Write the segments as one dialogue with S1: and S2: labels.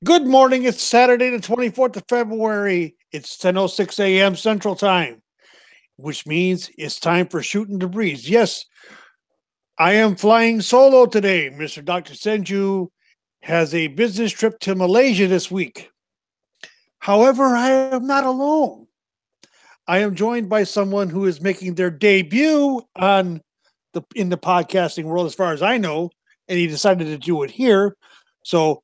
S1: Good morning. It's Saturday, the 24th of February. It's 10:06 a.m. Central Time, which means it's time for Shootin' the Breeze. Yes, I am flying solo today. Mr. Dr. Senju has a business trip to Malaysia this week. However, I am not alone. I am joined by someone who is making their debut in the podcasting world, as far as I know, and he decided to do it here. So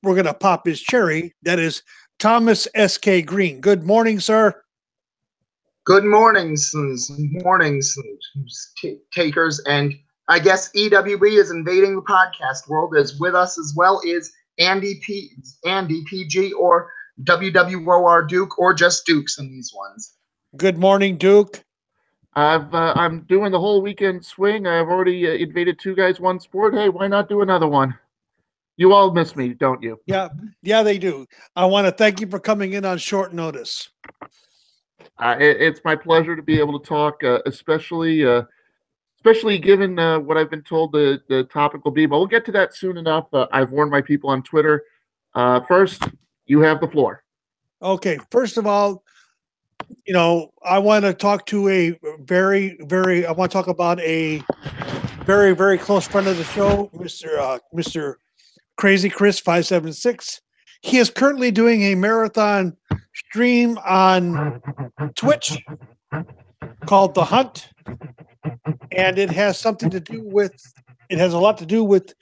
S1: we're gonna pop his cherry. That is Thomas S.K. Greene. Good morning, sir.
S2: Good mornings, takers, and I guess EWB is invading the podcast world. Is with us as well is Andy PG, or WWORDuke, or just Dukes in these ones.
S1: Good morning, Duke.
S3: I'm doing the whole weekend swing. I've already invaded two guys, one sport. Hey, why not do another one? You all miss me, don't you?
S1: Yeah, they do. I want to thank you for coming in on short notice.
S3: It's my pleasure to be able to talk, especially given what I've been told the topic will be. But we'll get to that soon enough. I've warned my people on Twitter. First, you have the floor.
S1: Okay. First of all, I want to talk to I want to talk about a very, very close friend of the show, Mr. Crazy Chris 576. He is currently doing a marathon stream on Twitch called The Hunt, and it has a lot to do with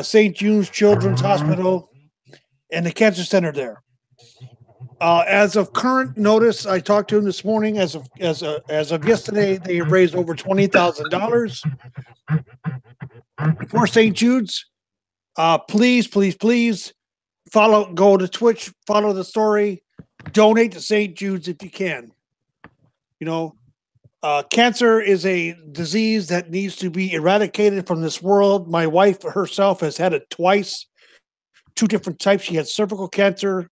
S1: St. Jude's Children's Hospital and the cancer center there. As of current notice, I talked to him this morning. As of yesterday, they have raised over $20,000 for St. Jude's. Please go to Twitch, follow the story, donate to St. Jude's if you can. Cancer is a disease that needs to be eradicated from this world. My wife herself has had it twice, two different types. She had cervical cancer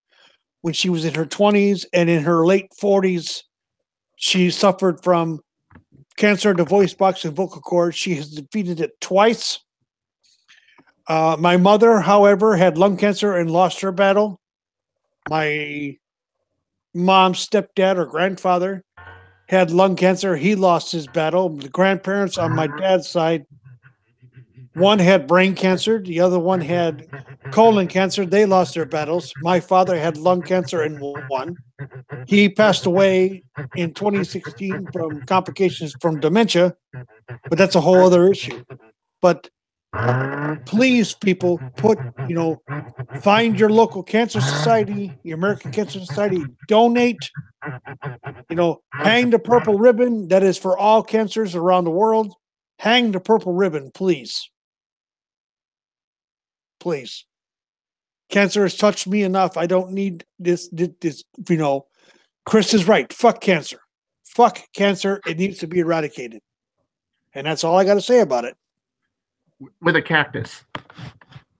S1: when she was in her 20s, and in her late 40s, she suffered from cancer of the voice box and vocal cords. She has defeated it twice. My mother, however, had lung cancer and lost her battle. My mom's stepdad or grandfather had lung cancer. He lost his battle. The grandparents on my dad's side, one had brain cancer. The other one had colon cancer. They lost their battles. My father had lung cancer and won. He passed away in 2016 from complications from dementia, but that's a whole other issue. But please, people, find your local cancer society, the American Cancer Society, donate, hang the purple ribbon. That is for all cancers around the world. Hang the purple ribbon, please. Please. Cancer has touched me enough. I don't need this. Chris is right. Fuck cancer. Fuck cancer. It needs to be eradicated. And that's all I got to say about it.
S3: With a cactus.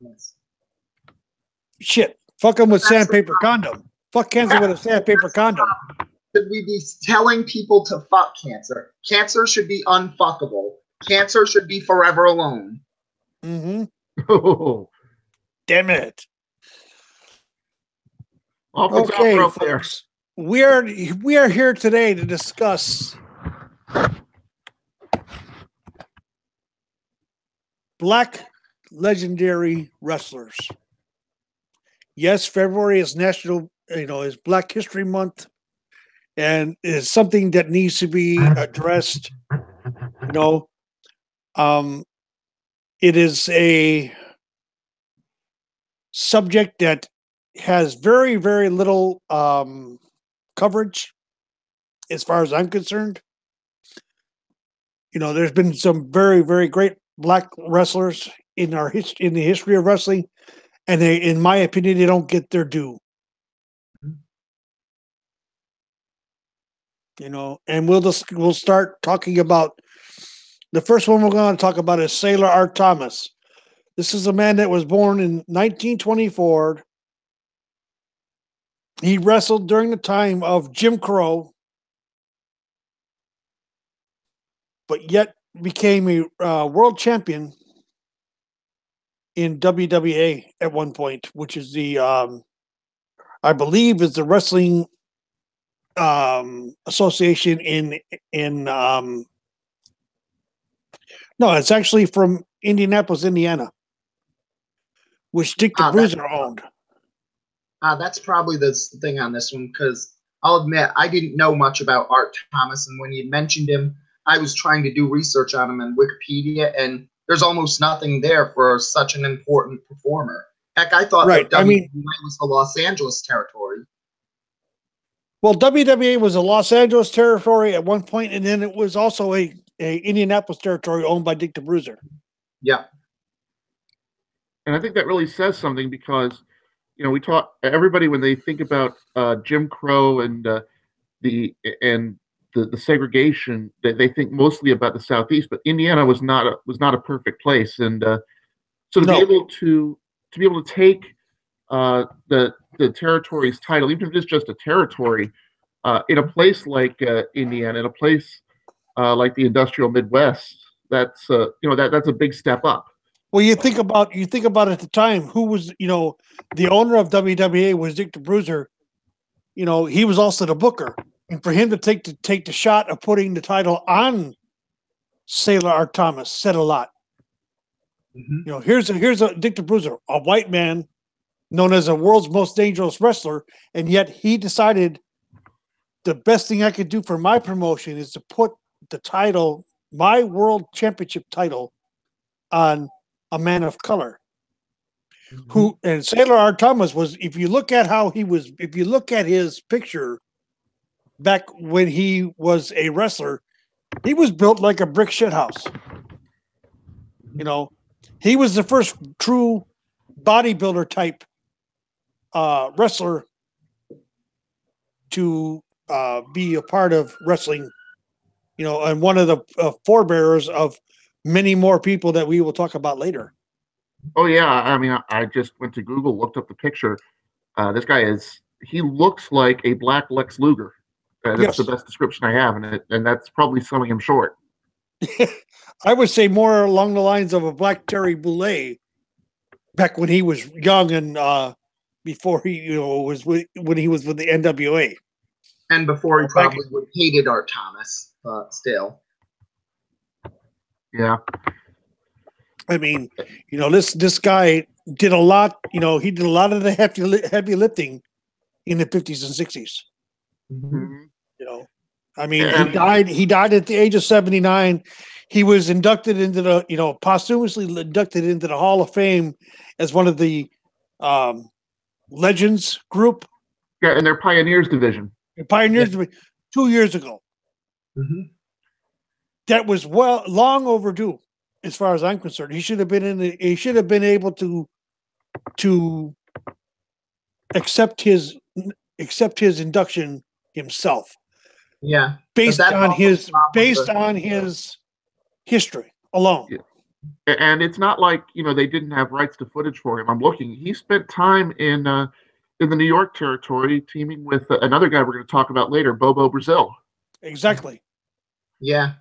S2: Yes.
S1: Shit. Fuck them with sandpaper condom. Fuck cancer with a sandpaper condom.
S2: Should we be telling people to fuck cancer? Cancer should be unfuckable. Cancer should be forever alone.
S1: Mm-hmm.
S3: Oh.
S1: Damn it.
S3: Okay, folks.
S1: We are here today to discuss Black legendary wrestlers. Yes, February is is Black History Month, and is something that needs to be addressed. It is a subject that has very, very little coverage as far as I'm concerned. There's been some very, very great Black wrestlers in the history of wrestling, and they, in my opinion, they don't get their due. And we'll start talking about the first one we're going to talk about is Sailor Art Thomas. This is a man that was born in 1924. He wrestled during the time of Jim Crow, but yet became a world champion in WWA at one point, which is the I believe is the wrestling association in no, it's actually from Indianapolis, Indiana, which Dick the Bruiser owned.
S2: That's probably the thing on this one, because I'll admit I didn't know much about Art Thomas, and when you mentioned him, I was trying to do research on him in Wikipedia, and there's almost nothing there for such an important performer. Heck, I thought that WWA was the Los Angeles territory.
S1: Well, WWA was a Los Angeles territory at one point, and then it was also a Indianapolis territory owned by Dick the Bruiser.
S2: Yeah.
S3: And I think that really says something because, you know, we talk everybody when they think about Jim Crow and the segregation, they think mostly about the Southeast, but Indiana was not a perfect place, and so to be able to take the territory's title, even if it's just a territory, in a place like Indiana, in a place like the industrial Midwest, that's that's a big step up.
S1: Well, you think about at the time who was, you know, the owner of WWA was Dick the Bruiser. You know, he was also the booker, and for him to take the shot of putting the title on Sailor Art Thomas said a lot.
S2: Mm-hmm.
S1: You know, here's a Dick the Bruiser, a white man known as the world's most dangerous wrestler, and yet he decided the best thing I could do for my promotion is to put the title, my world championship title, on a man of color. Mm-hmm. Who, and Sailor Art Thomas was, if you look at his picture back when he was a wrestler, he was built like a brick shithouse. You know, he was the first true bodybuilder type wrestler to be a part of wrestling, you know, and one of the forebearers of many more people that we will talk about later.
S3: Oh yeah, I mean, I just went to Google, looked up the picture. This guy he looks like a black Lex Luger. That's the best description I have, and that's probably selling him short.
S1: I would say more along the lines of a black Terry Boulay back when he was young and before he, you know, when he was with the NWA.
S2: And before he probably would hated Art Thomas, still.
S3: Yeah.
S1: I mean, you know, this guy did a lot, you know, he did a lot of the heavy lifting in the 50s and 60s.
S2: Mm-hmm.
S1: You know, I mean, he died at the age of 79. He was inducted into the, you know, posthumously inducted into the Hall of Fame as one of the Legends group.
S3: Yeah, in their Pioneers division.
S1: Division 2 years ago.
S2: Mm-hmm.
S1: That was long overdue, as far as I'm concerned. He should have been able to accept his induction himself.
S2: Yeah.
S1: Based on his history alone.
S3: Yeah. And it's not like, you know, they didn't have rights to footage for him. I'm looking. He spent time in the New York territory teaming with another guy we're going to talk about later, Bobo Brazil.
S1: Exactly.
S2: Yeah.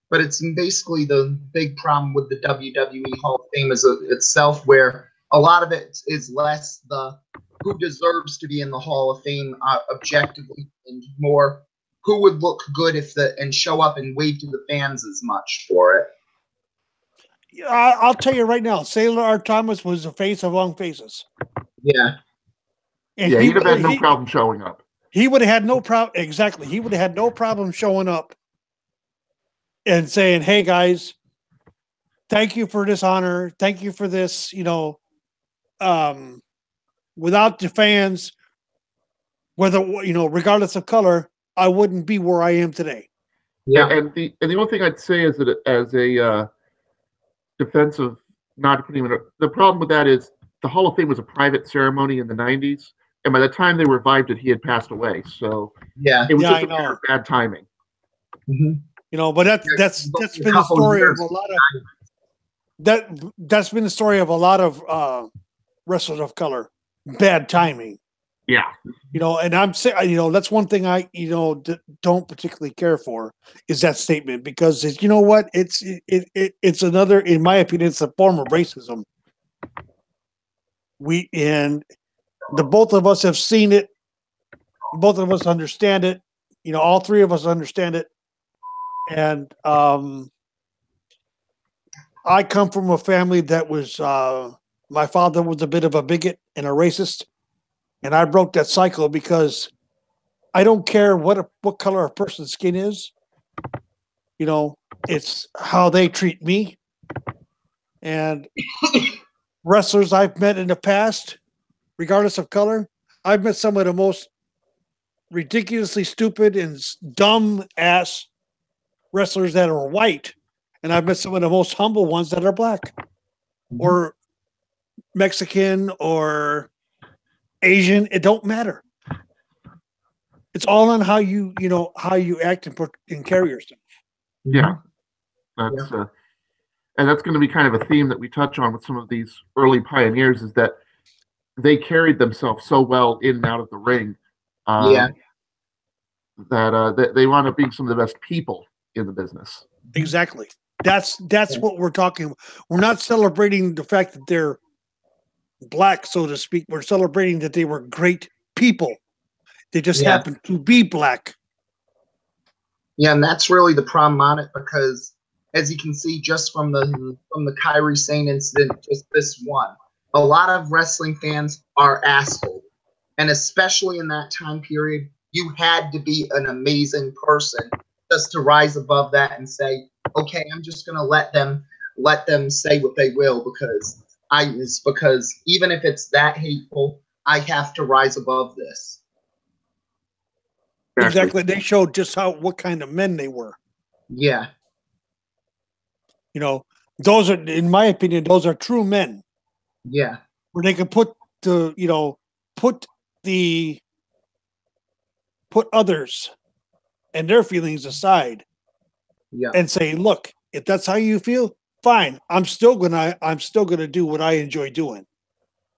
S2: But it's basically the big problem with the WWE Hall of Fame itself, where a lot of it is less the who deserves to be in the Hall of Fame objectively, and more who would look good and show up and wave to the fans as much for it.
S1: I'll tell you right now, Sailor Art Thomas was the face of long faces.
S2: Yeah.
S1: And
S3: he'd have had no problem showing up.
S1: He would have had no problem. Exactly. He would have had no problem showing up and saying, "Hey guys, thank you for this honor. Thank you for this. You know, without the fans, whether, you know, regardless of color, I wouldn't be where I am today."
S3: Yeah, and the only thing I'd say is that as a defensive, not putting him in the problem with that is the Hall of Fame was a private ceremony in the 90s, and by the time they revived it, he had passed away. So
S2: yeah,
S3: it was just a matter of bad timing.
S2: Mm-hmm.
S1: You know, but that's been the story of a lot of that's been the story of a lot of wrestlers of color. Bad timing.
S3: Yeah.
S1: You know, and I'm saying, you know, that's one thing I, you know, don't particularly care for is that statement, because you know what, it's another, in my opinion, it's a form of racism. The both of us have seen it. Both of us understand it. You know, all three of us understand it. And I come from a family that was, my father was a bit of a bigot and a racist. And I broke that cycle because I don't care what color a person's skin is. You know, it's how they treat me. And wrestlers I've met in the past, regardless of color, I've met some of the most ridiculously stupid and dumb ass wrestlers that are white. And I've met some of the most humble ones that are black or Mexican or Asian. It don't matter. It's all on how you act and carry yourself.
S3: Yeah, that's and that's going to be kind of a theme that we touch on with some of these early pioneers, is that they carried themselves so well in and out of the ring, that they wound up being some of the best people in the business.
S1: Exactly. That's what we're talking. We're not celebrating the fact that they're black, so to speak. We're celebrating that they were great people. They just happened to be black.
S2: Yeah, and that's really the problem on it, because as you can see just from the Kairi Sane incident, just this one, a lot of wrestling fans are assholes. And especially in that time period, you had to be an amazing person just to rise above that and say, okay, I'm just gonna let them say what they will, because even if it's that hateful, I have to rise above this.
S1: Exactly. They showed just what kind of men they were.
S2: Yeah.
S1: You know, those are, in my opinion, those are true men.
S2: Yeah.
S1: Where they can put others and their feelings aside.
S2: Yeah.
S1: And say, look, if that's how you feel, fine. I'm still gonna do what I enjoy doing.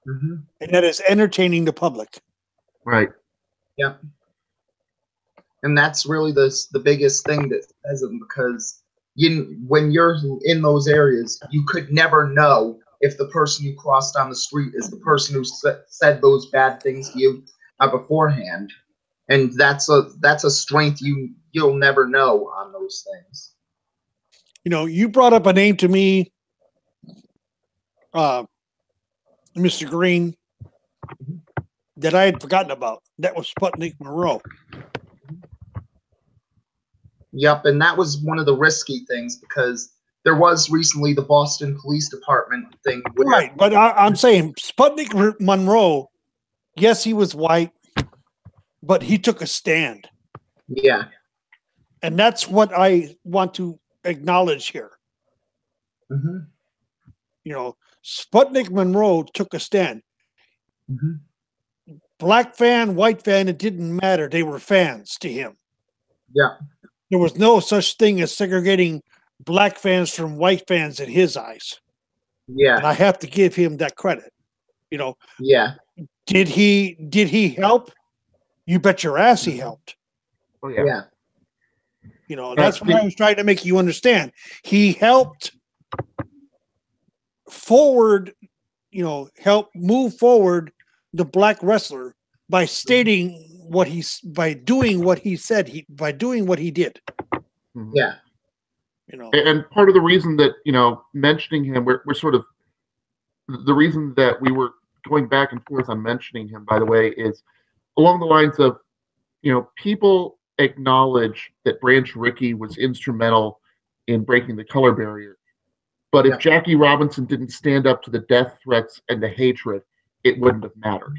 S2: Mm-hmm.
S1: And that is entertaining the public.
S3: Right.
S2: Yeah. And that's really the biggest thing that says them, because when you're in those areas, you could never know if the person you crossed on the street is the person who said those bad things to you beforehand. And that's a strength you'll never know on those things.
S1: You know, you brought up a name to me, Mr. Greene, that I had forgotten about. That was Sputnik Monroe.
S2: Yep, and that was one of the risky things, because there was recently the Boston Police Department thing.
S1: Right, but I'm saying Sputnik Monroe, yes, he was white, but he took a stand.
S2: Yeah.
S1: And that's what I want to acknowledge here.
S2: Mm-hmm.
S1: You know, Sputnik Monroe took a stand.
S2: Mm-hmm.
S1: Black fan, white fan, it didn't matter. They were fans to him.
S2: Yeah.
S1: There was no such thing as segregating black fans from white fans in his eyes.
S2: Yeah.
S1: And I have to give him that credit. You know.
S2: Yeah.
S1: Did he help? You bet your ass he helped.
S3: Oh yeah.
S2: Yeah.
S1: You know, that's what I was trying to make you understand. He helped forward, help move forward the black wrestler by stating by doing what he did.
S2: Yeah.
S1: You know,
S3: and part of the reason that mentioning him, we're sort of the reason that we were going back and forth on mentioning him, by the way, is along the lines of people acknowledge that Branch Rickey was instrumental in breaking the color barrier, but if Jackie Robinson didn't stand up to the death threats and the hatred, it wouldn't have mattered.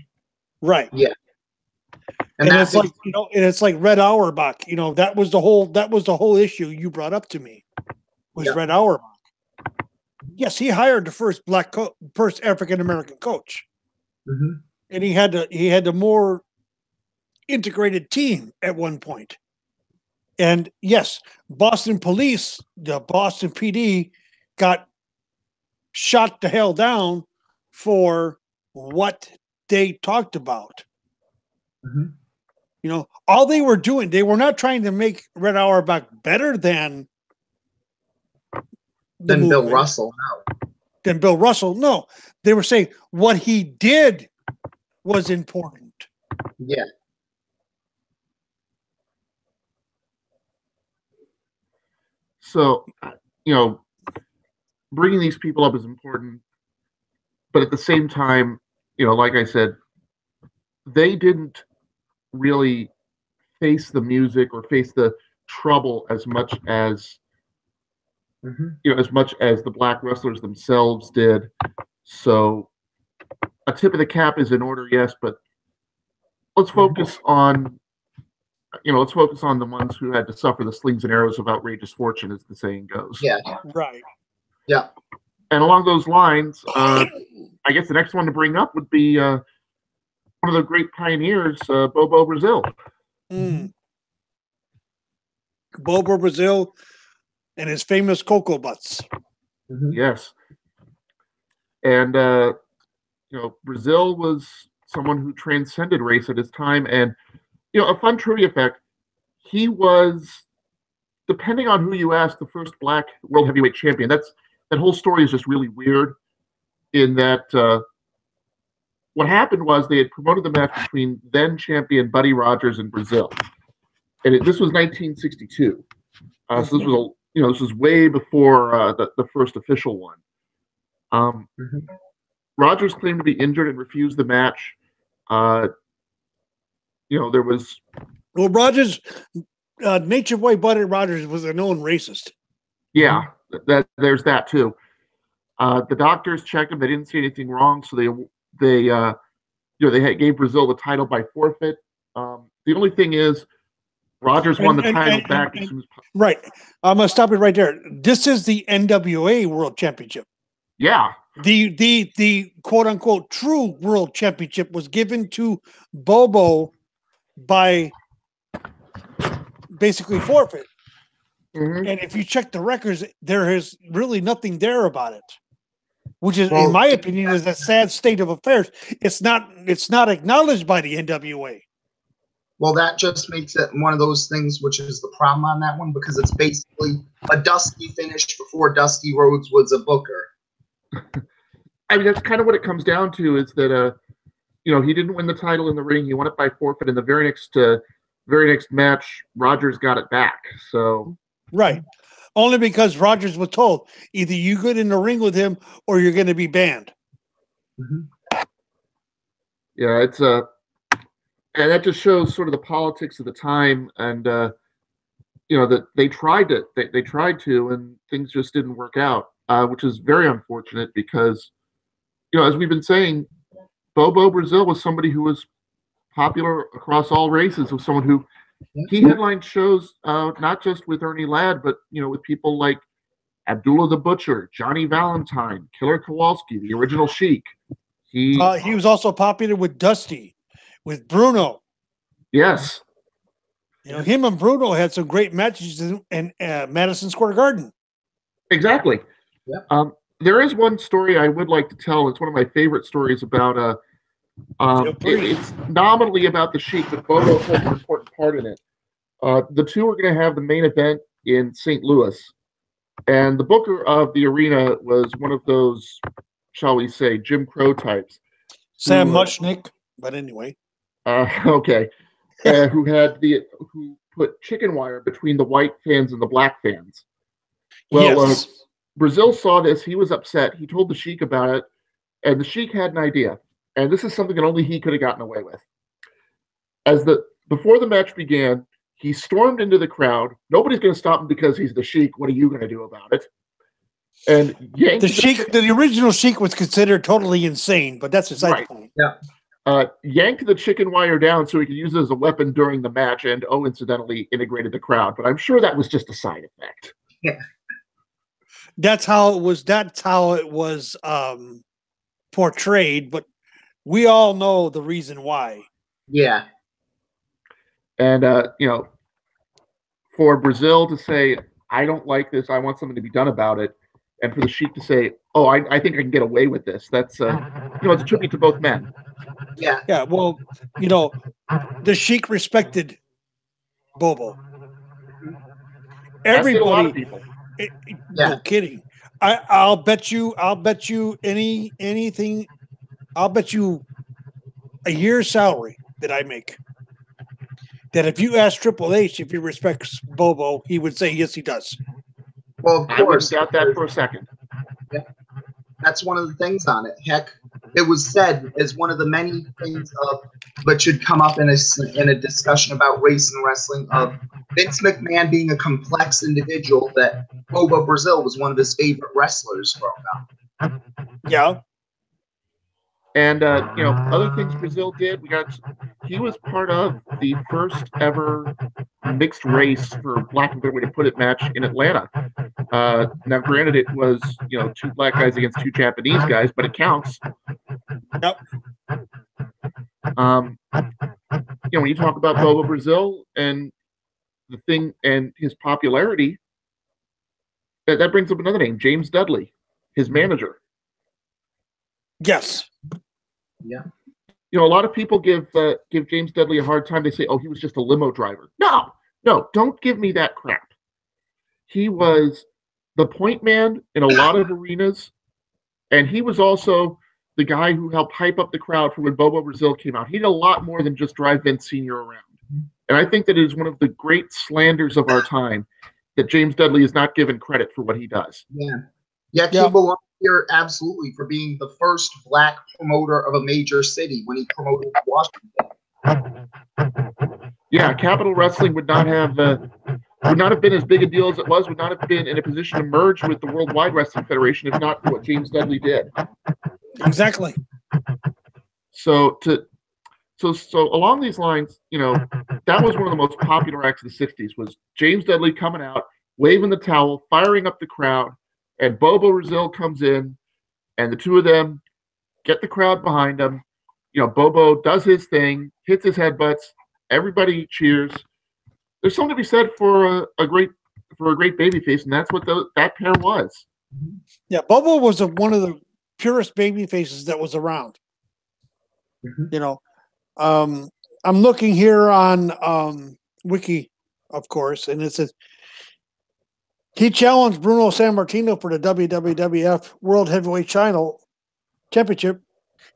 S1: Right.
S2: Yeah.
S1: And it's like, and it's like Red Auerbach, that was the whole issue you brought up to me, was Red Auerbach. Yes, he hired the first African American coach.
S2: Mm-hmm.
S1: And he had the more integrated team at one point. And yes, Boston police, the Boston PD, got shot the hell down for what they talked about.
S2: Mm-hmm.
S1: All they were doing, they were not trying to make Red Auerbach better than
S2: Bill Russell. No.
S1: than Bill Russell. No, they were saying what he did was important.
S2: Yeah.
S3: So, bringing these people up is important, but at the same time, like I said, they didn't really face the music or face the trouble as much as as much as the black wrestlers themselves did. So a tip of the cap is in order, yes, but let's focus on the ones who had to suffer the slings and arrows of outrageous fortune, as the saying goes.
S2: Yeah.
S1: Right.
S2: Yeah.
S3: And along those lines, I guess the next one to bring up would be one of the great pioneers, Bobo Brazil.
S1: Bobo Brazil and his famous cocoa butts.
S3: Yes. And, Brazil was someone who transcended race at his time. And, a fun trivia fact, he was, depending on who you ask, the first black world heavyweight champion. That whole story is just really weird in that what happened was they had promoted the match between then champion Buddy Rogers and Brazil. And this was 1962. So this was this was way before the first official one. Rogers claimed to be injured and refused the match. There was
S1: Rogers, Nature Boy Buddy Rogers was a known racist.
S3: Yeah, there's that too. The doctors checked him; they didn't see anything wrong, so they gave Brazil the title by forfeit. The only thing is, Rogers won the title back as soon as possible.
S1: Right. I'm gonna stop it right there. This is the NWA World Championship.
S3: Yeah.
S1: The quote unquote true World Championship was given to Bobo by basically forfeit. And if you check the records, there is really nothing there about it, which is, in my opinion, is a sad state of affairs. It's not acknowledged by the NWA.
S2: Well, that just makes it one of those things, which is the problem on that one, because it's basically a Dusty finish before Dusty Rhodes was a booker.
S3: I mean, that's kind of what it comes down to, is that he didn't win the title in the ring. He won it by forfeit. In the very next match, Rogers got it back. So
S1: right, only because Rogers was told either you get in the ring with him or you're going to be banned.
S3: Yeah, it's and that just shows sort of the politics of the time, and that they tried to, and things just didn't work out, which is very unfortunate because, as we've been saying, Bobo Brazil was somebody who was popular across all races. Was someone who he headlined shows not just with Ernie Ladd, but with people like Abdullah the Butcher, Johnny Valentine, Killer Kowalski, the original Sheik. He
S1: was also popular with Dusty, with Bruno.
S3: Yes.
S1: Him and Bruno had some great matches in Madison Square Garden.
S3: Exactly. Yeah. There is one story I would like to tell. It's one of my favorite stories about it's nominally about the Sheik, but Bobo plays an important part in it. The two are going to have the main event in St. Louis, and the booker of the arena was one of those, shall we say, Jim Crow types.
S1: Sam Mushnick, but anyway.
S3: Okay. Who put chicken wire between the white fans and the black fans. Well, yes. Brazil saw this. He was upset. He told the Sheik about it, and the Sheik had an idea. And this is something that only he could have gotten away with. Before the match began, he stormed into the crowd. Nobody's going to stop him because he's the Sheik. What are you going to do about it? And
S1: the original Sheik was considered totally insane, but that's beside the point.
S2: Yeah.
S3: Yanked the chicken wire down so he could use it as a weapon during the match, and incidentally integrated the crowd. But I'm sure that was just a side effect.
S2: Yeah.
S1: That's how it was portrayed, but we all know the reason why.
S2: Yeah.
S3: And for Brazil to say, I don't like this, I want something to be done about it, and for the Sheik to say, oh, I think I can get away with this, that's it's a tribute to both men.
S2: Yeah.
S1: Yeah, well, the Sheik respected Bobo. Everybody, no kidding. I'll bet you anything. I'll bet you a year's salary that I make. That if you ask Triple H if he respects Bobo, he would say yes, he does.
S2: Well, of
S3: I wouldn't
S2: course.
S3: doubt that for a second.
S2: Yeah. That's one of the things on it. Heck, it was said as one of the many things that should come up in a discussion about race and wrestling of Vince McMahon being a complex individual, that Bobo Brazil was one of his favorite wrestlers growing up.
S1: Yeah.
S3: And other things Brazil did. He was part of the first ever mixed race, for lack of a better way to put it, match in Atlanta. Now, granted, it was two black guys against two Japanese guys, but it counts.
S1: Yep.
S3: When you talk about Bobo Brazil and the thing and his popularity, that brings up another name, James Dudley, his manager.
S1: Yes.
S2: Yeah.
S3: A lot of people give James Dudley a hard time. They say, "Oh, he was just a limo driver." No, don't give me that crap. He was the point man in a lot of arenas, and he was also the guy who helped hype up the crowd for when Bobo Brazil came out. He did a lot more than just drive Vince Sr. around. And I think that it is one of the great slanders of our time that James Dudley is not given credit for what he does.
S2: Yeah. Yeah, he belongs here absolutely for being the first black promoter of a major city when he promoted Washington.
S3: Yeah, Capital Wrestling would not have been as big a deal as it was, would not have been in a position to merge with the Worldwide Wrestling Federation if not for what James Dudley did.
S1: Exactly.
S3: So along these lines, that was one of the most popular acts of the 60s, was James Dudley coming out, waving the towel, firing up the crowd, and Bobo Brazil comes in, and the two of them get the crowd behind him. Bobo does his thing, hits his headbutts, everybody cheers. There's something to be said for a great babyface, and that's what that pair was.
S1: Yeah, Bobo was one of the purest baby faces that was around. I'm looking here on Wiki, of course, and it says he challenged Bruno Sammartino for the WWF World Heavyweight Championship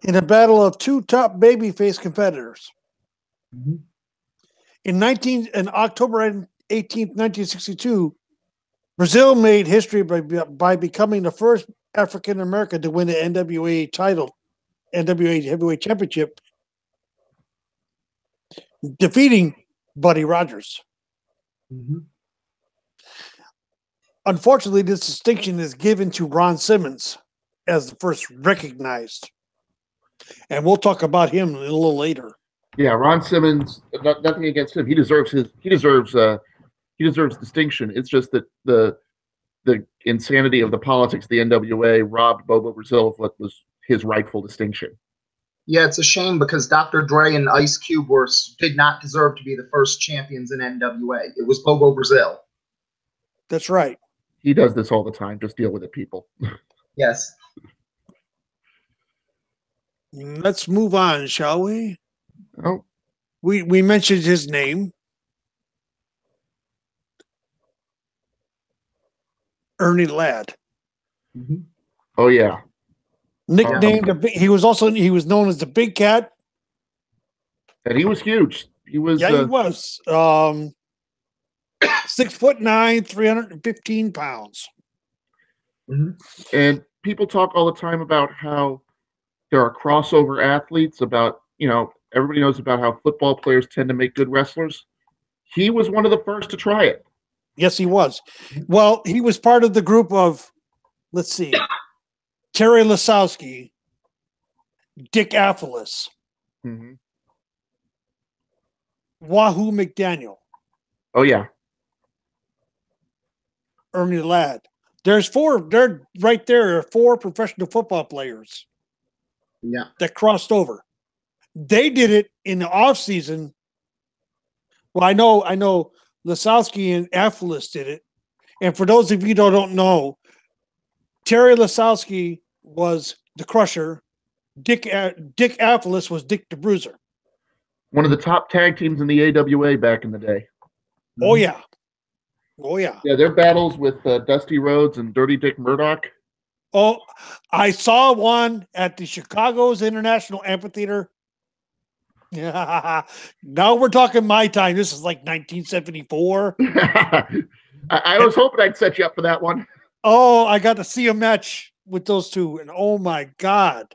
S1: in a battle of two top babyface competitors. In October 18th, 1962, Brazil made history by becoming the first African American to win the NWA Heavyweight Championship, defeating Buddy Rogers. Unfortunately, this distinction is given to Ron Simmons as the first recognized, and we'll talk about him a little later.
S3: Yeah, Ron Simmons. Nothing against him. He deserves distinction. It's just that the insanity of the politics of the NWA robbed Bobo Brazil of what was his rightful distinction.
S2: Yeah, it's a shame because Dr. Dre and Ice Cube did not deserve to be the first champions in NWA. It was Bobo Brazil.
S1: That's right.
S3: He does this all the time. Just deal with it, people.
S2: Yes.
S1: Let's move on, shall we?
S3: Oh.
S1: We mentioned his name. Ernie Ladd.
S3: Oh yeah.
S1: Nicknamed he was known as the Big Cat.
S3: And he was huge. He was
S1: he was 6'9", 315 pounds.
S3: And people talk all the time about how there are crossover athletes, about, everybody knows about how football players tend to make good wrestlers. He was one of the first to try it.
S1: Yes, he was. Well, he was part of the group of, let's see, Terry Lasowski, Dick Aphelis, Wahoo McDaniel.
S3: Oh, yeah.
S1: Ernie Ladd. There are four professional football players that crossed over. They did it in the off season. Well, I know Lasowski and Aphelis did it. And for those of you who don't know, Terry Lasowski was the Crusher. Dick Aphelis was Dick the Bruiser.
S3: One of the top tag teams in the AWA back in the day.
S1: Oh, yeah. Oh, yeah.
S3: Yeah, their battles with Dusty Rhodes and Dirty Dick Murdoch.
S1: Oh, I saw one at the Chicago's International Amphitheater. Yeah. Now we're talking my time. This is like 1974.
S3: I was hoping I'd set you up for that one.
S1: Oh, I got to see a match with those two, and oh my God.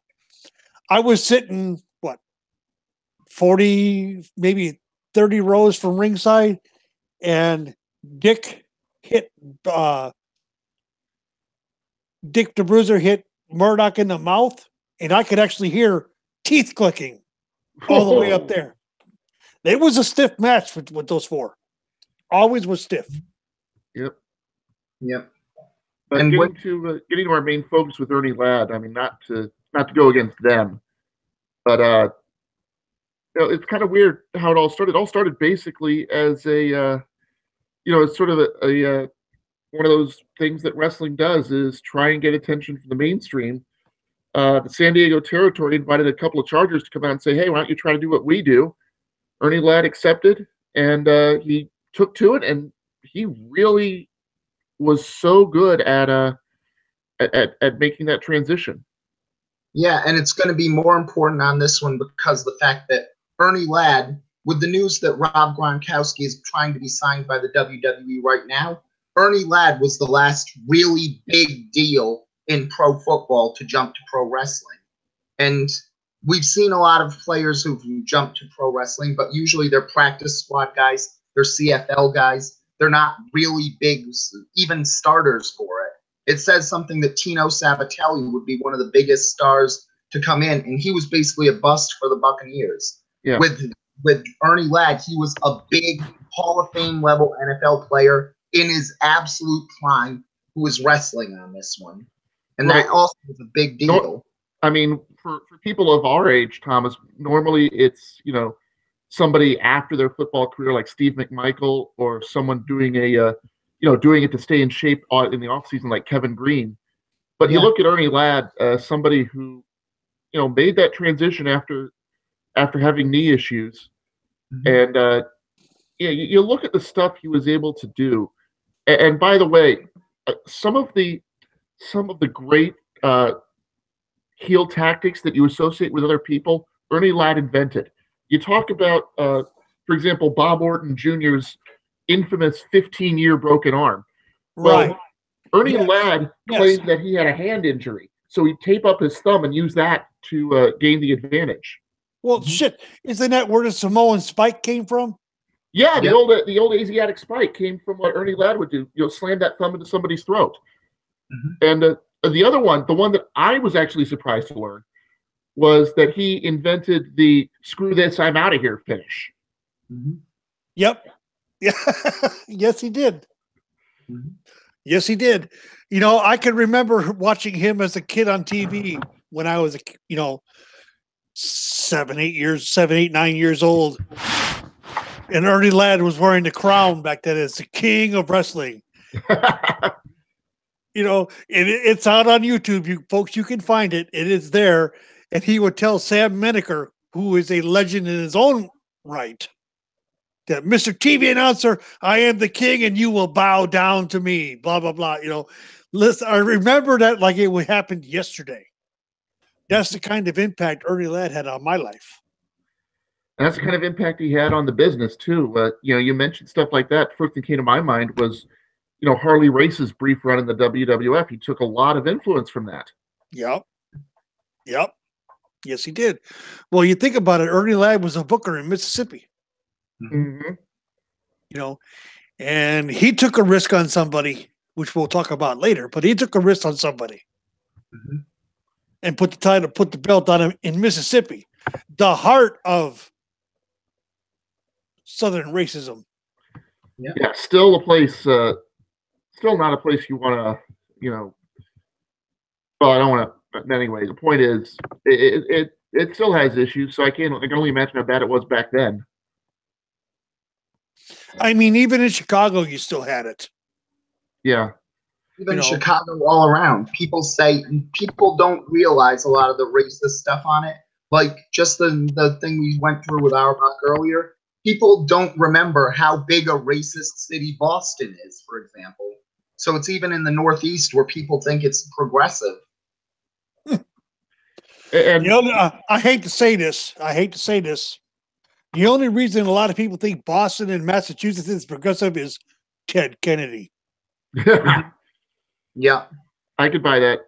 S1: I was sitting, 40, maybe 30 rows from ringside, and Dick the Bruiser hit Murdoch in the mouth, and I could actually hear teeth clicking all the way up there. It was a stiff match with those four. Always was stiff.
S3: Yep.
S2: And
S3: getting to our main focus with Ernie Ladd, I mean, not to go against them, but it's kind of weird how it all started. It all started basically as a it's sort of a one of those things that wrestling does, is try and get attention from the mainstream. The San Diego territory invited a couple of Chargers to come out and say, hey, why don't you try to do what we do? Ernie Ladd accepted, and he took to it, and he really was so good at making that transition.
S2: Yeah, and it's going to be more important on this one because of the fact that Ernie Ladd, with the news that Rob Gronkowski is trying to be signed by the WWE right now, Ernie Ladd was the last really big deal in pro football to jump to pro wrestling. And we've seen a lot of players who've jumped to pro wrestling, but usually they're practice squad guys, they're CFL guys. They're not really big, even starters for it. It says something that Tino Sabatelli would be one of the biggest stars to come in, and he was basically a bust for the Buccaneers.
S3: Yeah.
S2: With Ernie Ladd, he was a big Hall of Fame level NFL player in his absolute prime who was wrestling on this one. And that also was a big deal.
S3: I mean, for people of our age, Thomas, normally it's, somebody after their football career like Steve McMichael, or someone doing doing it to stay in shape in the offseason like Kevin Greene. But you look at Ernie Ladd, somebody who, made that transition after having knee issues. Mm-hmm. And you look at the stuff he was able to do. And by the way, some of the great heel tactics that you associate with other people, Ernie Ladd invented. You talk about, for example, Bob Orton Jr.'s infamous 15-year broken arm.
S1: Right.
S3: Well, Ernie Ladd claimed that he had a hand injury, so he'd tape up his thumb and use that to gain the advantage.
S1: Well, shit, isn't that where the Samoan spike came from?
S3: Yeah, the old Asiatic spike came from what Ernie Ladd would do. Slam that thumb into somebody's throat. Mm-hmm. And the other one, the one that I was actually surprised to learn, was that he invented the "screw this, I'm out of here" finish.
S1: Mm-hmm. Yep. Yeah. Yes, he did. Mm-hmm. Yes, he did. I can remember watching him as a kid on TV when I was, 7, 8, 9 years old. And Ernie Ladd was wearing the crown back then as the king of wrestling. It's out on YouTube. You can find it. It is there. And he would tell Sam Menaker, who is a legend in his own right, that Mr. TV announcer, I am the king and you will bow down to me, blah, blah, blah. Listen, I remember that like it would happen yesterday. That's the kind of impact Ernie Ladd had on my life.
S3: And that's the kind of impact he had on the business too. You mentioned stuff like that. First thing came to my mind was, Harley Race's brief run in the WWF. He took a lot of influence from that.
S1: Yep. Yes, he did. Well, you think about it, Ernie Ladd was a booker in Mississippi.
S3: Mm-hmm.
S1: And he took a risk on somebody, which we'll talk about later, but he took a risk on somebody. Mm-hmm. And put the belt on him in Mississippi, the heart of Southern racism.
S3: Yeah, still a place, still not a place you want to, well, I don't want to, anyway, the point is, it still has issues, so I can only imagine how bad it was back then.
S1: I mean, even in Chicago, you still had it.
S3: Yeah.
S2: Even Chicago all around. People don't realize a lot of the racist stuff on it. Like just the thing we went through with Auerbach earlier. people don't remember how big a racist city Boston is, for example. So it's even in the Northeast where people think it's progressive.
S3: And
S1: I hate to say this. The only reason a lot of people think Boston and Massachusetts is progressive is Ted Kennedy.
S2: Yeah.
S3: I could buy that.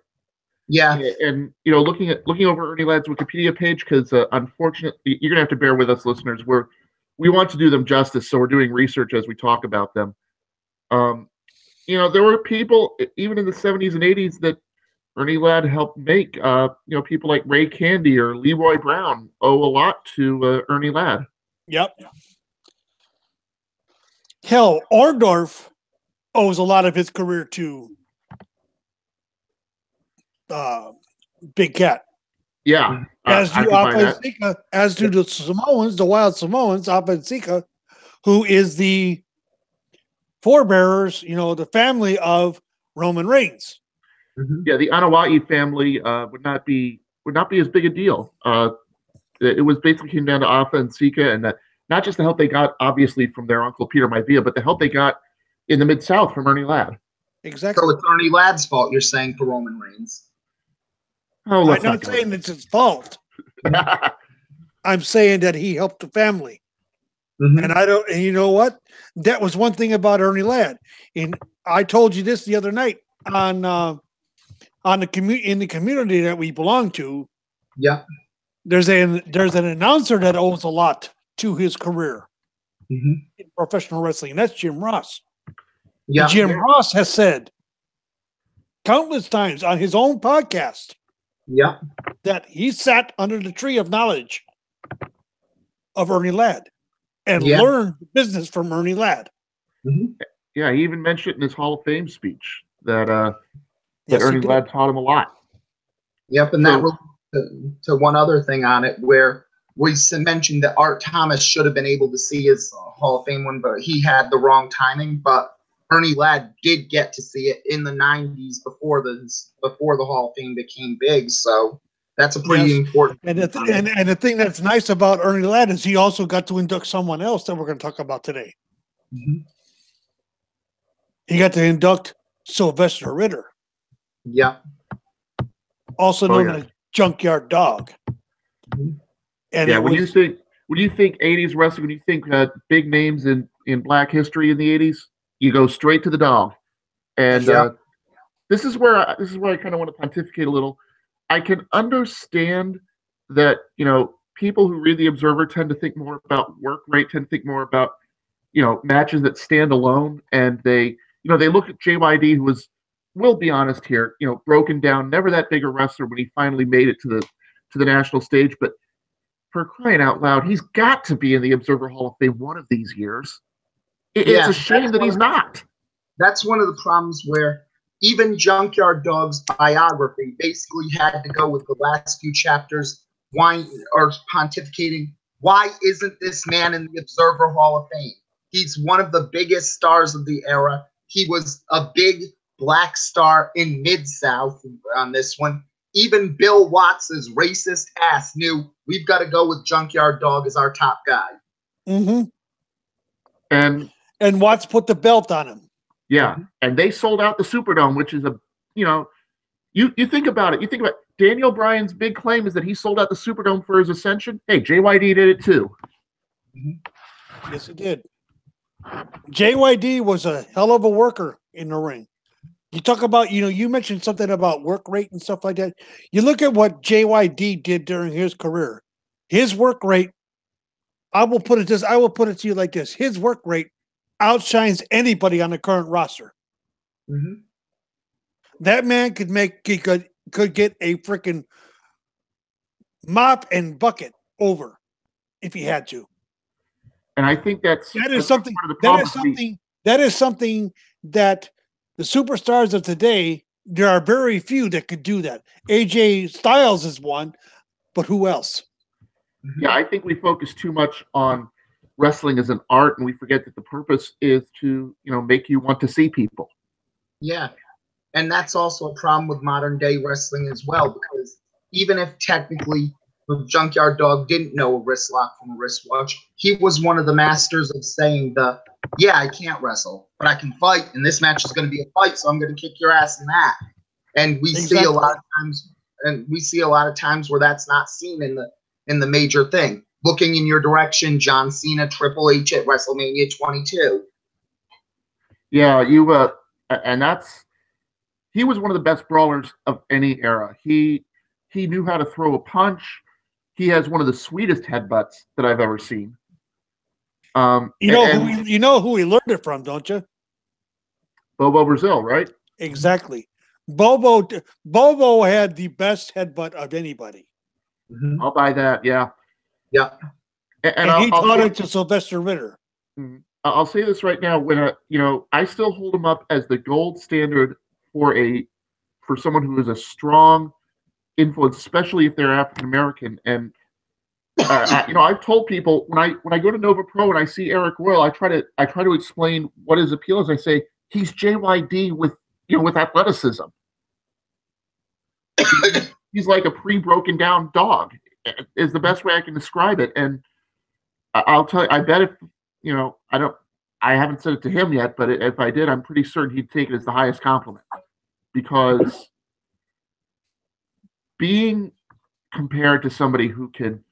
S2: Yeah.
S3: And looking over Ernie Ladd's Wikipedia page, because unfortunately, you're gonna have to bear with us, listeners. We want to do them justice, so we're doing research as we talk about them. There were people even in the 70s and 80s that Ernie Ladd helped make. People like Ray Candy or Leroy Brown owe a lot to Ernie Ladd.
S1: Yep. Hell, Orndorff owes a lot of his career to Big Cat.
S3: Yeah.
S1: As do the Samoans, the Wild Samoans, Afanzika, who is the forebearers, the family of Roman Reigns.
S3: Mm-hmm. Yeah, the Anawa'i family would not be as big a deal. It was basically came down to Afa and Sika, and that not just the help they got, obviously, from their uncle Peter Maivia, but the help they got in the Mid-South from Ernie Ladd.
S1: Exactly.
S2: So it's Ernie Ladd's fault, you're saying, for Roman Reigns?
S1: Oh, I'm not saying it's his fault. I'm saying that he helped the family. Mm-hmm. And you know what? That was one thing about Ernie Ladd. And I told you this the other night in the community that we belong to.
S2: Yeah.
S1: There's an announcer that owes a lot to his career in professional wrestling, and that's Jim Ross. Yeah. And Jim Ross has said countless times on his own podcast that he sat under the tree of knowledge of Ernie Ladd and learned the business from Ernie Ladd.
S3: Mm-hmm. Yeah, he even mentioned it in his Hall of Fame speech that Ernie Ladd taught him a lot.
S2: Yep, and that will to one other thing on it where we mentioned that Art Thomas should have been able to see his Hall of Fame one, but he had the wrong timing. But Ernie Ladd did get to see it in the 90s before the Hall of Fame became big. So that's a pretty important.
S1: And the thing that's nice about Ernie Ladd is he also got to induct someone else that we're going to talk about today. Mm-hmm. He got to induct Sylvester Ritter.
S2: Yeah.
S1: Also known as Junkyard Dog.
S3: Mm-hmm. And when you think 80s wrestling, when you think big names in Black history in the 80s, you go straight to the dog. And this is where I kind of want to pontificate a little. I can understand that, people who read the Observer tend to think more about work rate, tend to think more about, matches that stand alone. And they look at JYD, who was, we'll be honest here, broken down, never that big a wrestler when he finally made it to the national stage. But for crying out loud, he's got to be in the Observer Hall of Fame one of these years. It's a shame that he's not.
S2: That's one of the problems where even Junkyard Dog's biography basically had to go with the last few chapters pontificating, why isn't this man in the Observer Hall of Fame? He's one of the biggest stars of the era. He was a big black star in Mid-South on this one. Even Bill Watts' racist ass knew we've got to go with Junkyard Dog as our top guy.
S1: Mm-hmm.
S3: And
S1: Watts put the belt on him.
S3: Yeah, and they sold out the Superdome, which is you think about it. You think about Daniel Bryan's big claim is that he sold out the Superdome for his ascension. Hey, JYD did it too.
S1: Mm-hmm. Yes, he did. JYD was a hell of a worker in the ring. You talk about, you mentioned something about work rate and stuff like that. You look at what JYD did during his career. His work rate, I will put it to you like this. His work rate outshines anybody on the current roster.
S2: Mm-hmm.
S1: That man could get a freaking mop and bucket over if he had to.
S3: And I think that
S1: is something that the superstars of today, there are very few that could do that. AJ Styles is one, but who else?
S3: Yeah, I think we focus too much on wrestling as an art, and we forget that the purpose is to, make you want to see people.
S2: Yeah, and that's also a problem with modern day wrestling as well, because even if technically the Junkyard Dog didn't know a wrist lock from a wristwatch. He was one of the masters of saying yeah, I can't wrestle, but I can fight, and this match is going to be a fight, so I'm going to kick your ass in that. And we see a lot of times, where that's not seen in the major thing. Looking in your direction, John Cena, Triple H at WrestleMania 22.
S3: Yeah, and he was one of the best brawlers of any era. He knew how to throw a punch. He has one of the sweetest headbutts that I've ever seen.
S1: You know who he learned it from, don't you?
S3: Bobo Brazil, right?
S1: Exactly. Bobo had the best headbutt of anybody.
S2: Mm-hmm.
S3: I'll buy that. Yeah.
S2: Yeah.
S1: And he taught it to Sylvester Ritter.
S3: I'll say this right now: when I still hold him up as the gold standard for someone who is a strong influence, especially if they're African American. And I've told people when I go to Nova Pro and I see Eric Royal, I try to explain what his appeal is. I say he's JYD with athleticism. He's like a pre-broken down dog, is the best way I can describe it. And I'll tell you, I bet I haven't said it to him yet, but if I did, I'm pretty certain he'd take it as the highest compliment, because being compared to somebody who can,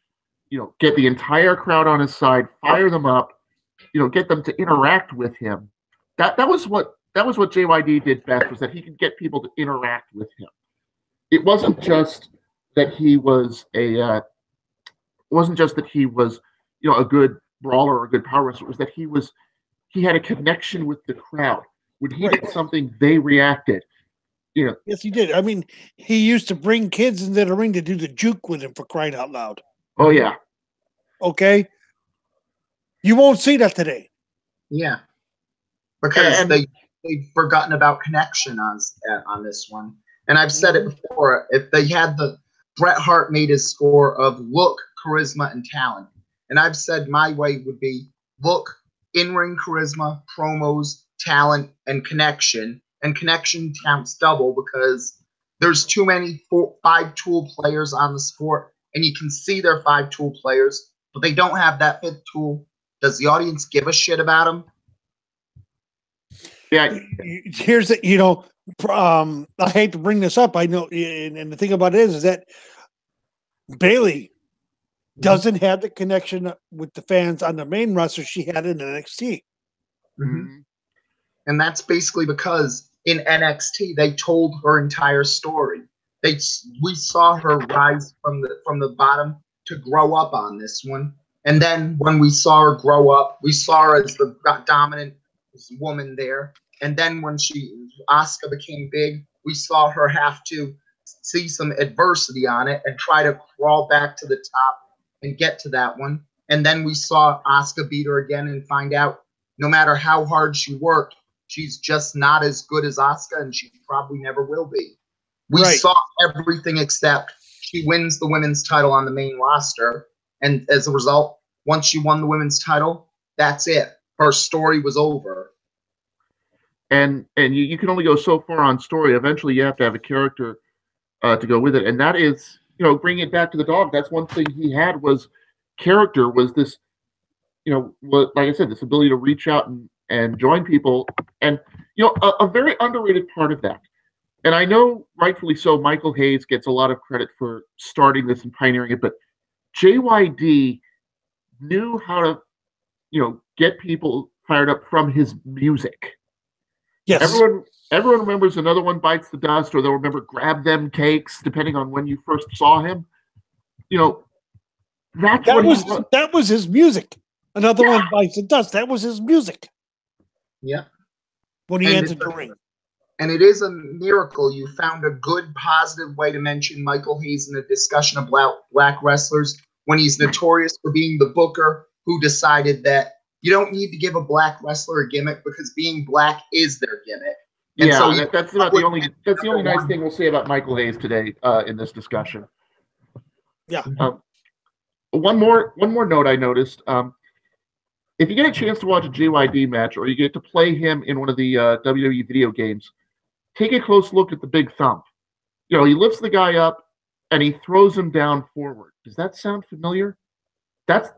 S3: get the entire crowd on his side, fire them up, get them to interact with him. That was what JYD did best, was that he could get people to interact with him. It wasn't just that he was a good brawler or a good power wrestler. It was that he had a connection with the crowd. When he did something, they reacted.
S1: Yes, he did. I mean, he used to bring kids into the ring to do the juke with him, for crying out loud.
S3: Oh yeah.
S2: Okay.
S1: You won't see that today.
S2: Yeah. Because they've forgotten about connection on this one. And I've said it before, if they had Bret Hart made his score of look, charisma, and talent. And I've said my way would be look, in-ring charisma, promos, talent, and connection. And connection counts double because there's too many 5-tool players on the sport, and you can see they're 5-tool players, but they don't have that 5th tool. Does the audience give a shit about them?
S3: Yeah.
S1: Here's I hate to bring this up. I know, and the thing about it is that Bayley doesn't have the connection with the fans on the main roster she had in NXT.
S2: Mm-hmm. And that's basically because in NXT they told her entire story. We saw her rise from the bottom to grow up on this one, and then when we saw her grow up, we saw her as the dominant woman there. And then when Asuka became big, we saw her have to see some adversity on it and try to crawl back to the top and get to that one. And then we saw Asuka beat her again and find out no matter how hard she worked, she's just not as good as Asuka, and she probably never will be. We saw everything except she wins the women's title on the main roster. And as a result, once she won the women's title, that's it. Her story was over.
S3: And you can only go so far on story. Eventually, you have to have a character to go with it. And that is, bringing it back to the dog. That's one thing he had was character, was this, like I said, this ability to reach out and join people. And, a very underrated part of that. And I know, rightfully so, Michael Hayes gets a lot of credit for starting this and pioneering it, but JYD knew how to, get people fired up from his music.
S1: Yes.
S3: Everyone remembers Another One Bites the Dust, or they'll remember Grab Them Cakes, depending on when you first saw him.
S1: That was his music. Another One Bites the Dust. That was his music.
S2: Yeah.
S1: When he entered the ring.
S2: And it is a miracle you found a good, positive way to mention Michael Hayes in a discussion of black wrestlers when he's notorious for being the booker who decided that you don't need to give a black wrestler a gimmick because being black is their gimmick. And
S3: that's about the only nice thing we'll say about Michael Hayes today in this discussion.
S1: Yeah.
S3: One more note I noticed. If you get a chance to watch a JYD match, or you get to play him in one of the WWE video games, take a close look at the big thumb. He lifts the guy up, and he throws him down forward. Does that sound familiar?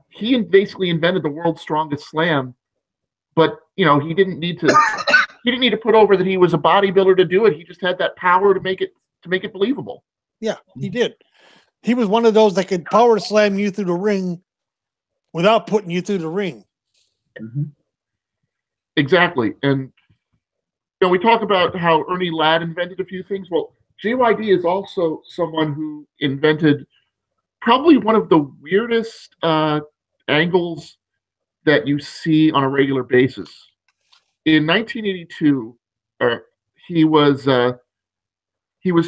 S3: He basically invented the world's strongest slam, but he didn't need to put over that he was a bodybuilder to do it. He just had that power to make it believable.
S1: Yeah, he did. He was one of those that could power slam you through the ring without putting you through the ring.
S2: Mm-hmm.
S3: Exactly. And we talk about how Ernie Ladd invented a few things. Well, JYD is also someone who invented probably one of the weirdest angles that you see on a regular basis. In 1982, he was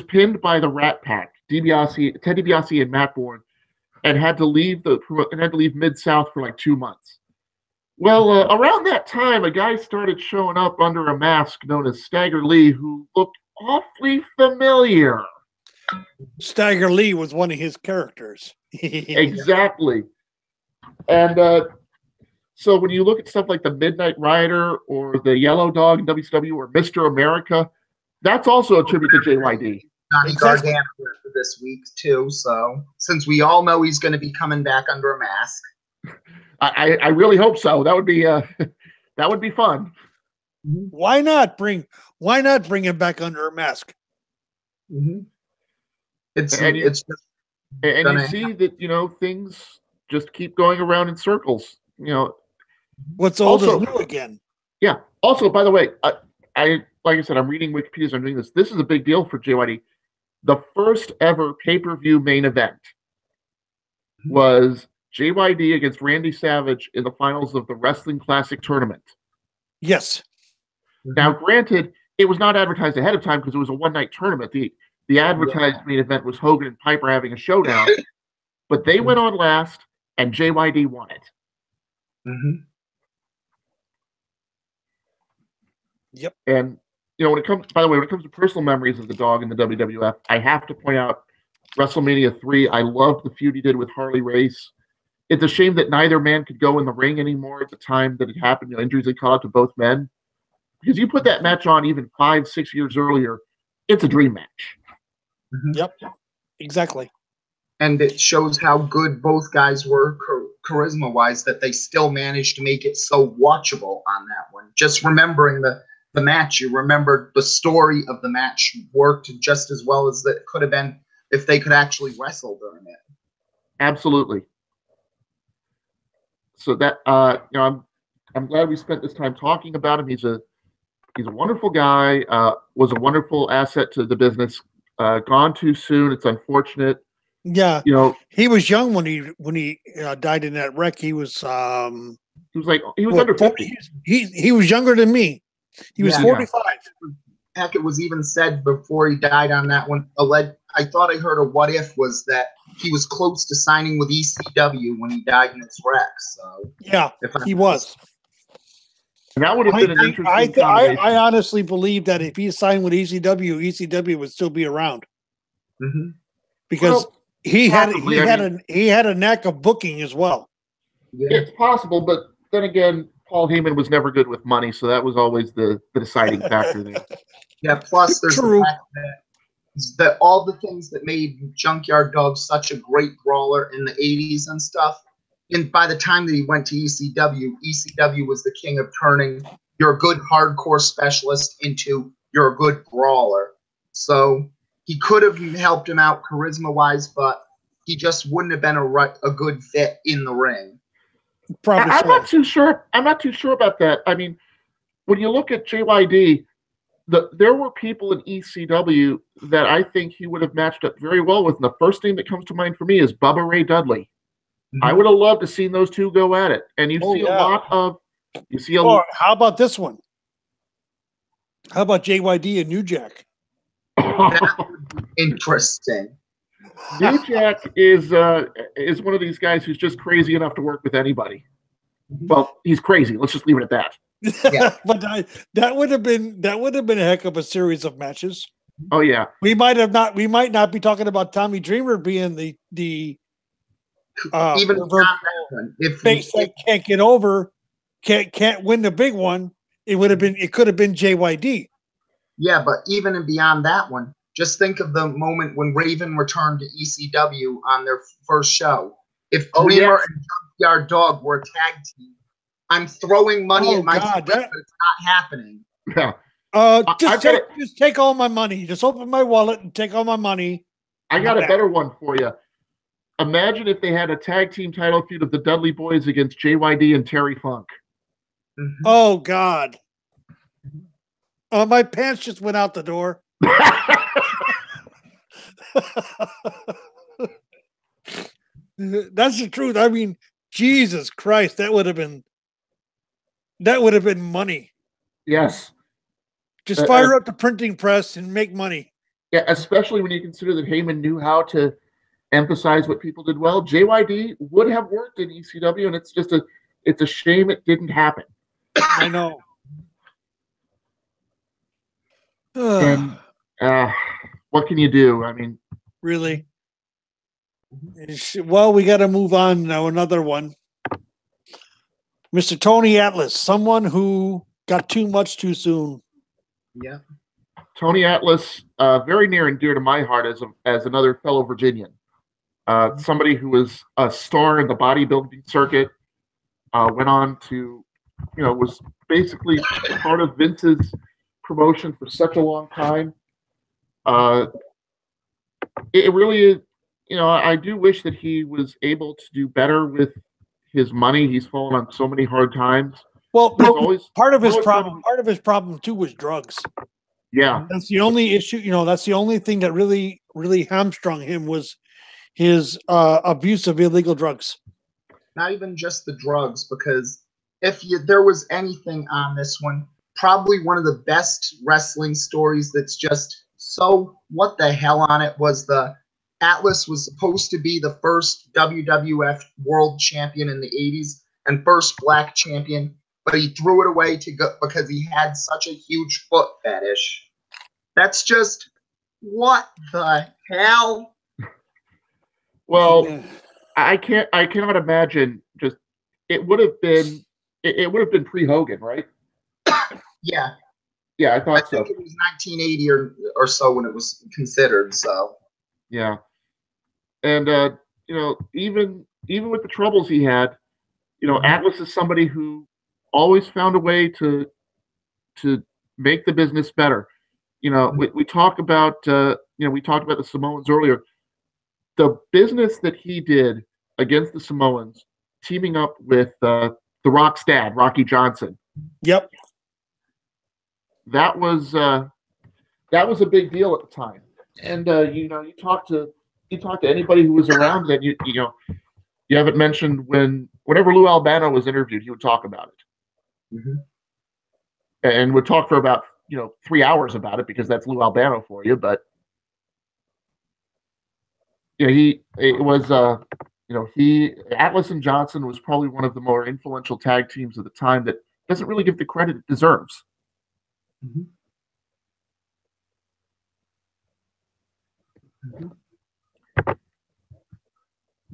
S3: pinned by the Rat Pack, Ted DiBiase and Matt Bourne, and had to leave Mid-South for like 2 months. Well, around that time, a guy started showing up under a mask known as Stagger Lee, who looked awfully familiar.
S1: Stagger Lee was one of his characters.
S3: Exactly. And so when you look at stuff like the Midnight Rider or the Yellow Dog in WCW or Mr. America, that's also a tribute to JYD.
S2: Johnny Gargano for this week too. So since we all know he's going to be coming back under a mask,
S3: I really hope so. That would be fun.
S1: Why not bring him back under a mask?
S2: Mm-hmm. You
S3: see that things just keep going around in circles.
S1: What's old is new again.
S3: Yeah. Also, by the way, I like I said, I'm reading Wikipedia. I'm doing this. This is a big deal for JYD. The first ever pay-per-view main event was JYD against Randy Savage in the finals of the Wrestling Classic tournament.
S1: Yes.
S3: Now, granted, it was not advertised ahead of time because it was a one-night tournament. The advertised main event was Hogan and Piper having a showdown, but they went on last, and JYD won it.
S2: Mm-hmm.
S1: Yep.
S3: And when it comes to personal memories of the dog in the WWF, I have to point out WrestleMania 3. I loved the feud he did with Harley Race. It's a shame that neither man could go in the ring anymore at the time that it happened. Injuries had caught up to both men. Because you put that match on even 5-6 years earlier, it's a dream match.
S2: Mm-hmm.
S1: Yep, exactly.
S2: And it shows how good both guys were charisma-wise, that they still managed to make it so watchable on that one. Just remembering the match, you remembered the story of the match worked just as well as it could have been if they could actually wrestle during it.
S3: Absolutely. So that I'm glad we spent this time talking about him. He's a wonderful guy. Was a wonderful asset to the business. Gone too soon. It's unfortunate.
S1: Yeah, he was young when he died in that wreck. He was under
S3: 50.
S1: He was younger than me. He was 45.
S2: Heck, it was even said before he died on that one. I thought I heard a what if was that he was close to signing with ECW when he died in his wreck. So
S1: yeah, he was.
S3: And that would have been an interesting
S1: I honestly believe that if he signed with ECW would still be around.
S2: Mm-hmm.
S1: Because he had a knack of booking as well.
S2: Yeah.
S3: It's possible, but then again, Paul Heyman was never good with money, so that was always the deciding factor there.
S2: Yeah, plus there's the fact that all the things that made Junkyard Dog such a great brawler in the 80s and stuff, and by the time that he went to ECW was the king of turning you're a good hardcore specialist into you're a good brawler. So he could have helped him out charisma-wise, but he just wouldn't have been a good fit in the ring.
S1: Probably
S3: I'm not too sure. I'm not too sure about that. I mean, when you look at JYD, there were people in ECW that I think he would have matched up very well with. And the first thing that comes to mind for me is Bubba Ray Dudley. Mm-hmm. I would have loved to seen those two go at it. And a lot of
S1: how about this one? How about JYD and New Jack?
S2: That would be interesting.
S3: New Jack is one of these guys who's just crazy enough to work with anybody. Well, he's crazy. Let's just leave it at that.
S1: Yeah. But that would have been a heck of a series of matches.
S3: Oh yeah.
S1: We might not be talking about Tommy Dreamer being the
S2: even
S1: if face that can't get over, can't win the big one. It could have been JYD.
S2: Yeah, but even beyond that one, just think of the moment when Raven returned to ECW on their first show. If
S3: Oh,
S2: Dreamer
S3: yes.
S2: and Junkyard Dog were a tag team, I'm throwing money
S1: Oh,
S2: at my
S1: God,
S2: but it's not happening.
S3: Yeah.
S1: Just take all my money. Just open my wallet and take all my money.
S3: I got a better one for you. Imagine if they had a tag team title feud of the Dudley Boys against JYD and Terry Funk.
S2: Mhm.
S1: Oh, God. My pants just went out the door. That's the truth. I mean, Jesus Christ, that would have been money.
S3: Yes.
S1: Just fire up the printing press and make money.
S3: Yeah, especially when you consider that Heyman knew how to emphasize what people did well. JYD would have worked in ECW, and it's a shame it didn't happen.
S1: I know.
S3: And what can you do? I mean,
S1: Really? Well, we got to move on now. Another one. Mr. Tony Atlas, someone who got too much too soon.
S2: Yeah.
S3: Tony Atlas, very near and dear to my heart as another fellow Virginian. Somebody who was a star in the bodybuilding circuit, went on to, was basically part of Vince's promotion for such a long time. It really is, I do wish that he was able to do better with his money. He's fallen on so many hard times.
S1: Well, part of his
S3: problem
S1: too was drugs.
S3: Yeah.
S1: That's the only issue, that's the only thing that really, really hamstrung him was his abuse of illegal drugs.
S2: Not even just the drugs, because if there was anything on this one, probably one of the best wrestling stories that's just so what the hell on it was the Atlas was supposed to be the first WWF World Champion in the 80s and first black champion, but he threw it away because he had such a huge foot fetish. That's just what the hell?
S3: Well,
S1: Yeah.
S3: I cannot imagine. Just it would have been pre-Hogan, right?
S2: Yeah.
S3: Yeah, I thought so.
S2: I think it was 1980 or so when it was considered. So.
S3: Yeah, and even with the troubles he had, Atlas is somebody who always found a way to make the business better. We talk about we talked about the Samoans earlier. The business that he did against the Samoans, teaming up with the Rock's dad, Rocky Johnson.
S1: Yep.
S3: That was a big deal at the time. And you talk to anybody who was around then. You haven't mentioned whenever Lou Albano was interviewed, he would talk about it, and would talk for about 3 hours about it because that's Lou Albano for you. But Atlas and Johnson was probably one of the more influential tag teams at the time that doesn't really get the credit it deserves.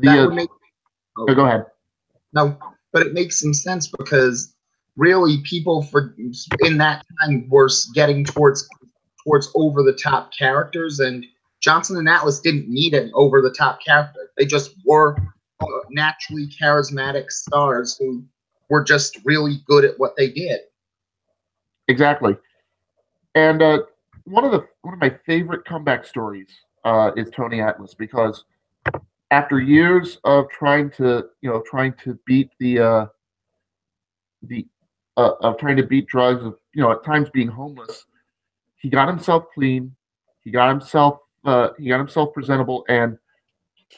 S2: Go
S3: ahead.
S2: No, but it makes some sense because really people in that time were getting towards over the top characters, and Johnson and Atlas didn't need an over the top character. They just were naturally charismatic stars who were just really good at what they did.
S3: Exactly. And one of my favorite comeback stories is Tony Atlas, because after years of trying to beat trying to beat drugs, of at times being homeless, he got himself clean, he got himself presentable, and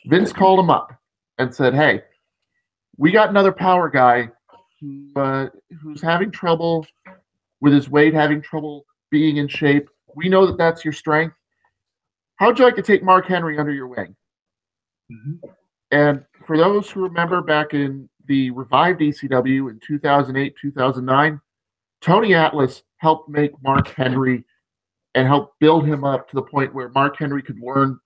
S3: Vince called him up and said, "Hey, we got another power guy who's having trouble with his weight, having trouble being in shape. We know that that's your strength. How would you like to take Mark Henry under your wing?" And for those who remember back in the revived ECW in 2008, 2009, Tony Atlas helped make Mark Henry and helped build him up to the point where Mark Henry could learn.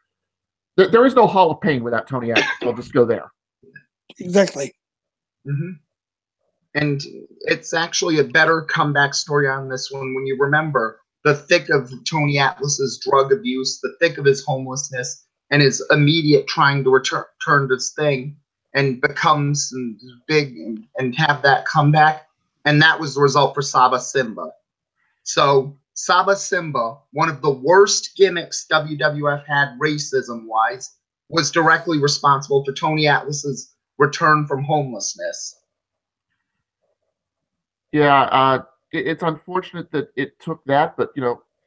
S3: There is no Hall of Pain without Tony Atlas. I'll just go there.
S1: Exactly.
S2: And it's actually a better comeback story on this one when you remember the thick of Tony Atlas's drug abuse, the thick of his homelessness, and his immediate trying to return to his thing, and becomes big and have that comeback. And that was the result for Saba Simba. So Saba Simba, one of the worst gimmicks WWF had racism-wise, was directly responsible for Tony Atlas's return from homelessness.
S3: Yeah, it's unfortunate that it took that, but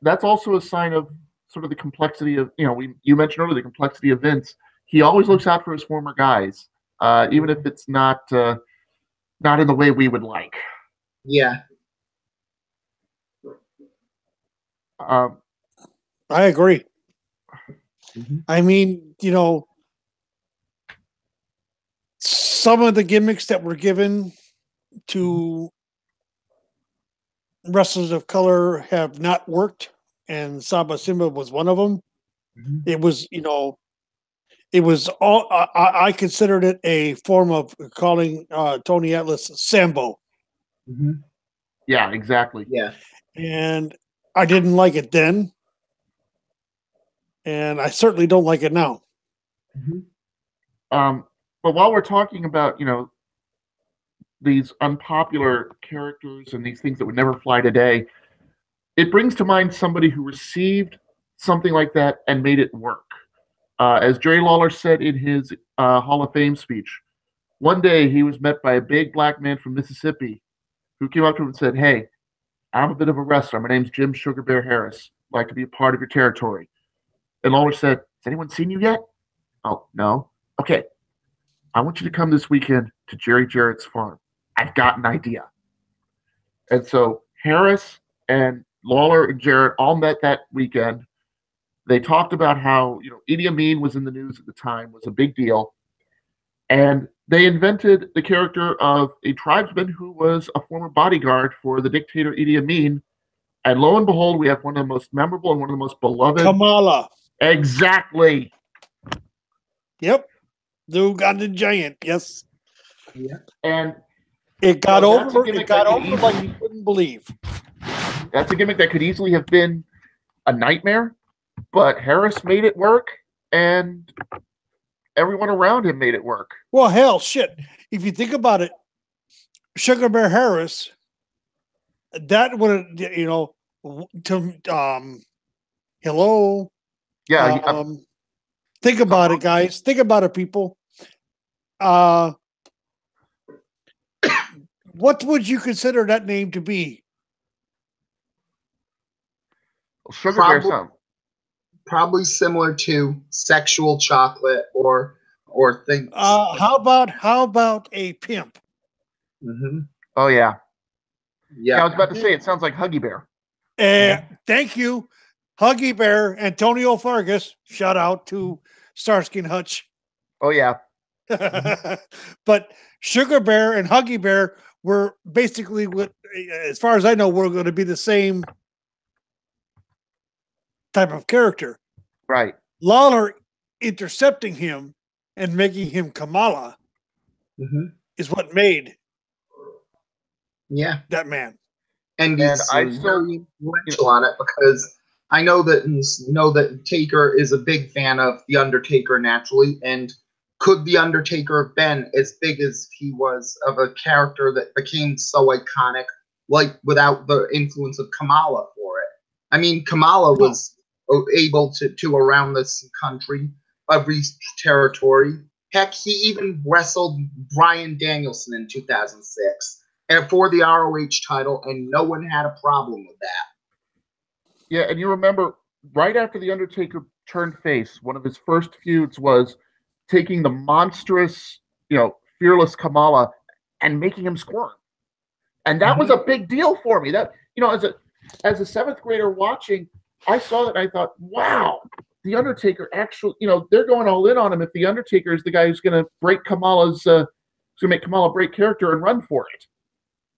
S3: that's also a sign of sort of the complexity of you mentioned earlier the complexity of Vince. He always looks out for his former guys, even if it's not in the way we would like.
S2: Yeah.
S1: I agree.
S2: Mm-hmm.
S1: I mean, some of the gimmicks that were given to wrestlers of color have not worked, and Saba Simba was one of them.
S2: Mm-hmm.
S1: It was all. I considered it a form of calling Tony Atlas Sambo.
S2: Mm-hmm.
S3: Yeah, exactly.
S2: Yeah,
S1: and I didn't like it then, and I certainly don't like it now.
S2: Mm-hmm.
S3: But while we're talking about these unpopular characters and these things that would never fly today, it brings to mind somebody who received something like that and made it work. As Jerry Lawler said in his Hall of Fame speech, one day he was met by a big black man from Mississippi who came up to him and said, "Hey, I'm a bit of a wrestler. My name's Jim Sugar Bear Harris. I'd like to be a part of your territory." And Lawler said, "Has anyone seen you yet?" "Oh, no." "Okay, I want you to come this weekend to Jerry Jarrett's farm. I've got an idea." And so Harris and Lawler and Jarrett all met that weekend. They talked about how Idi Amin was in the news at the time, was a big deal. And they invented the character of a tribesman who was a former bodyguard for the dictator Idi Amin. And lo and behold, we have one of the most memorable and one of the most beloved.
S1: Kamala.
S3: Exactly.
S1: Yep. The Ugandan giant. Yes.
S2: Yeah.
S3: And
S1: it got over.
S3: It got over
S1: like you couldn't believe.
S3: That's a gimmick that could easily have been a nightmare, but Harris made it work, and everyone around him made it work.
S1: Well, hell, shit. If you think about it, Sugar Bear Harris, that would hello.
S3: Yeah.
S1: Think about it, guys. Think about it, people. What would you consider that name to be?
S3: Sugar Bear something.
S2: Probably similar to sexual chocolate or things.
S1: How about a pimp?
S2: Mm-hmm.
S3: Oh yeah.
S2: Yeah.
S3: I was about to say it sounds like Huggy Bear.
S1: Thank you, Huggy Bear, Antonio Fargas. Shout out to Starsky and Hutch.
S3: Oh yeah.
S1: But Sugar Bear and Huggy Bear were basically, as far as I know, were going to be the same type of character.
S3: Right.
S1: Lawler intercepting him and making him Kamala is what made that man.
S2: And I still influential on it because I know that Taker is a big fan of The Undertaker naturally, and could The Undertaker have been as big as he was of a character that became so iconic, like without the influence of Kamala for it? I mean, Kamala was able to around this country, every territory. Heck, he even wrestled Bryan Danielson in 2006 and for the ROH title, and no one had a problem with that.
S3: Yeah, and you remember right after The Undertaker turned face, one of his first feuds was taking the monstrous, fearless Kamala and making him squirm. And that was a big deal for me. That, as a seventh grader watching, I saw that and I thought, wow, The Undertaker actually, they're going all in on him if The Undertaker is the guy who's going to break Kamala's, going to make Kamala break character and run for it.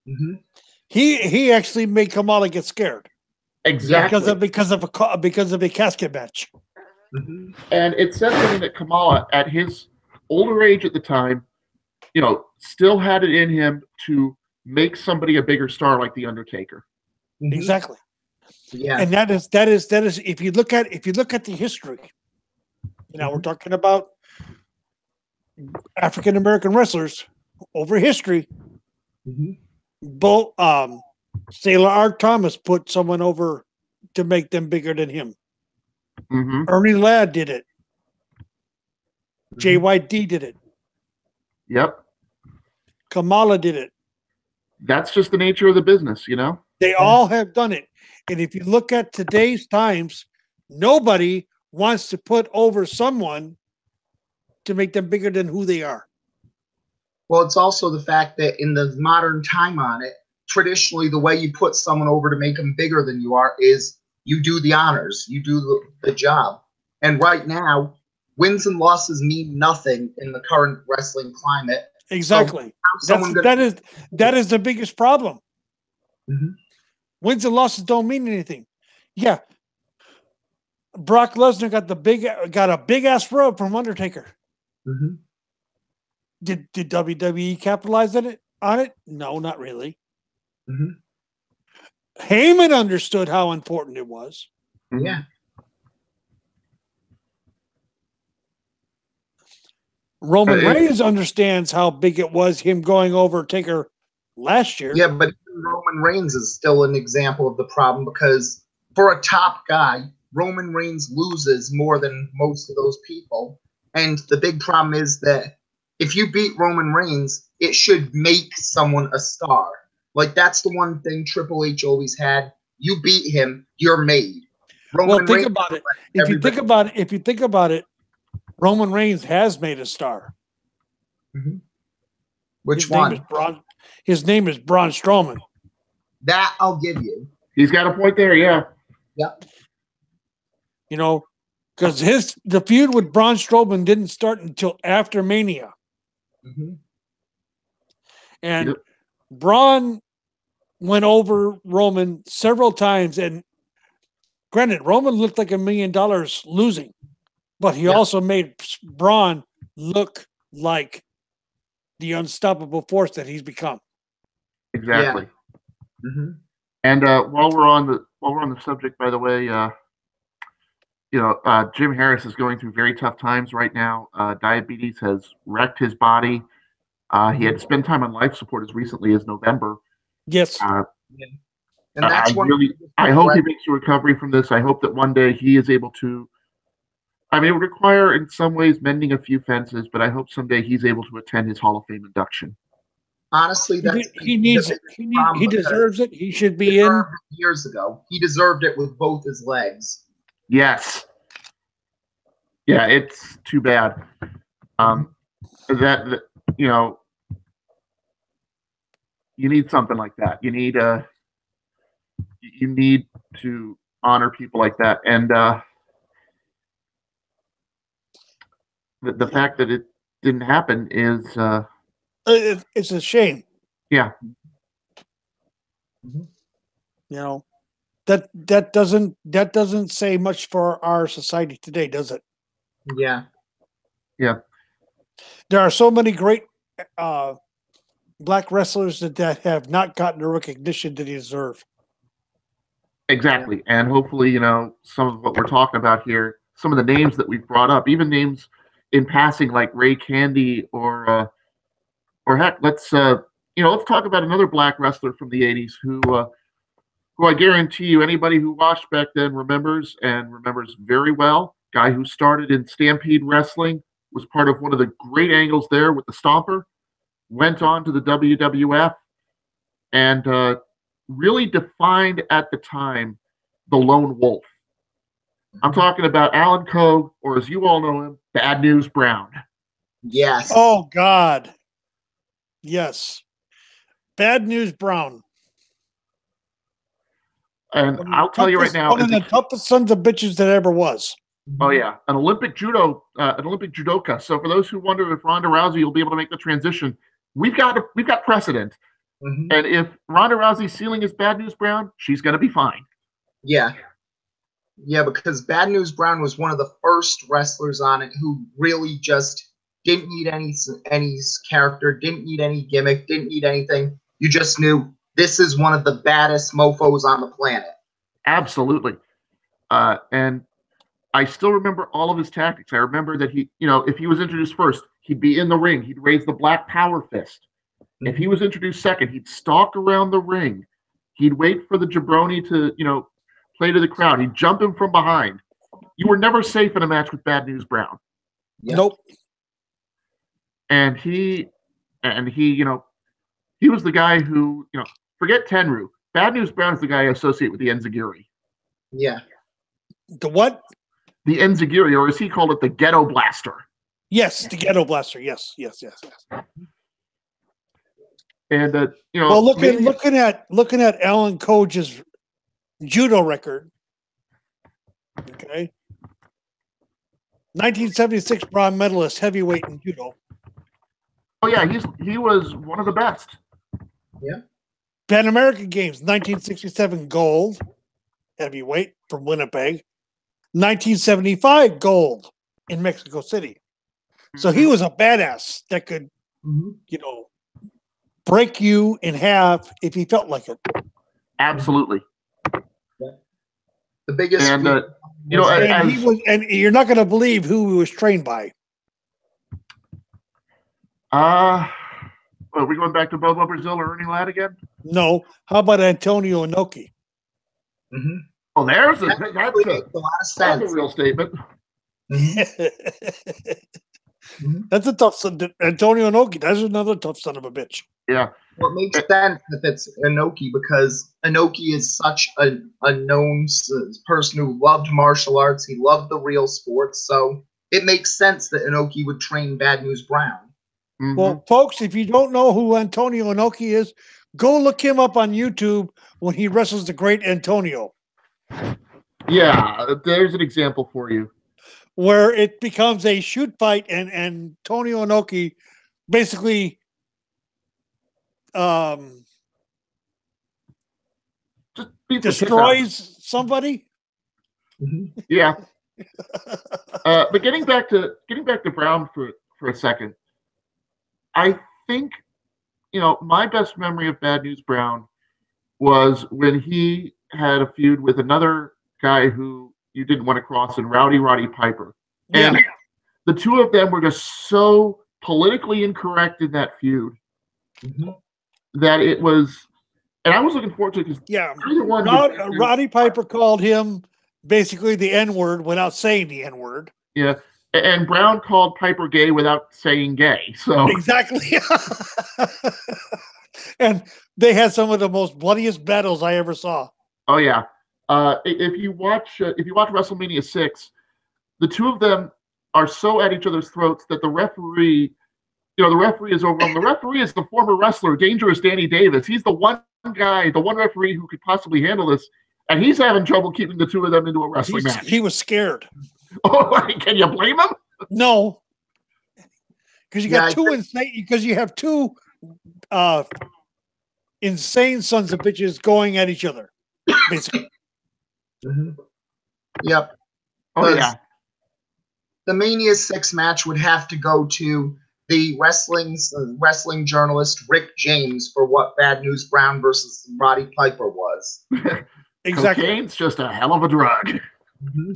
S2: Mm-hmm.
S1: He actually made Kamala get scared.
S3: Exactly.
S1: Because of a casket match.
S3: Mm-hmm. And it said something that Kamala, at his older age at the time, still had it in him to make somebody a bigger star like The Undertaker.
S1: Mm-hmm. Exactly.
S2: Yeah.
S1: And that is if you look at the history, we're talking about African American wrestlers over history. Both Sailor Art Thomas put someone over to make them bigger than him. Ernie Ladd did it. JYD did it.
S3: Yep.
S1: Kamala did it.
S3: That's just the nature of the business,
S1: They all have done it. And if you look at today's times, nobody wants to put over someone to make them bigger than who they are.
S2: Well, it's also the fact that in the modern time on it, traditionally the way you put someone over to make them bigger than you are is you do the honors, you do the job. And right now, wins and losses mean nothing in the current wrestling climate.
S1: Exactly.
S2: So
S1: that is the biggest problem. Wins and losses don't mean anything. Yeah. Brock Lesnar got a big ass rub from Undertaker. Did WWE capitalize on it? No, not really. Heyman understood how important it was.
S2: Yeah.
S1: Roman Reigns understands how big it was, him going over Taker last year.
S2: Yeah, but Roman Reigns is still an example of the problem because for a top guy, Roman Reigns loses more than most of those people. And the big problem is that if you beat Roman Reigns, it should make someone a star. Like, that's the one thing Triple H always had. You beat him, you're made.
S1: Think about it. If you think about it, Roman Reigns has made a star.
S2: Which one?
S1: His name is Braun Strowman.
S2: That I'll give you.
S3: He's got a point there, yeah.
S2: Yep.
S1: Because the feud with Braun Strowman didn't start until after Mania. And Braun went over Roman several times, and granted, Roman looked like $1 million losing, but he also made Braun look like the unstoppable force that he's become.
S3: Exactly. And while we're on the subject, by the way, Jim Harris is going through very tough times right now. Diabetes has wrecked his body. He had to spend time on life support as recently as November.
S1: Yes.
S2: And that's
S3: I hope he makes a recovery from this. I hope that one day he is able to. I mean, it would require, in some ways, mending a few fences, but I hope someday he's able to attend his Hall of Fame induction.
S2: Honestly,
S1: he needs it. He deserves it. He should be in.
S2: Years ago, he deserved it with both his legs.
S3: Yes. Yeah, it's too bad. That you need something like that. You need to honor people like that, and the fact that it didn't happen is
S1: it's a shame.
S3: Yeah.
S1: That doesn't say much for our society today, does it?
S2: Yeah.
S3: Yeah.
S1: There are so many great black wrestlers that have not gotten the recognition that they deserve.
S3: Exactly. And hopefully, some of what we're talking about here, some of the names that we've brought up, even names in passing like Ray Candy or heck, let's talk about another black wrestler from the 80s who I guarantee you anybody who watched back then remembers very well. Guy who started in Stampede Wrestling, was part of one of the great angles there with the Stomper, went on to the WWF, and really defined at the time the Lone Wolf. I'm talking about Alan Coe, or as you all know him, Bad News Brown.
S2: Yes.
S1: Oh, God. Yes. Bad News Brown.
S3: And I'll tell you right now,
S1: one of the toughest sons of bitches that ever was.
S3: Oh yeah, an Olympic judoka. So for those who wonder if Ronda Rousey will be able to make the transition, we've got precedent. And if Ronda Rousey's ceiling is Bad News Brown, she's going to be fine.
S2: Yeah. Yeah, because Bad News Brown was one of the first wrestlers on it who really just didn't need any character, didn't need any gimmick, didn't need anything. You just knew this is one of the baddest mofos on the planet.
S3: Absolutely. And I still remember all of his tactics. I remember that he, if he was introduced first, he'd be in the ring. He'd raise the black power fist. If he was introduced second, he'd stalk around the ring. He'd wait for the jabroni to, play to the crowd. He'd jump him from behind. You were never safe in a match with Bad News Brown.
S1: Yep. Nope.
S3: And he was the guy who, forget Tenru. Bad News Brown is the guy I associate with the Enziguri.
S2: Yeah.
S1: The what?
S3: The Enziguri, or as he called it, the Ghetto Blaster.
S1: Yes, the Ghetto Blaster. Yes.
S3: And
S1: well, looking at Alan Coge's judo record. Okay. 1976 bronze medalist, heavyweight in judo.
S3: Oh yeah, he was one of the best.
S2: Yeah.
S1: Pan American Games, 1967 gold, heavyweight from Winnipeg. 1975 gold in Mexico City. So he was a badass that could, break you in half if he felt like it.
S3: Absolutely.
S2: The biggest,
S3: and
S1: you're not going to believe who he was trained by.
S3: Are we going back to Bobo Brazil or Ernie Ladd again?
S1: No. How about Antonio Inoki?
S2: Mm-hmm.
S3: Oh, that's a real statement.
S2: Mm-hmm.
S1: That's a tough son. Antonio Inoki, that's another tough son of a bitch.
S3: Yeah.
S2: Well, it makes sense if it's Inoki because Inoki is such a known person who loved martial arts. He loved the real sports. So it makes sense that Inoki would train Bad News Brown.
S3: Mm-hmm.
S1: Well, folks, if you don't know who Antonio Inoki is, go look him up on YouTube when he wrestles the great Antonio.
S3: Yeah, there's an example for you.
S1: Where it becomes a shoot fight and Antonio Inoki basically
S3: just
S1: destroys somebody.
S3: Mm-hmm. Yeah. But getting back to Brown for a second, I think my best memory of Bad News Brown was when he had a feud with another guy who you didn't want to cross, in Roddy Piper. And the two of them were just so politically incorrect in that feud that it was, and I was looking forward to it because
S1: Roddy Piper called him basically the N-word without saying the N-word.
S3: Yeah. And Brown called Piper gay without saying gay. So
S1: exactly. And they had some of the most bloodiest battles I ever saw.
S3: Oh yeah. If you watch WrestleMania 6, the two of them are so at each other's throats that the referee is over them. The referee is the former wrestler, Dangerous Danny Davis. He's the one referee who could possibly handle this, and he's having trouble keeping the two of them into a wrestling match.
S1: He was scared.
S3: Oh, can you blame him?
S1: No, because you have two insane sons of bitches going at each other, basically.
S2: Yep.
S3: Oh yeah.
S2: The Mania 6 match would have to go to the wrestling journalist Rick James for what Bad News Brown versus Roddy Piper was.
S1: Exactly.
S3: Cocaine's just a hell of a drug.
S2: Mm-hmm.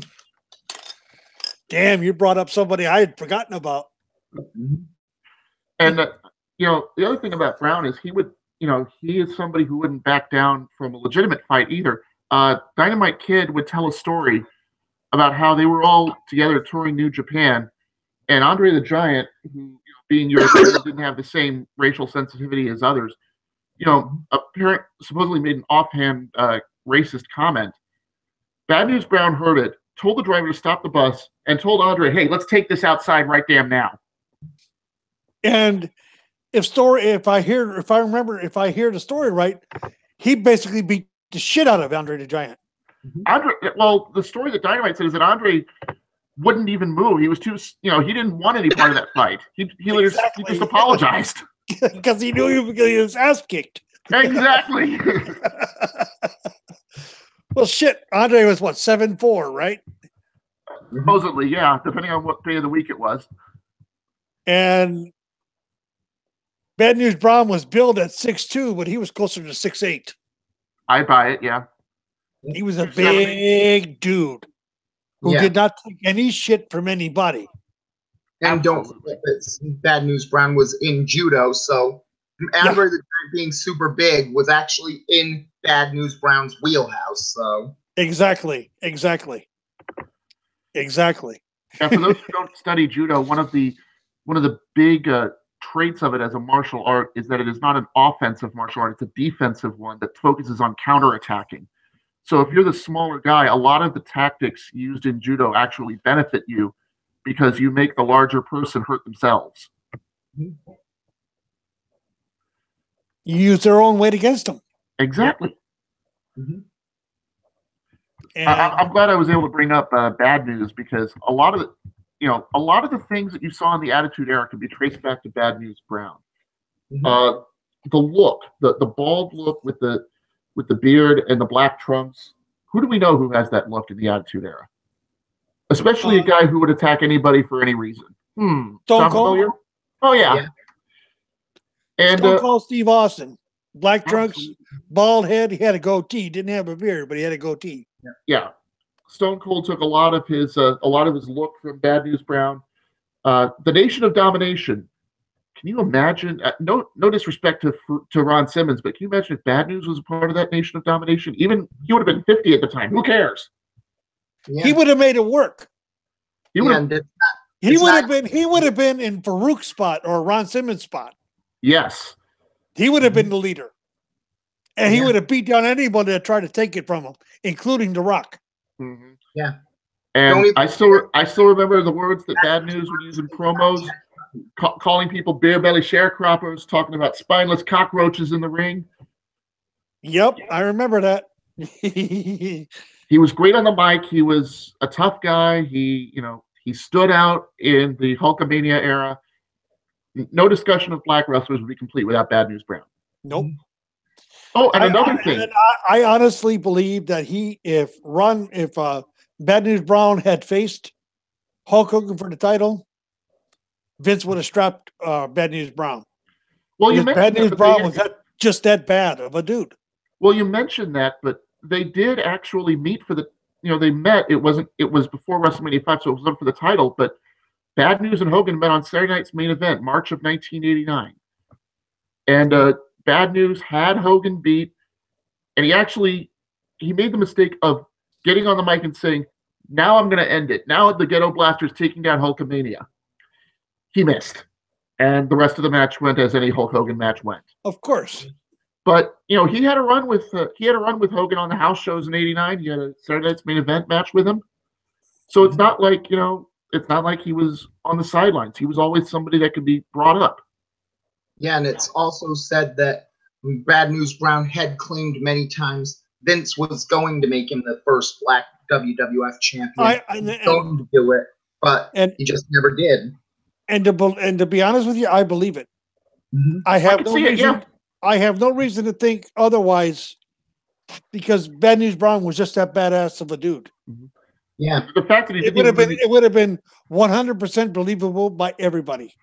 S1: Damn, you brought up somebody I had forgotten about.
S2: Mm-hmm.
S3: And the other thing about Brown is he is somebody who wouldn't back down from a legitimate fight either. Dynamite Kid would tell a story about how they were all together touring New Japan, and Andre the Giant, who being European didn't have the same racial sensitivity as others, supposedly made an offhand racist comment. Bad News Brown heard it, told the driver to stop the bus, and told Andre, "Hey, let's take this outside right damn now."
S1: And if I hear the story right, he basically beat the shit out of Andre the Giant.
S3: Andre, well, the story that Dynamite said is that Andre wouldn't even move. He was too, he didn't want any part of that fight. He just apologized
S1: because he knew he was getting his ass kicked.
S3: Exactly.
S1: Well, shit. Andre was what, 7'4", right?
S3: Supposedly, yeah, depending on what day of the week it was.
S1: And Bad News Brown was billed at 6'2", but he was closer to 6'8".
S3: I buy it, yeah.
S1: He was a big dude who
S2: Yeah.
S1: did not take any shit from anybody.
S2: And don't
S3: Absolutely.
S2: forget that Bad News Brown was in judo, so Andre the Giant being super big was actually in Bad News Brown's wheelhouse. So
S1: Exactly.
S3: Now, for those who don't study judo, one of the big traits of it as a martial art is that it is not an offensive martial art; it's a defensive one that focuses on counterattacking. So if you're the smaller guy, a lot of the tactics used in judo actually benefit you because you make the larger person hurt themselves.
S1: You use their own weight against them.
S3: Exactly.
S2: Mhm.
S1: And
S3: I'm glad I was able to bring up Bad News because a lot of the things that you saw in the Attitude Era can be traced back to Bad News Brown.
S2: Mhm.
S3: The look, the bald look with the beard and the black trunks. Who do we know who has that look in the Attitude Era? Especially a guy who would attack anybody for any reason.
S1: Stone
S3: Sound
S1: Cold?
S3: familiar? Oh yeah.
S2: Yeah.
S3: And
S1: Stone Cold Steve Austin. Black trunks,
S3: absolutely.
S1: bald head. He had a goatee. Didn't have a beard, but he had a goatee.
S3: Yeah, Stone Cold took a lot of his look from Bad News Brown. The Nation of Domination. Can you imagine? No disrespect to Ron Simmons, but can you imagine if Bad News was a part of that Nation of Domination? Even he would have been 50 at the time. Who cares?
S2: Yeah.
S1: He would have made it work.
S3: He would
S2: And
S3: have.
S1: He
S2: It's
S1: would
S2: not-
S1: have been. He would have been in Farouk's spot or Ron Simmons' spot.
S3: Yes.
S1: He would have been the leader, and he
S2: Yeah.
S1: would have beat down anybody that tried to take it from him, including The Rock.
S3: Mm-hmm.
S2: Yeah.
S3: And
S2: Don't even-
S3: I still remember the words that Bad News would use in promos, calling people beer belly sharecroppers, talking about spineless cockroaches in the ring.
S1: Yep, I remember that. He
S3: He was great on the mic. He was a tough guy. He stood out in the Hulkamania era. No discussion of black wrestlers would be complete without Bad News Brown.
S1: Nope.
S3: Oh, and another thing.
S1: And I honestly believe that if Bad News Brown had faced Hulk Hogan for the title, Vince would have strapped Bad News Brown.
S3: Well, you
S1: Because
S3: mentioned
S1: Bad News
S3: that,
S1: Brown was just that bad of a dude.
S3: well, you mentioned that, but they did actually meet for the. They met. It was before WrestleMania 5, so it wasn't for the title. But Bad News and Hogan met on Saturday Night's Main Event, March of 1989, and Bad News had Hogan beat, and he made the mistake of getting on the mic and saying, "Now I'm going to end it. Now the Ghetto Blaster's taking down Hulkamania." He missed, and the rest of the match went as any Hulk Hogan match went.
S1: Of course.
S3: But he had a run with Hogan on the house shows in '89. He had a Saturday Night's Main Event match with him. So it's not like he was on the sidelines. He was always somebody that could be brought up.
S2: Yeah, and it's also said that Bad News Brown had claimed many times Vince was going to make him the first black WWF champion. Going to do it, but he just never did.
S1: And to be honest with you, I believe it.
S2: Mhm.
S1: I have no
S3: see it,
S1: reason.
S3: yeah.
S1: I have no reason to think otherwise, because Bad News Brown was just that badass of a dude.
S2: Yeah,
S3: The fact that he
S1: It
S3: didn't
S1: would have been 100% believable by everybody.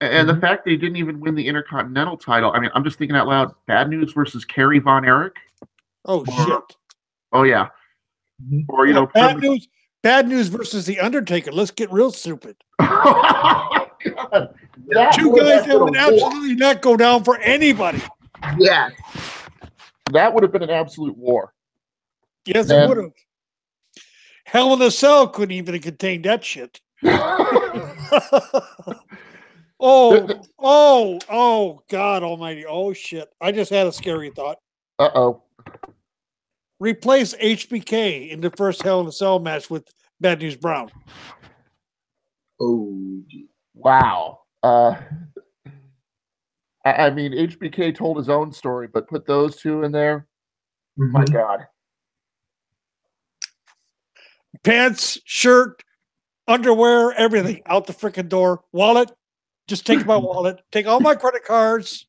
S3: and the fact that he didn't even win the Intercontinental title. I mean, I'm just thinking out loud. Bad News versus Kerry Von Erich.
S1: Oh shit!
S3: Oh yeah.
S2: Mhm.
S3: Or
S1: Bad news versus the Undertaker. Let's get real stupid.
S3: God,
S1: Two guys that would absolutely not go down for anybody.
S2: yeah.
S3: That would have been an absolute war.
S1: Yes,
S3: Man.
S1: it would have. Hell in a Cell couldn't even contain that shit. Oh, God almighty. Oh, shit. I just had a scary thought.
S3: Uh-oh.
S1: Replace HBK in the first Hell in a Cell match with Bad News Brown.
S2: Oh,
S3: Wow. I mean, HBK told his own story, but put those two in there.
S2: Mhm.
S3: My God.
S1: Pants, shirt, underwear, everything out the freaking door. Wallet. Just take my wallet. Take all my credit cards.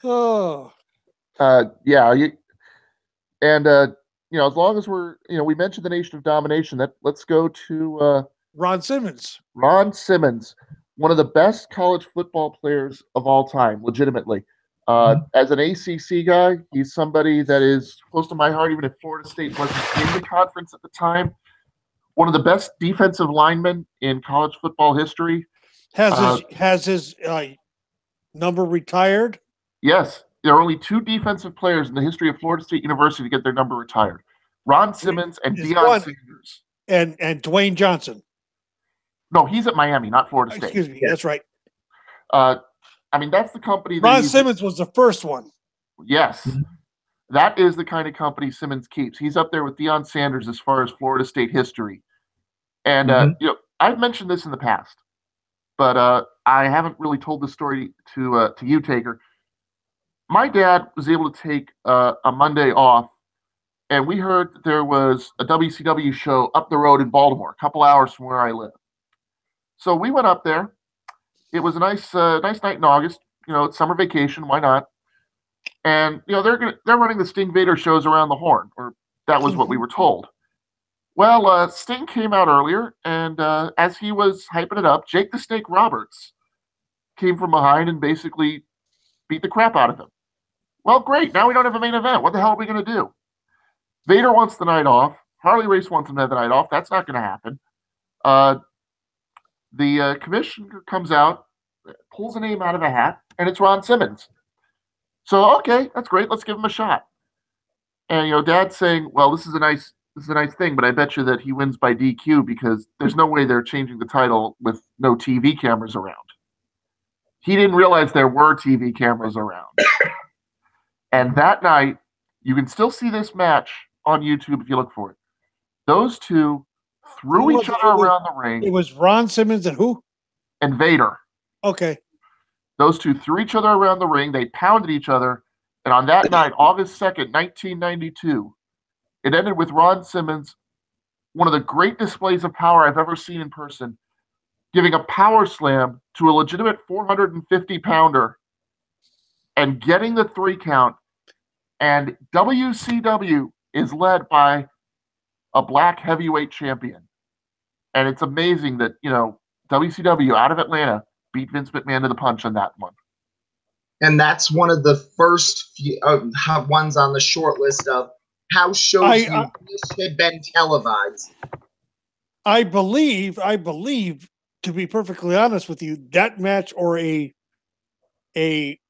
S1: Oh.
S3: Yeah. As long as we mentioned the Nation of Domination, let's go to
S1: Ron Simmons.
S3: Ron Simmons, one of the best college football players of all time, legitimately. As an ACC guy, he's somebody that is close to my heart, even if Florida State wasn't in the conference at the time. One of the best defensive linemen in college football history.
S1: Has his number retired?
S3: Yes. There are only 2 defensive players in the history of Florida State University to get their number retired. Ron Simmons and Deion Sanders.
S1: And Dwayne Johnson.
S3: No, he's at Miami, not Florida State.
S1: Excuse me. That's right.
S3: I mean, that's the company that
S1: Ron Simmons was the first one.
S3: Yes. That is the kind of company Simmons keeps. He's up there with Deion Sanders as far as Florida State history. And you know, I've mentioned this in the past, but I haven't really told this story to you, Taker. My dad was able to take a Monday off, and we heard that there was a WCW show up the road in Baltimore, a couple hours from where I live. So we went up there. It was a nice night in August. You know, it's summer vacation. Why not? And you know, they're running the Sting Vader shows around the Horn, or that was what we were told. Well, Sting came out earlier, and as he was hyping it up, Jake the Snake Roberts came from behind and basically beat the crap out of him. Well, great. Now we don't have a main event. What the hell are we going to do? Vader wants the night off. Harley Race wants him to have the night off. That's not going to happen. The commissioner comes out, pulls a name out of a hat, and it's Ron Simmons. So, okay, that's great. Let's give him a shot. And, you know, Dad's saying, well, this is a nice thing, but I bet you that he wins by DQ because there's no way they're changing the title with no TV cameras around. He didn't realize there were TV cameras around. And that night, you can still see this match on YouTube if you look for it. Those two threw each other around the ring.
S1: It was Ron Simmons and who?
S3: And Vader.
S1: Okay.
S3: Those two threw each other around the ring. They pounded each other. And on that night, August 2nd, 1992, it ended with Ron Simmons, one of the great displays of power I've ever seen in person, giving a power slam to a legitimate 450-pounder and getting the 3 count. And WCW is led by a black heavyweight champion. And it's amazing that, you know, WCW out of Atlanta beat Vince McMahon to the punch on that one.
S2: And that's one of the first few, ones on the short list of house shows you wish had been televised.
S1: I believe, to be perfectly honest with you, that match or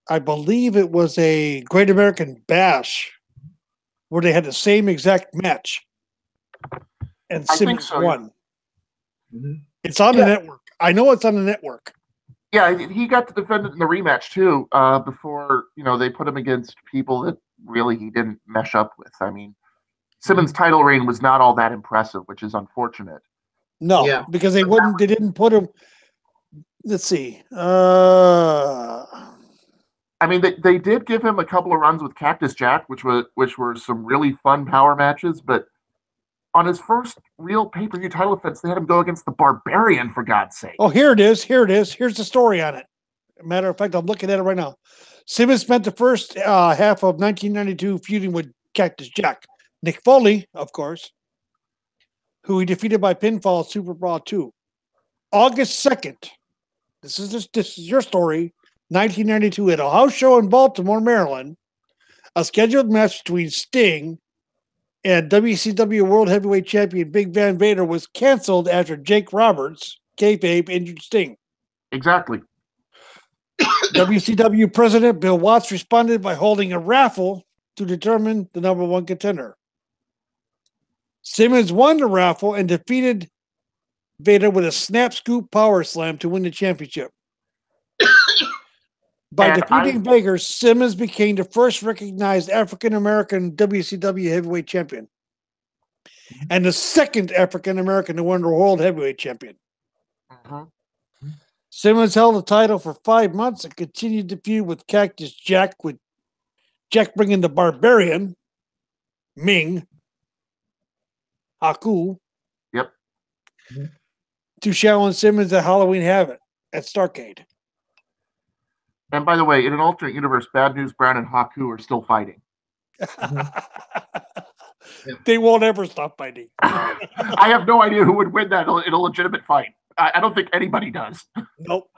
S1: I believe it was a Great American Bash where they had the same exact match. And Simmons won.
S2: Mm-hmm.
S1: It's on the network. I know it's on the network.
S3: Yeah, he got to defend it in the rematch too. Before they put him against people that really he didn't mesh up with. I mean, Simmons' title reign was not all that impressive, which is unfortunate.
S1: No, because they didn't put him. Let's see.
S3: I mean, they did give him a couple of runs with Cactus Jack, which were some really fun power matches, but on his first real pay-per-view title defense, they had him go against the Barbarian, for God's sake.
S1: Oh, here it is. Here's the story on it. Matter of fact, I'm looking at it right now. Simmons spent the first half of 1992 feuding with Cactus Jack. Nick Foley, of course, who he defeated by pinfall at Super Brawl 2. August 2nd, this is your story, 1992, at a house show in Baltimore, Maryland, a scheduled match between Sting and WCW World Heavyweight Champion Big Van Vader was canceled after Jake Roberts, kayfabe, injured Sting.
S3: Exactly.
S1: WCW President Bill Watts responded by holding a raffle to determine the number 1 contender. Simmons won the raffle and defeated Vader with a snap scoop power slam to win the championship. By defeating Vader, Simmons became the first recognized African-American WCW heavyweight champion and the second African-American to win the World Heavyweight Champion.
S3: Uh-huh.
S1: Simmons held the title for 5 months and continued to feud with Cactus Jack, with Jack bringing the Barbarian, Ming, Haku, to challenge Simmons at Halloween Havoc at Starrcade.
S3: And by the way, in an alternate universe, Bad News Brown and Haku are still fighting.
S1: They won't ever stop fighting.
S3: I have no idea who would win that in a legitimate fight. I don't think anybody does.
S1: Nope.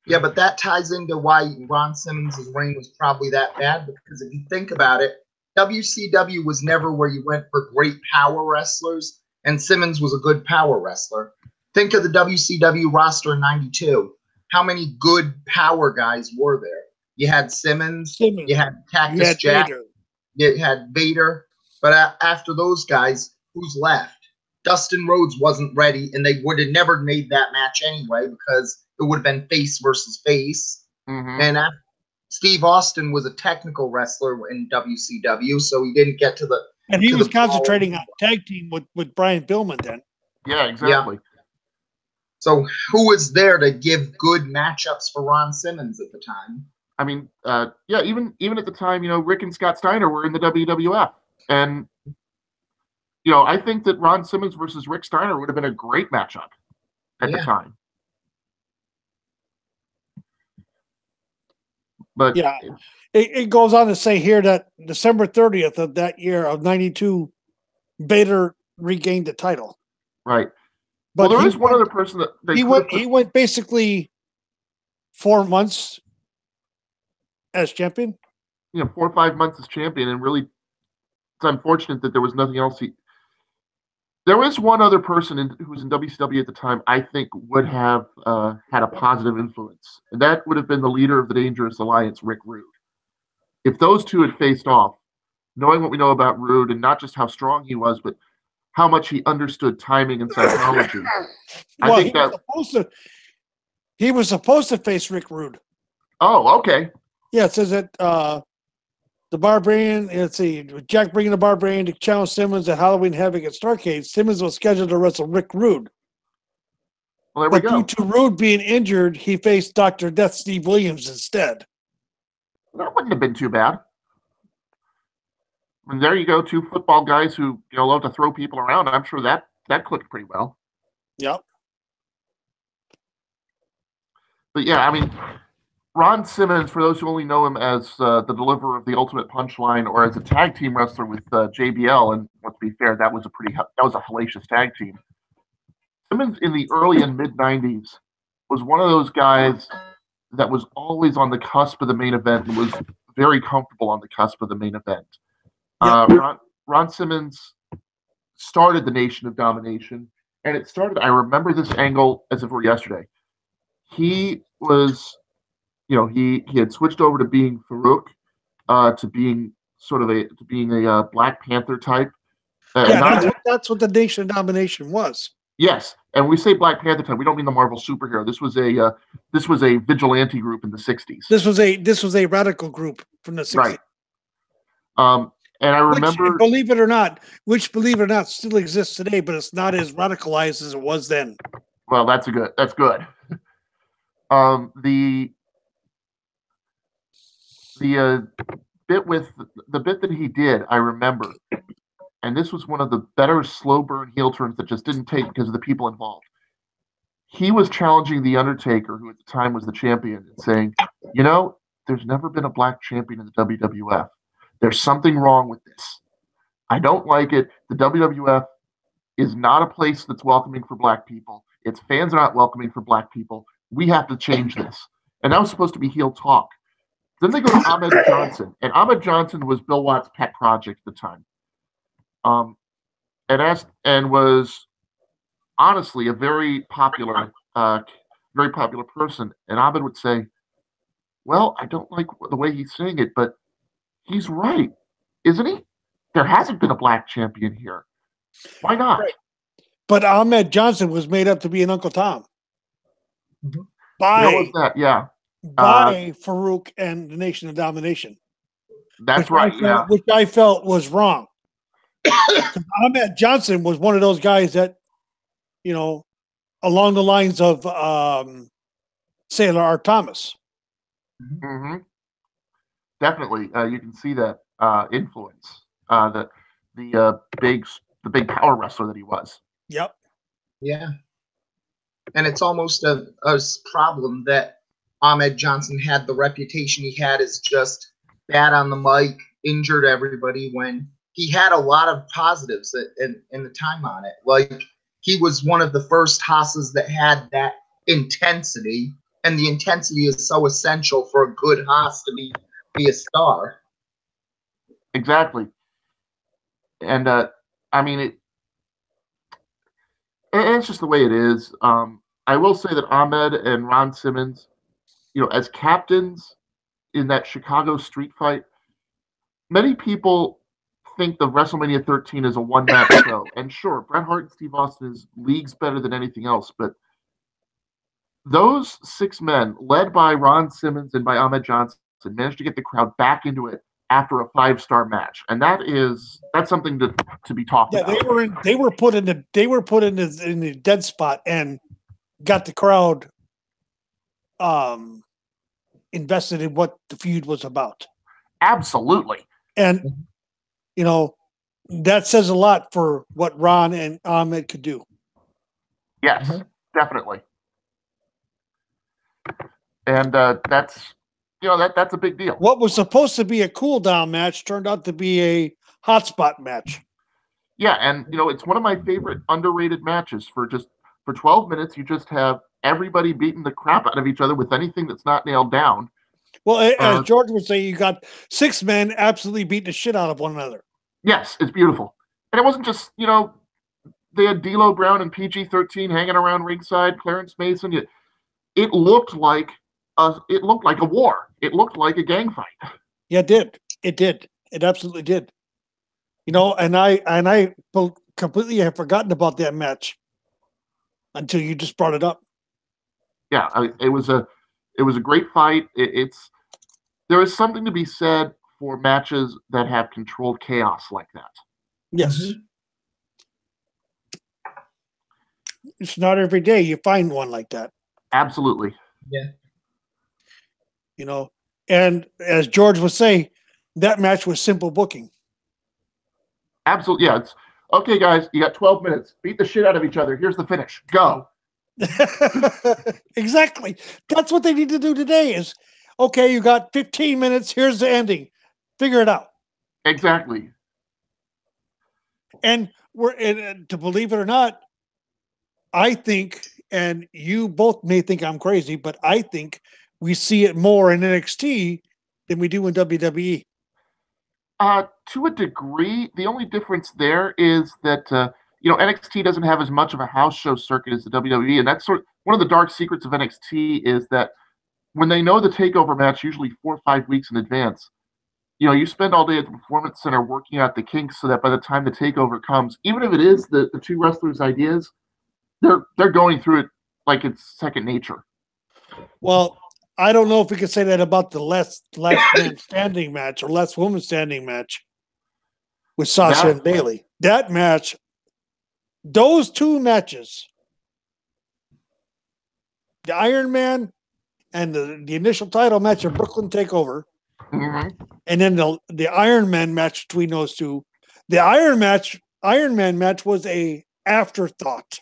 S2: Yeah, but that ties into why Ron Simmons' reign was probably that bad, because if you think about it, WCW was never where you went for great power wrestlers, and Simmons was a good power wrestler. Think of the WCW roster in '92. How many good power guys were there? You had Simmons, you had Cactus Jack,
S1: Vader.
S2: you had Vader, but after those guys, who's left? Dustin Rhodes wasn't ready, and they would have never made that match anyway because it would have been face versus face.
S3: Mm-hmm.
S2: And Steve Austin was a technical wrestler in WCW, so he didn't get to the.
S1: And he was concentrating on tag team with Brian Pillman then.
S3: Yeah, exactly.
S2: Yeah. So who was there to give good matchups for Ron Simmons at the time?
S3: I mean, yeah, even at the time, Rick and Scott Steiner were in the WWF, and I think that Ron Simmons versus Rick Steiner would have been a great matchup at the time. But
S1: yeah, it goes on to say here that December 30th of that year of '92, Vader regained the title.
S3: Right.
S1: But
S3: well, there is one other person that
S1: he went basically 4 months as champion.
S3: 4 or 5 months as champion, and really, it's unfortunate that there was nothing else. There was one other person who was in WCW at the time I think would have had a positive influence, and that would have been the leader of the Dangerous Alliance, Rick Rude. If those two had faced off, knowing what we know about Rude, and not just how strong he was, but how much he understood timing and psychology.
S1: Well, I think he was supposed to face Rick Rude.
S3: Oh, okay.
S1: Yeah, it says that the Barbarian, let's see, Jack bringing the Barbarian to challenge Simmons at Halloween Havoc at Starrcade. Simmons was scheduled to wrestle Rick Rude.
S3: Well, there we go.
S1: Due to Rude being injured, he faced Dr. Death Steve Williams instead.
S3: That wouldn't have been too bad. And there you go, two football guys who love to throw people around. I'm sure that clicked pretty well.
S1: Yep.
S3: But yeah, I mean, Ron Simmons, for those who only know him as the deliverer of the Ultimate Punchline or as a tag team wrestler with JBL, and let's be fair, that was a hellacious tag team. Simmons in the early and mid '90s was one of those guys that was always on the cusp of the main event and was very comfortable on the cusp of the main event. Ron Simmons started the Nation of Domination, and it started. I remember this angle as if it were yesterday. He was, he had switched over to being Farouk, to being a Black Panther type.
S1: That's what the Nation of Domination was.
S3: Yes, and we say Black Panther type. We don't mean the Marvel superhero. This was a vigilante group in the '60s.
S1: This was a radical group from the '60s.
S3: Right. And I remember,
S1: believe it or not, still exists today, but it's not as radicalized as it was then.
S3: Well, that's good. The bit that he did, I remember, and this was one of the better slow burn heel turns that just didn't take because of the people involved. He was challenging The Undertaker, who at the time was the champion, and saying, there's never been a black champion in the WWF. There's something wrong with this. I don't like it. The WWF is not a place that's welcoming for black people. Its fans are not welcoming for black people. We have to change this. And that was supposed to be heel talk. Then they go to Ahmed Johnson. And Ahmed Johnson was Bill Watts' pet project at the time. And was honestly a very popular person. And Ahmed would say, well, I don't like the way he's saying it, but he's right, isn't he? There hasn't been a black champion here. Why not?
S1: Right. But Ahmed Johnson was made up to be an Uncle Tom. By Farouk and the Nation of Domination.
S3: That's right.
S1: Which I felt was wrong. Ahmed Johnson was one of those guys that, along the lines of Sailor Art Thomas.
S3: Mm-hmm. Definitely, you can see that influence. The big power wrestler that he was.
S1: Yep.
S2: Yeah. And it's almost a problem that Ahmed Johnson had the reputation he had as just bad on the mic, injured everybody, when he had a lot of positives in the time on it. Like, he was one of the first Haasas that had that intensity, and the intensity is so essential for a good hoss to be a star.
S3: Exactly. And I mean, it's just the way it is. I will say that Ahmed and Ron Simmons, as captains in that Chicago street fight, many people think the WrestleMania 13 is a one-match show. And sure, Bret Hart and Steve Austin is leagues better than anything else, but those 6 men, led by Ron Simmons and by Ahmed Johnson, managed to get the crowd back into it after a 5-star match, and that's something to be talked about.
S1: They were put in the dead spot and got the crowd invested in what the feud was about.
S3: Absolutely.
S1: And that says a lot for what Ron and Ahmed could do.
S3: Yes, definitely. And that's a big deal.
S1: What was supposed to be a cool down match turned out to be a hotspot match.
S3: Yeah, and it's one of my favorite underrated matches. For 12 minutes, you just have everybody beating the crap out of each other with anything that's not nailed down.
S1: Well, as George would say, you got 6 men absolutely beating the shit out of one another.
S3: Yes, it's beautiful. And it wasn't just, they had D'Lo Brown and PG-13 hanging around ringside, Clarence Mason. It looked like a war. It looked like a gang fight.
S1: Yeah, it did. It absolutely did. And I completely have forgotten about that match until you just brought it up.
S3: Yeah, it was a great fight. There is something to be said for matches that have controlled chaos like that.
S1: Yes. Mm-hmm. It's not every day you find one like that.
S3: Absolutely.
S2: Yeah.
S1: And as George would say, that match was simple booking.
S3: Absolutely. Yeah. It's okay, guys. You got 12 minutes. Beat the shit out of each other. Here's the finish. Go.
S1: Exactly. That's what they need to do today is, okay, you got 15 minutes. Here's the ending. Figure it out.
S3: Exactly.
S1: And to believe it or not, I think, and you both may think I'm crazy, but I think we see it more in NXT than we do in WWE.
S3: To a degree, the only difference there is that NXT doesn't have as much of a house show circuit as the WWE, and that's one of the dark secrets of NXT is that when they know the takeover match, usually 4 or 5 weeks in advance, you spend all day at the Performance Center working out the kinks so that by the time the takeover comes, even if it is the 2 wrestlers' ideas, they're going through it like it's second nature.
S1: Well, I don't know if we could say that about the last man standing match or last woman standing match with Sasha and Bayley. That match, those 2 matches, the Iron Man and the initial title match of Brooklyn Takeover, and then the Iron Man match between those 2. The Iron Man match was a afterthought.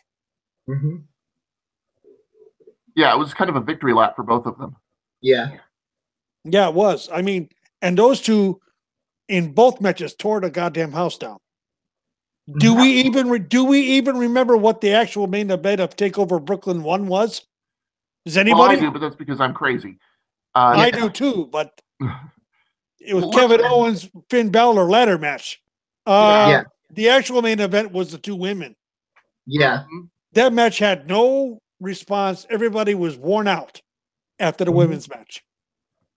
S2: Mm-hmm.
S3: Yeah, it was kind of a victory lap for both of them.
S2: Yeah.
S1: Yeah, it was. I mean, and those 2 in both matches tore the goddamn house down. Do we even remember what the actual main event of Takeover Brooklyn 1 was? Does anybody?
S3: Well, I do, but that's because I'm crazy.
S1: I do too, but it was Kevin Owens, Finn Balor ladder match. The actual main event was the 2 women.
S2: Yeah.
S1: That match had no response. Everybody was worn out after the women's match.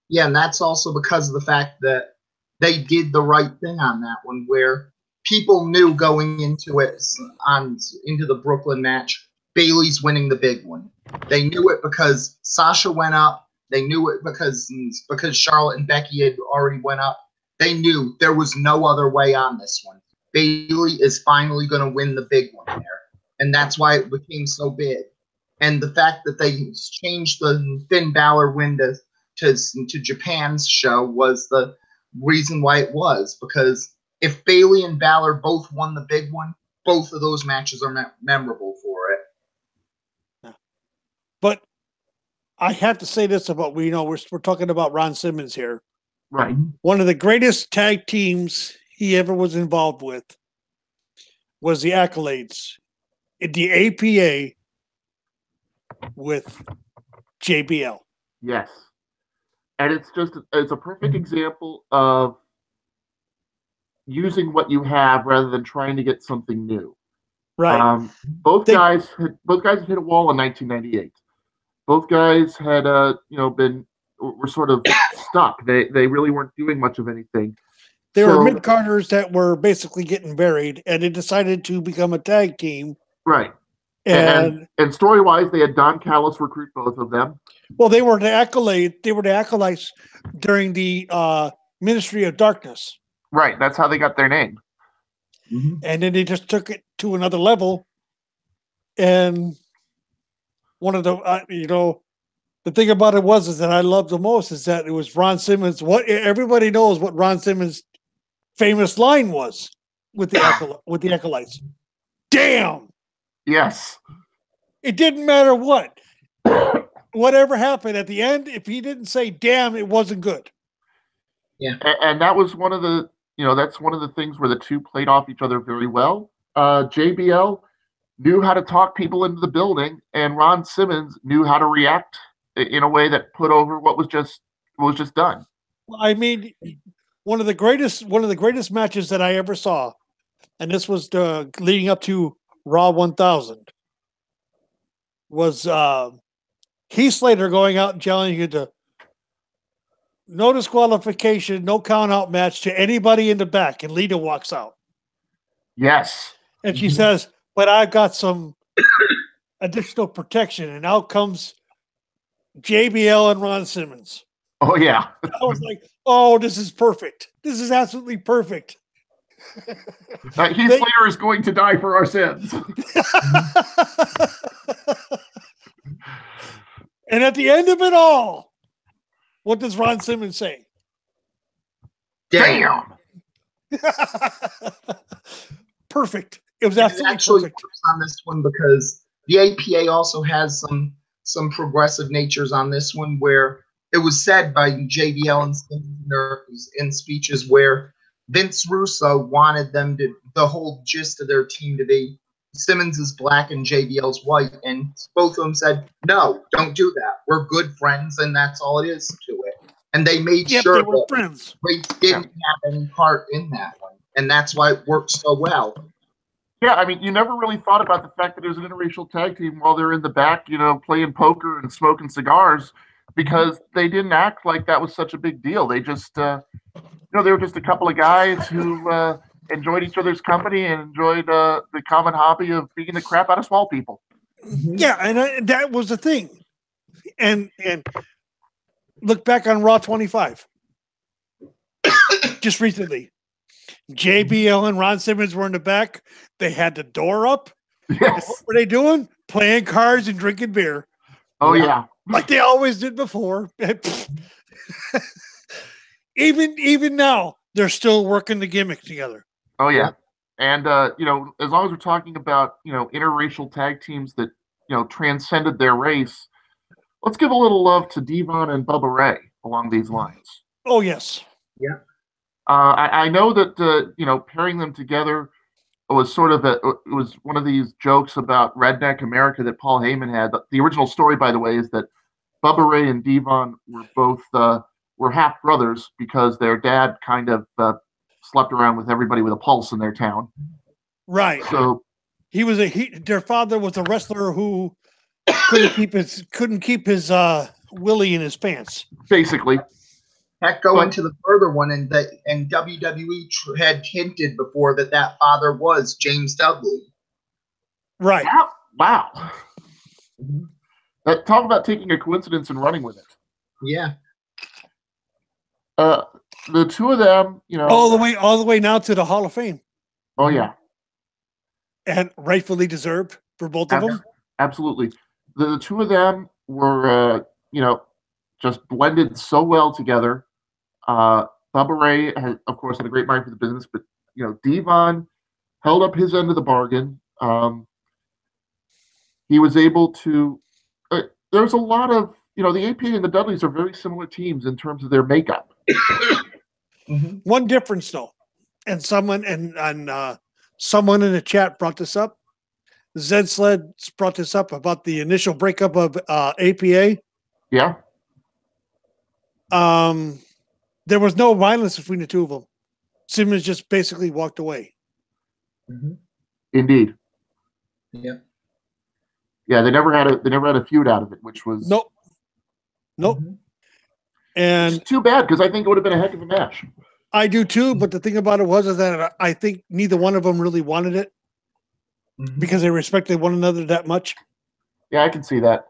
S2: Yeah, and that's also because of the fact that they did the right thing on that one, where people knew going into it, into the Brooklyn match, Bayley's winning the big one. They knew it because Sasha went up. They knew it because Charlotte and Becky had already went up. They knew there was no other way on this one. Bayley is finally going to win the big one there. And that's why it became so big. And the fact that they changed the Finn Balor win to Japan's show was the reason why it was. Because if Bayley and Balor both won the big one, both of those matches are memorable for it.
S1: But I have to say this about we're talking about Ron Simmons here.
S3: Right.
S1: One of the greatest tag teams he ever was involved with was the Accolades. The APA with JBL.
S3: Yes. And it's a perfect example of using what you have rather than trying to get something new.
S1: Right.
S3: Both guys had hit a wall in 1998. Both guys had were sort of stuck. They really weren't doing much of anything.
S1: They were mid-carders that were basically getting buried, and they decided to become a tag team.
S3: Right.
S1: And
S3: story-wise, they had Don Callis recruit both of them.
S1: Well, they were the acolytes during the Ministry of Darkness.
S3: Right. That's how they got their name.
S2: Mm-hmm.
S1: And then they just took it to another level. And one of the, the thing about it is that I loved the most is that it was Ron Simmons. Everybody knows what Ron Simmons' famous line was with the acolytes. Damn.
S3: Yes.
S1: It didn't matter whatever happened at the end. If he didn't say damn, it wasn't good.
S2: Yeah.
S3: And that was one of the, that's one of the things where the two played off each other very well. JBL knew how to talk people into the building, and Ron Simmons knew how to react in a way that put over what was just done.
S1: I mean, one of the greatest matches that I ever saw, and this was leading up to Raw 1000, was Heath Slater going out and challenging you to no disqualification, no count out match to anybody in the back, and Lita walks out.
S3: Yes.
S1: And she says, but I've got some additional protection, and out comes JBL and Ron Simmons.
S3: Oh, yeah.
S1: I was like, oh, this is perfect. This is absolutely perfect.
S3: Heath Slater is going to die for our sins.
S1: And at the end of it all, what does Ron Simmons say?
S2: Damn.
S1: Perfect. It was absolutely perfect
S2: on this one, because the APA also has some progressive natures on this one, where it was said by JBL and Simmons in speeches where Vince Russo wanted them to, the whole gist of their team to be Simmons is black and JBL's white, and both of them said, no, don't do that. We're good friends, and that's all it is to it. And they made sure
S1: they were
S2: that
S1: friends.
S2: Race didn't have any part in that one, and that's why it worked so well.
S3: Yeah, I mean, you never really thought about the fact that it was an interracial tag team while they're in the back, playing poker and smoking cigars, because they didn't act like that was such a big deal. They just, they were just a couple of guys who enjoyed each other's company and enjoyed the common hobby of beating the crap out of small people.
S1: Yeah, and that was the thing. And look back on Raw 25. Just recently. JBL and Ron Simmons were in the back. They had the door up.
S3: Yes.
S1: What were they doing? Playing cards and drinking beer.
S3: Oh, yeah.
S1: Like they always did before. Even now, they're still working the gimmick together.
S3: Oh, yeah. And, as long as we're talking about, interracial tag teams that, transcended their race, let's give a little love to Devon and Bubba Ray along these lines.
S1: Oh, yes.
S2: Yeah.
S3: I know that, pairing them together was was one of these jokes about Redneck America that Paul Heyman had. The original story, by the way, is that Bubba Ray and Devon were both were half brothers because their dad kind of slept around with everybody with a pulse in their town.
S1: Right.
S3: So
S1: their father was a wrestler who couldn't keep his willy in his pants.
S3: Basically.
S2: Heck, go into the further one, and WWE had hinted before that father was James Dudley.
S1: Right.
S3: Wow. Mm-hmm. Talk about taking a coincidence and running with it.
S2: Yeah.
S3: The two of them,
S1: all the way now to the Hall of Fame.
S3: Oh yeah.
S1: And rightfully deserved for both of them.
S3: Absolutely. The two of them were, just blended so well together. Bubba Ray, of course, had a great mind for the business, but, Devon held up his end of the bargain. He was able to, there's a lot of, the AP and the Dudleys are very similar teams in terms of their makeup.
S1: Mm-hmm. One difference, though, and someone in the chat brought this up. Zed Sled brought this up about the initial breakup of APA.
S3: Yeah.
S1: There was no violence between the two of them. Simmons just basically walked away.
S2: Mm-hmm.
S3: Indeed.
S2: Yeah.
S3: Yeah, they never had a feud out of it, which was
S1: nope.
S2: Mm-hmm.
S1: And
S3: it's too bad because I think it would have been a heck of a match.
S1: I do too, but the thing about it was that I think neither one of them really wanted it because they respected one another that much.
S3: Yeah, I can see that.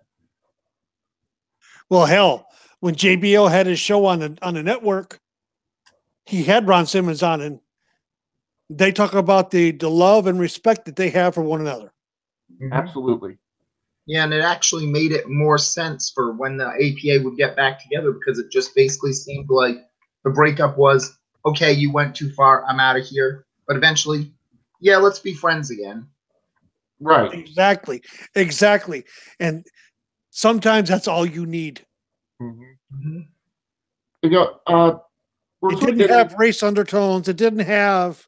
S1: Well, hell, when JBL had his show on the network, he had Ron Simmons on, and they talk about the love and respect that they have for one another.
S2: Mm-hmm.
S3: Absolutely.
S2: Yeah, and it actually made it more sense for when the APA would get back together because it just basically seemed like the breakup was, okay, you went too far, I'm out of here. But eventually, yeah, let's be friends again.
S3: Right.
S1: Exactly. And sometimes that's all you need.
S3: Mm-hmm.
S2: Mm-hmm.
S3: You know,
S1: it didn't have race undertones. It didn't have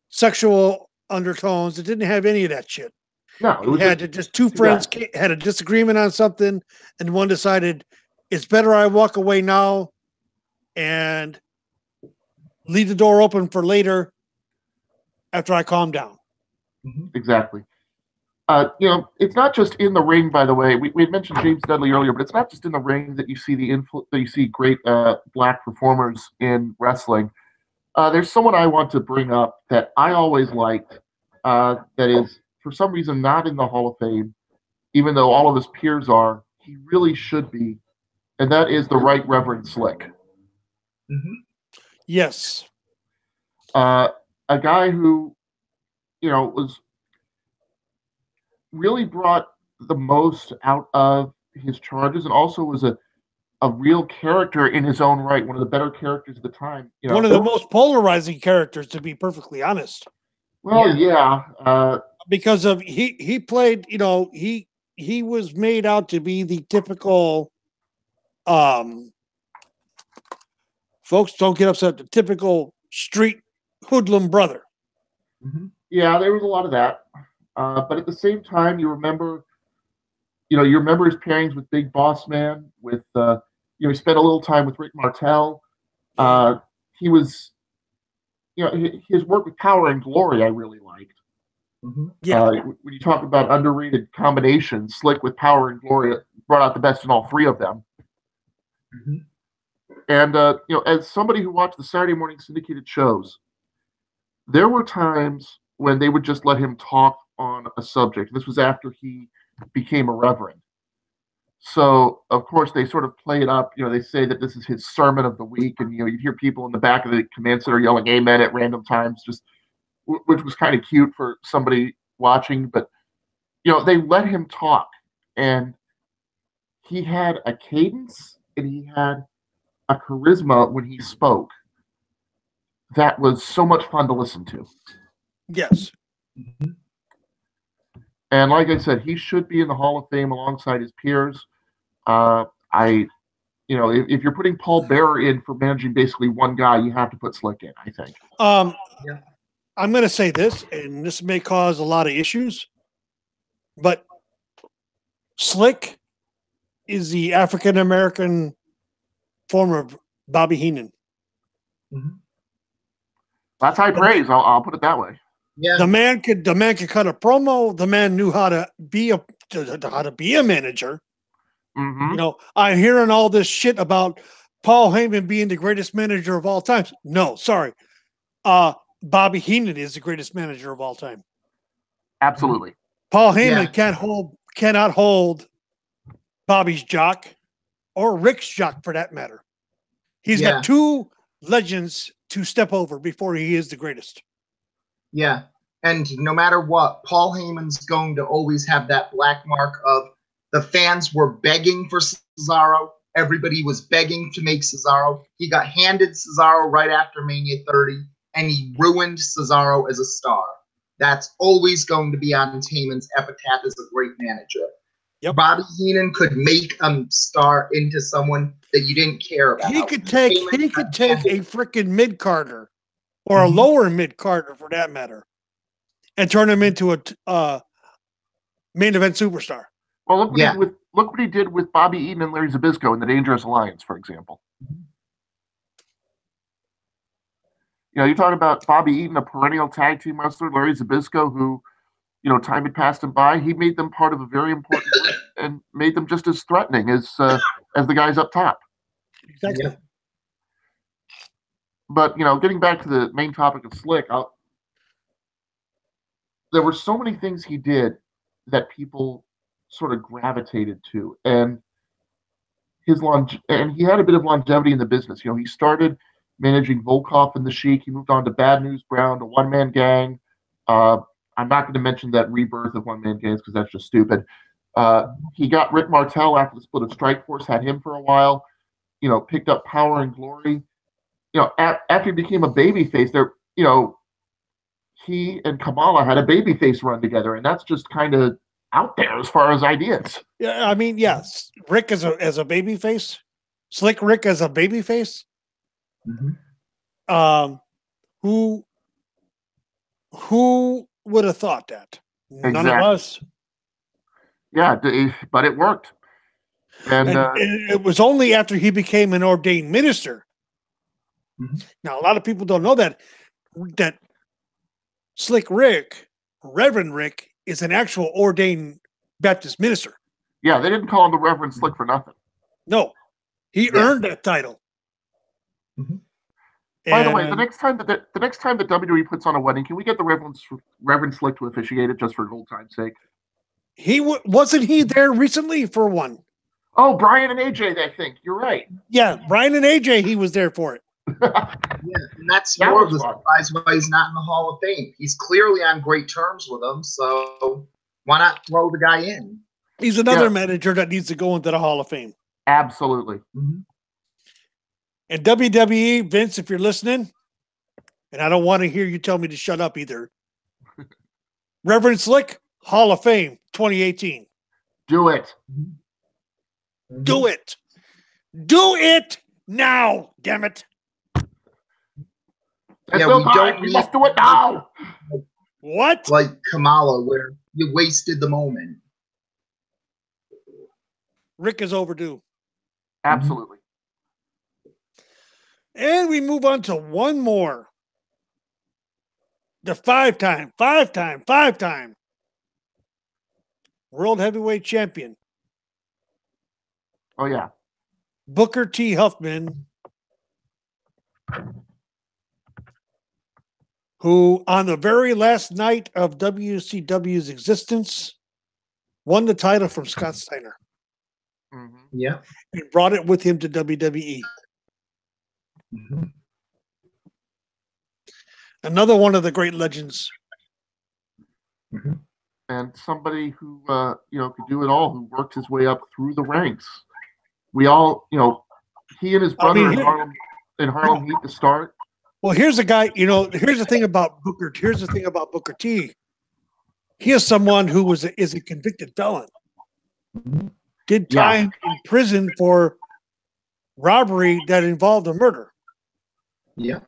S1: sexual undertones. It didn't have any of that shit.
S3: No,
S1: it had just two friends had a disagreement on something, and one decided it's better I walk away now and leave the door open for later after I calm down.
S3: Exactly. You know, it's not just in the ring. By the way, we had mentioned James Dudley earlier, but it's not just in the ring that you see that you see great black performers in wrestling. There's someone I want to bring up that I always liked. That is for some reason not in the Hall of Fame, even though all of his peers are. He really should be, and that is the Right Reverend Slick.
S2: Mm-hmm.
S1: Yes.
S3: A guy who, you know, was really brought the most out of his charges, and also was a real character in his own right, one of the better characters of the time. You know,
S1: one of the most polarizing characters, to be perfectly honest.
S3: Well, yeah.
S1: Because of he played, you know, he was made out to be the typical folks don't get upset, the typical street hoodlum brother.
S2: Mm-hmm.
S3: Yeah, there was a lot of that. But at the same time, you remember his pairings with Big Boss Man, with he spent a little time with Rick Martel. He was, his work with Power and Glory I really liked.
S2: Mm-hmm.
S1: Yeah.
S3: When you talk about underrated combinations, Slick with Power and Glory brought out the best in all three of them.
S2: Mm-hmm.
S3: And as somebody who watched the Saturday morning syndicated shows, there were times when they would just let him talk on a subject. This was after he became a reverend. So, of course, they sort of play it up. They say that this is his sermon of the week, and you'd hear people in the back of the command center yelling "Amen" at random times, which was kind of cute for somebody watching. But they let him talk, and he had a cadence and he had a charisma when he spoke that was so much fun to listen to.
S1: Yes.
S2: Mm-hmm.
S3: And like I said, he should be in the Hall of Fame alongside his peers. If you're putting Paul Bearer in for managing basically one guy, you have to put Slick in, I think.
S2: Yeah.
S1: I'm going to say this, and this may cause a lot of issues, but Slick is the African-American form of Bobby Heenan.
S2: Mm-hmm.
S3: That's high praise. I'll put it that way.
S2: Yeah.
S1: The man could cut a promo. The man knew how to be a manager.
S3: Mm-hmm.
S1: I'm hearing all this shit about Paul Heyman being the greatest manager of all time. No, sorry. Bobby Heenan is the greatest manager of all time.
S3: Absolutely.
S1: Paul Heyman cannot hold Bobby's jock or Rick's jock for that matter. He's got two legends to step over before he is the greatest.
S2: Yeah. And no matter what, Paul Heyman's going to always have that black mark of the fans were begging for Cesaro. Everybody was begging to make Cesaro. He got handed Cesaro right after Mania 30, and he ruined Cesaro as a star. That's always going to be on Heyman's epitaph as a great manager.
S1: Yep.
S2: Bobby Heenan could make a star into someone that you didn't care about.
S1: He could take a freaking mid-carder or a lower mid-carder for that matter and turn him into a main event superstar.
S3: Well, look look what he did with Bobby Eaton and Larry Zbyszko in the Dangerous Alliance, for example. You know, you're talking about Bobby Eaton, a perennial tag team wrestler, Larry Zbyszko, who, you know, time had passed him by. He made them part of a very important group and made them just as threatening as the guys up top.
S1: Exactly.
S2: Yeah.
S3: But, you know, getting back to the main topic of Slick, there were so many things he did that people sort of gravitated to, and and he had a bit of longevity in the business. You know, he started managing Volkov and the Sheik. He moved on to Bad News Brown, to One Man Gang. I'm not going to mention that rebirth of One Man Gangs because that's just stupid. He got Rick Martel after the split of Strikeforce, had him for a while. You know, picked up Power and Glory. You know, after he became a babyface, you know, he and Kamala had a babyface run together, and that's just kind of out there as far as ideas.
S1: Yeah, I mean, yes, Rick as a babyface, Slick Rick as a babyface. Who would have thought that? None of
S3: Exactly.
S1: us.
S3: Yeah, but it worked. And
S1: it was only after he became an ordained minister. Now, a lot of people don't know that Slick Rick, Reverend Rick, is an actual ordained Baptist minister.
S3: Yeah, they didn't call him the Reverend Slick for nothing.
S1: No, he earned that title.
S3: By the way, the next time that WWE puts on a wedding, can we get the Reverend Slick to officiate it just for old time's sake?
S1: Wasn't he there recently for one?
S3: Oh, Brian and AJ, I think. You're right.
S1: Yeah, Brian and AJ, he was there for it.
S2: Yeah, and that's more of the surprise why he's not in the Hall of Fame. He's clearly on great terms with them, so why not throw the guy in?
S1: He's another manager that needs to go into the Hall of Fame.
S3: Absolutely.
S1: And WWE, Vince, if you're listening, and I don't want to hear you tell me to shut up either. Reverend Slick, Hall of Fame, 2018.
S3: Do it.
S1: Do it. Do it now, damn it.
S3: We must do it now.
S1: What?
S2: Like Kamala, where you wasted the moment.
S1: Rick is overdue.
S3: Absolutely.
S1: And we move on to one more. The five-time World Heavyweight Champion.
S3: Oh, yeah.
S1: Booker T. Huffman, who on the very last night of WCW's existence won the title from Scott Steiner.
S2: Yeah.
S1: And brought it with him to WWE. Another one of the great legends.
S3: And somebody who, could do it all, who worked his way up through the ranks. We all, he and his brother in Harlem Heat to start.
S1: Well, here's a guy, here's the thing about Booker. Here's the thing about Booker T. He is someone who is a convicted felon. Did time in prison for robbery that involved a murder.
S2: Yeah.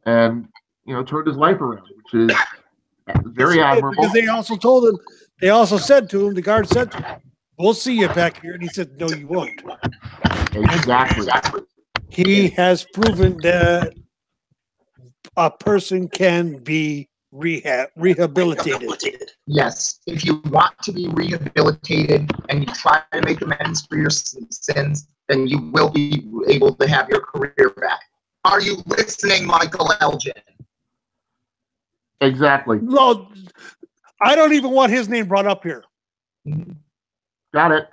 S3: And, turned his life around, which is very admirable.
S1: Because they also told him, the guard said to him, we'll see you back here. And he said, no, you won't.
S3: Exactly.
S1: He has proven that a person can be rehabilitated.
S2: Yes. If you want to be rehabilitated and you try to make amends for your sins, then you will be able to have your career back. Are you listening, Michael Elgin?
S3: Exactly.
S1: No, I don't even want his name brought up here.
S3: Got it.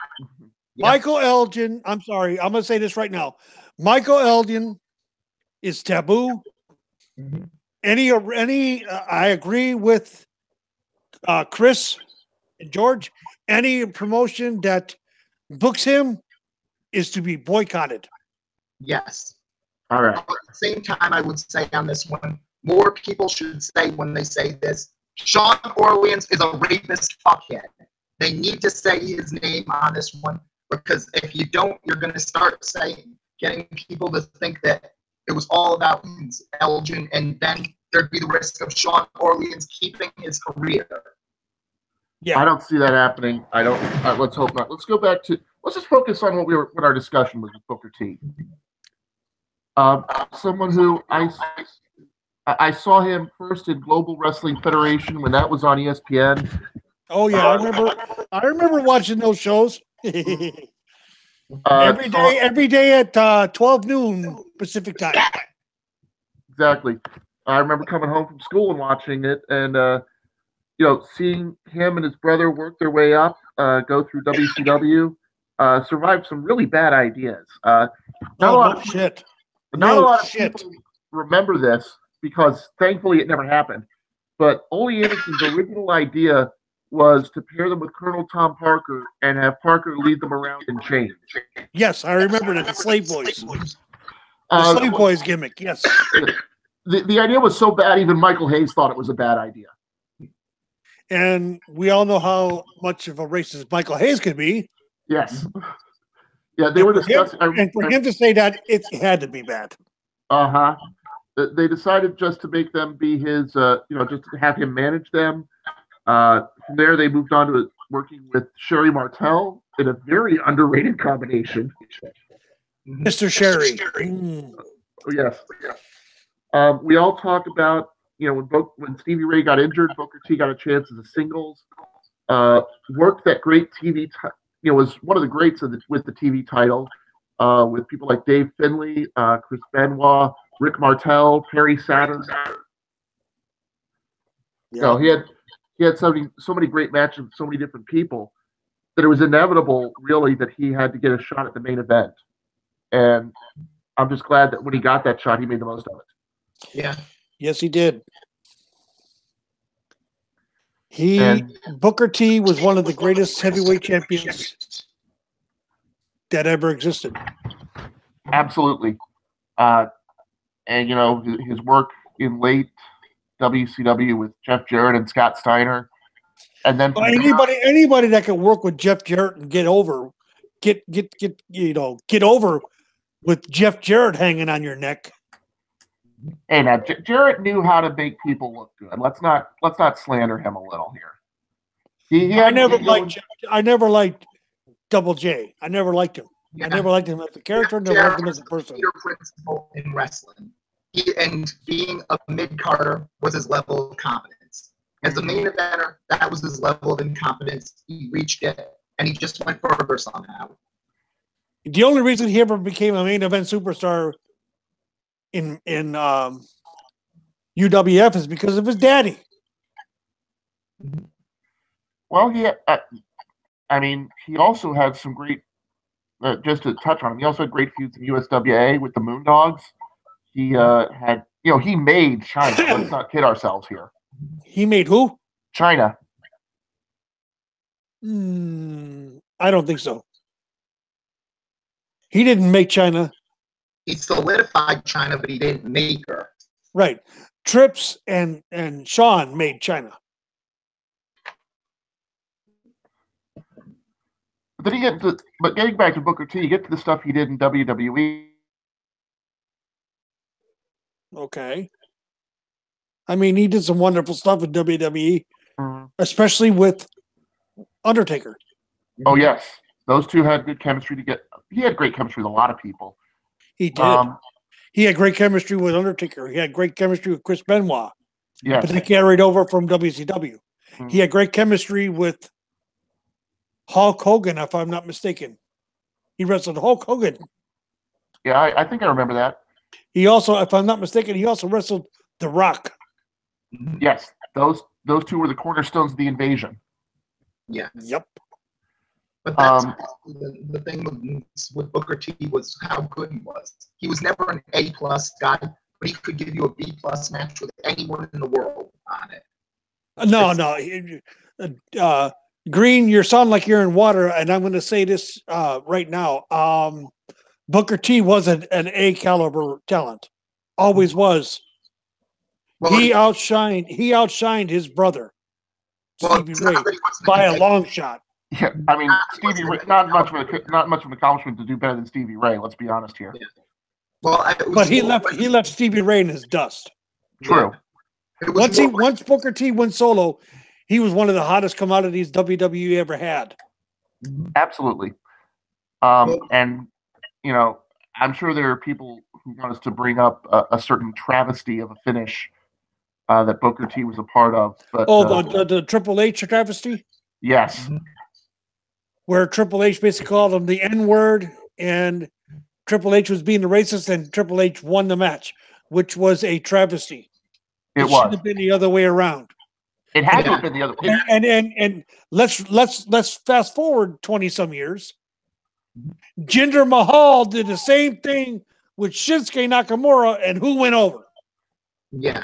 S1: Michael Elgin, I'm sorry, I'm going to say this right now. Michael Elgin is taboo. I agree with Chris and George. Any promotion that books him is to be boycotted.
S2: Yes.
S3: All right.
S2: At the same time, I would say on this one, more people should say when they say this, Sean Orleans is a rapist fuckhead. They need to say his name on this one, because if you don't, you're going to start getting people to think that it was all about Elgin, and then there'd be the risk of Sean Orleans keeping his career.
S1: Yeah.
S3: I don't see that happening. I don't. Let's hope not. Let's go back to. Let's just focus on what our discussion was with Booker T. Someone who I saw him first in Global Wrestling Federation when that was on ESPN.
S1: Oh yeah, I remember watching those shows. every day at 12 noon Pacific time.
S3: Exactly. I remember coming home from school and watching it, and seeing him and his brother work their way up, go through WCW, survive some really bad ideas. Not a lot of people remember this because thankfully it never happened. But Ole Anderson's original idea was to pair them with Colonel Tom Parker and have Parker lead them around in chains.
S1: Yes, I remember that, the Slave Boys. The Slave Boys gimmick, yes.
S3: The idea was so bad, even Michael Hayes thought it was a bad idea.
S1: And we all know how much of a racist Michael Hayes could be.
S3: Yes. Yeah, they were discussing.
S1: And for him to say that, it had to be bad.
S3: Uh-huh. They decided just to make them be his, just to have him manage them. From there, they moved on to working with Sherry Martel in a very underrated combination.
S1: Mr. Sherry.
S3: Oh, yes. We all talk about, when Stevie Ray got injured, Booker T got a chance as a singles. Worked that great TV, was one of the greats with the TV title, with people like Dave Finlay, Chris Benoit, Rick Martel, Perry Saturn.
S1: Yeah.
S3: He had so many great matches with so many different people that it was inevitable, really, that he had to get a shot at the main event. And I'm just glad that when he got that shot, he made the most of it.
S2: Yeah.
S1: Yes, he did. Booker T was one of the greatest heavyweight champions that ever existed.
S3: Absolutely. And, his work in late WCW with Jeff Jarrett and Scott Steiner. And then
S1: anybody that can work with Jeff Jarrett and get over with Jeff Jarrett hanging on your neck.
S3: Hey, now Jarrett knew how to make people look good. Let's not slander him a little here.
S1: I never liked Double J. I never liked him. Yeah. I never liked him as a character. Never liked him as a person.
S2: Principle in wrestling, and being a mid-carder was his level of competence. As a main eventer, that was his level of incompetence. He reached it, and he just went further somehow.
S1: The only reason he ever became a main event superstar in UWF is because of his daddy.
S3: Well, he also had some great. Just to touch on him, he also had great feuds in USWA with the Moondogs. He had, he made China. Let's not kid ourselves here.
S1: He made who?
S3: China.
S1: I don't think so. He didn't make China.
S2: He solidified China, but he didn't make her.
S1: Right. Trips and Sean made China.
S3: But getting back to Booker T, you get to the stuff he did in WWE.
S1: Okay. I mean, he did some wonderful stuff in WWE, especially with Undertaker.
S3: Oh, yes. Those two had good chemistry he had great chemistry with a lot of people.
S1: He did. He had great chemistry with Undertaker. He had great chemistry with Chris Benoit.
S3: Yes.
S1: But they carried over from WCW. He had great chemistry with Hulk Hogan, if I'm not mistaken. He wrestled Hulk Hogan.
S3: Yeah, I think I remember that.
S1: He also, if I'm not mistaken, he also wrestled The Rock.
S3: Yes, those two were the cornerstones of the Invasion.
S2: Yeah.
S1: Yep.
S2: But that's the thing with Booker T was how good he was. He was never an A+ guy, but he could give you a B+ match with anyone in the world on it.
S1: No. Greene, you sound like you're in water, and I'm going to say this right now. Booker T was an A caliber talent, always was. Well, he outshined his brother, Stevie Ray, by a long shot.
S3: Yeah, I mean, Stevie Ray, not much of an accomplishment to do better than Stevie Ray. Let's be honest here.
S2: Yeah. Well,
S1: but he left Stevie Ray in his dust.
S3: True.
S1: Once Booker T went solo, he was one of the hottest commodities WWE ever had.
S3: Absolutely. And, you know, I'm sure there are people who want us to bring up a certain travesty of a finish that Booker T was a part of. But
S1: the Triple H travesty?
S3: Yes.
S1: Where Triple H basically called him the N-word, and Triple H was being the racist, and Triple H won the match, which was a travesty. It should have been the other way around.
S3: It had to have been the other way.
S1: And let's fast forward 20-some years. Jinder Mahal did the same thing with Shinsuke Nakamura, and who went over?
S2: Yeah.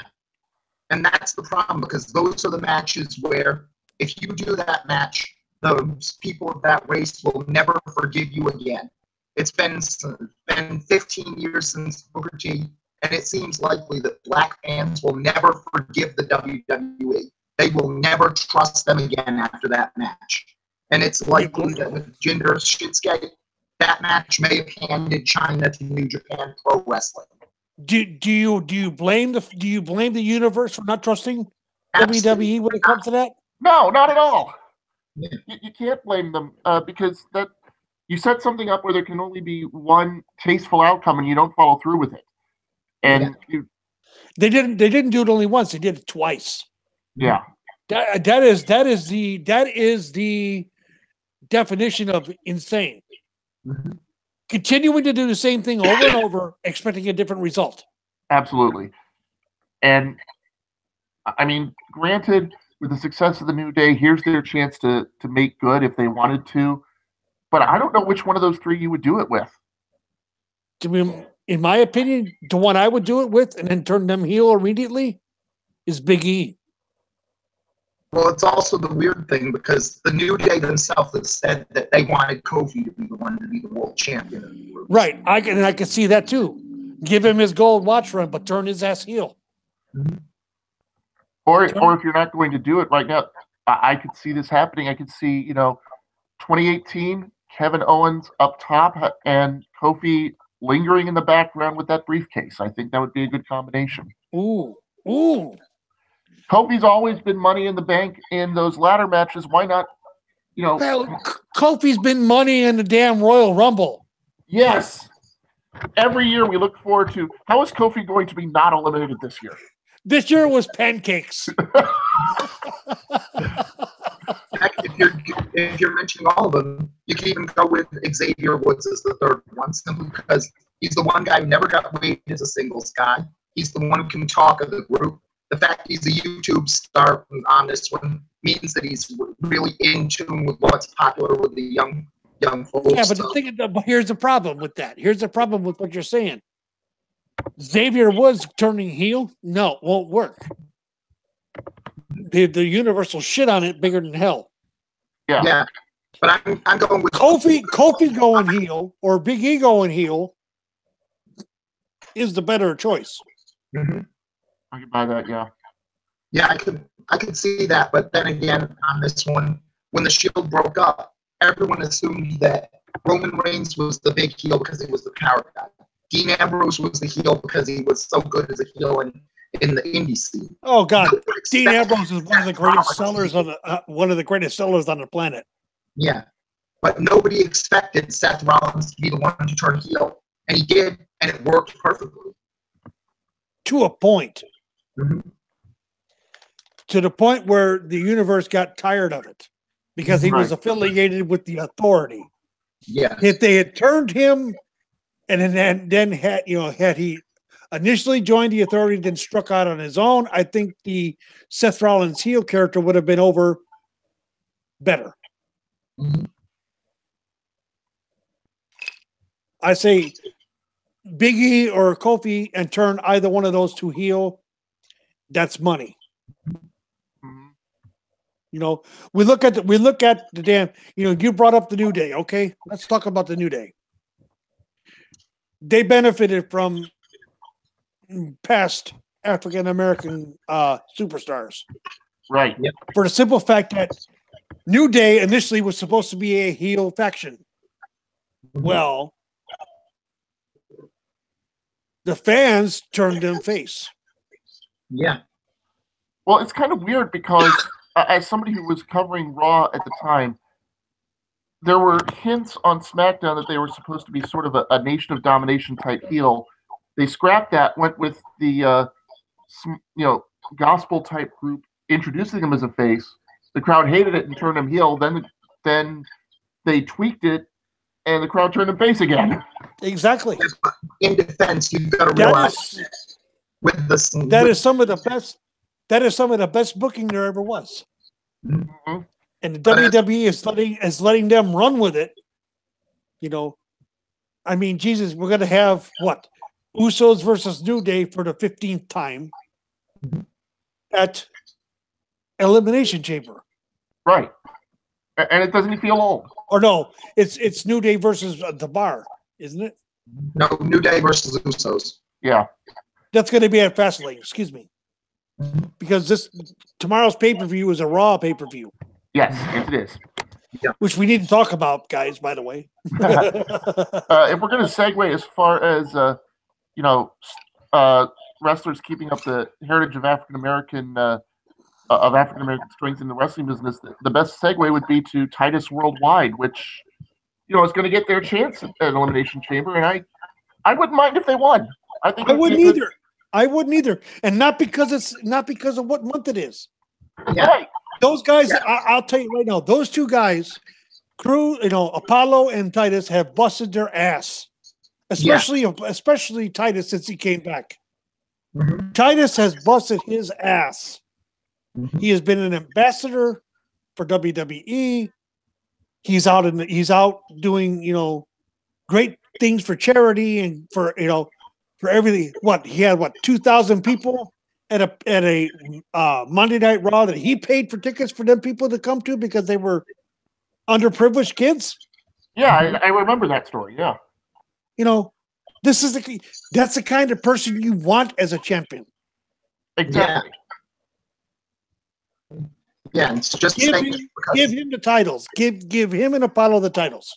S2: And that's the problem, because those are the matches where if you do that match, those people of that race will never forgive you again. It's been 15 years since Booker T, and it seems likely that black fans will never forgive the WWE. They will never trust them again after that match. And it's likely that with Jinder Shinsuke, that match may have handed China to New Japan Pro Wrestling.
S1: Do you blame the universe for not trusting WWE when it comes to that?
S3: No, not at all. You can't blame them because that you set something up where there can only be one tasteful outcome, and you don't follow through with it. And
S1: they didn't do it only once; they did it twice.
S3: Yeah,
S1: that is the definition of insane.
S2: Mm-hmm.
S1: Continuing to do the same thing over and over, expecting a different result.
S3: Absolutely. And I mean, granted, with the success of the New Day, here's their chance to make good if they wanted to. But I don't know which one of those three you would do it with.
S1: In my opinion, the one I would do it with and then turn them heel immediately is Big E.
S2: Well, it's also the weird thing because the New Day themselves have said that they wanted Kofi to be the one to be the world champion.
S1: Right. I can see that too. Give him his gold watch run, but turn his ass heel.
S2: Mm-hmm.
S3: Or if you're not going to do it right now, I could see this happening. I could see, 2018, Kevin Owens up top and Kofi lingering in the background with that briefcase. I think that would be a good combination.
S1: Ooh.
S3: Kofi's always been money in the bank in those ladder matches. Why not,
S1: Well, Kofi's been money in the damn Royal Rumble.
S3: Yes. Every year we look forward to, how is Kofi going to be not eliminated this year?
S1: This year was pancakes.
S2: If you're mentioning all of them, you can even go with Xavier Woods as the third one, simply because he's the one guy who never got weighted as a singles guy. He's the one who can talk of the group. The fact he's a YouTube star on this one means that he's really in tune with what's popular with the young folks.
S1: Yeah, but here's the problem with that. Here's the problem with what you're saying. Xavier Woods turning heel? No, won't work. The universal shit on it bigger than hell.
S2: Yeah. But I'm going with
S1: Kofi going heel or Big E going heel is the better choice.
S2: Mm-hmm.
S3: I can buy that, yeah.
S2: Yeah, I could see that, but then again, on this one, when the Shield broke up, everyone assumed that Roman Reigns was the big heel because he was the power guy. Dean Ambrose was the heel because he was so good as a heel in the indie scene.
S1: Oh God, Dean Ambrose is one of the greatest sellers on the planet.
S2: Yeah, but nobody expected Seth Rollins to be the one to turn heel, and he did, and it worked perfectly.
S1: To a point.
S2: Mm-hmm.
S1: To the point where the universe got tired of it because he was affiliated with the Authority.
S2: Yeah.
S1: If they had turned him and then had he initially joined the Authority, then struck out on his own, I think the Seth Rollins heel character would have been over better.
S2: Mm-hmm.
S1: I say Big E or Kofi and turn either one of those two heel. That's money. We look at the damn. You brought up the New Day. Okay, let's talk about the New Day. They benefited from past African American superstars,
S3: right?
S2: Yep.
S1: For the simple fact that New Day initially was supposed to be a heel faction. Well, the fans turned them face.
S2: Yeah.
S3: Well, it's kind of weird because as somebody who was covering Raw at the time, there were hints on SmackDown that they were supposed to be sort of a Nation of Domination type heel. They scrapped that, went with the gospel type group, introducing him as a face. The crowd hated it and turned him heel. Then they tweaked it, and the crowd turned him face again.
S1: Exactly.
S2: In defense, you've got to realize with this.
S1: That is some of the best. That is some of the best booking there ever was.
S3: Mm-hmm.
S1: And the WWE is letting them run with it. You know, I mean, Jesus, we're going to have what? Usos versus New Day for the 15th time at Elimination Chamber.
S3: Right. And it doesn't feel old.
S1: Or no, it's New Day versus the Bar, isn't it?
S2: No, New Day versus Usos.
S3: Yeah.
S1: That's going to be at Fastlane, excuse me. Because tomorrow's pay-per-view is a Raw pay-per-view.
S3: Yes, it is.
S2: Yeah.
S1: Which we need to talk about, guys, by the way.
S3: If we're going to segue as far as, wrestlers keeping up the heritage of African American strength in the wrestling business, the best segue would be to Titus Worldwide, which, is going to get their chance at Elimination Chamber, and I wouldn't mind if they won. I wouldn't either.
S1: I wouldn't either, and not because of what month it is.
S2: Yeah.
S3: Right.
S1: Those guys, I'll tell you right now, those two guys, Apollo and Titus have busted their ass, especially Titus since he came back.
S2: Mm-hmm.
S1: Titus has busted his ass. Mm-hmm. He has been an ambassador for WWE. He's out doing great things for charity and for everything. He had 2,000 people at a Monday Night Raw that he paid for tickets for them people to come to because they were underprivileged kids.
S3: Yeah, I remember that story. Yeah,
S1: that's the kind of person you want as a champion.
S3: Exactly.
S2: Yeah, it's just
S1: give him the titles. Give him and Apollo the titles.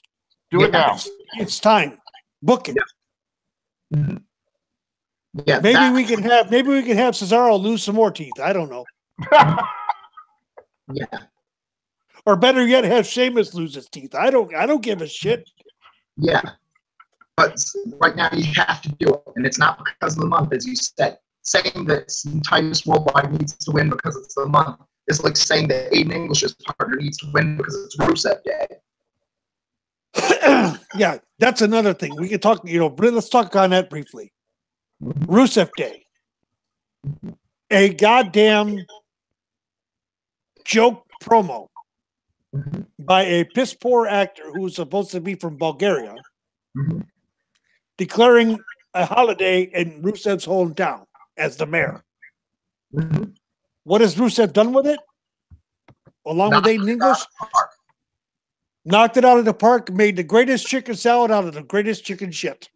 S3: Do it now.
S1: It's time. Book it.
S2: Yeah. Mm-hmm. Yeah,
S1: maybe we can have Cesaro lose some more teeth. I don't know.
S2: Yeah.
S1: Or better yet, have Sheamus lose his teeth. I don't give a shit.
S2: Yeah. But right now you have to do it, and it's not because of the month, as you said. Saying that Titus Worldwide needs to win because it's the month is like saying that Aiden English's partner needs to win because it's Rusev Day.
S1: Yeah, that's another thing. We can talk, let's talk on that briefly. Rusev Day. A goddamn joke promo by a piss poor actor who's supposed to be from Bulgaria, declaring a holiday in Rusev's hometown as the mayor. What has Rusev done with it? Along with Aiden English? Knocked it out of the park, made the greatest chicken salad out of the greatest chicken shit.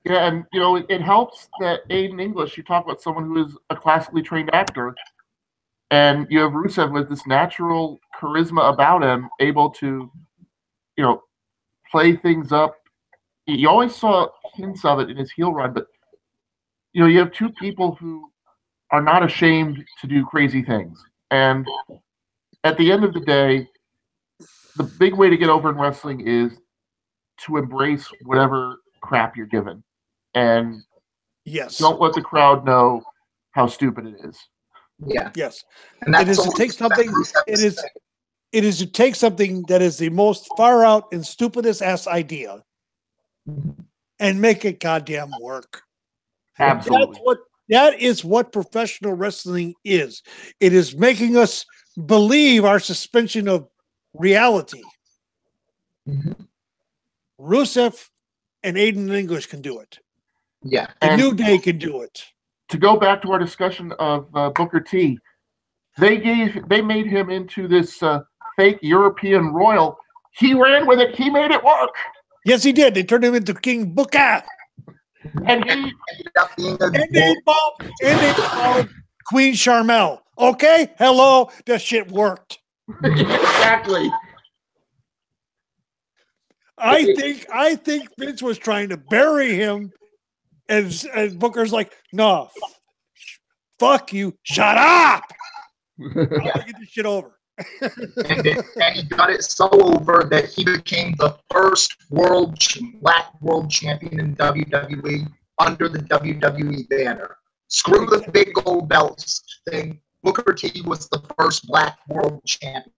S3: Yeah, and it helps that Aiden English, you talk about someone who is a classically trained actor, and you have Rusev with this natural charisma about him, able to, play things up. You always saw hints of it in his heel run, but you have two people who are not ashamed to do crazy things. And at the end of the day, the big way to get over in wrestling is to embrace whatever crap you're given. And don't let the crowd know how stupid it is.
S2: Yeah.
S1: Yes. And it is to take something. It is to take something that is the most far out and stupidest ass idea and make it goddamn work.
S3: Absolutely.
S1: That is what professional wrestling is. It is making us believe our suspension of reality. Rusev and Aiden English can do it.
S2: Yeah.
S1: The New Day can do it.
S3: To go back to our discussion of Booker T, they made him into this fake European royal. He ran with it. He made it work.
S1: Yes, he did. They turned him into King Booker.
S3: And he
S1: they involved Queen Charmel. Okay, hello, that shit worked.
S3: Exactly.
S1: I think Vince was trying to bury him, and Booker's like, no, Fuck you. Shut up. Get this shit over.
S2: And he got it so over that he became the first black world champion in WWE under the WWE banner. Screw the big gold belts thing. Booker T was the first black world champion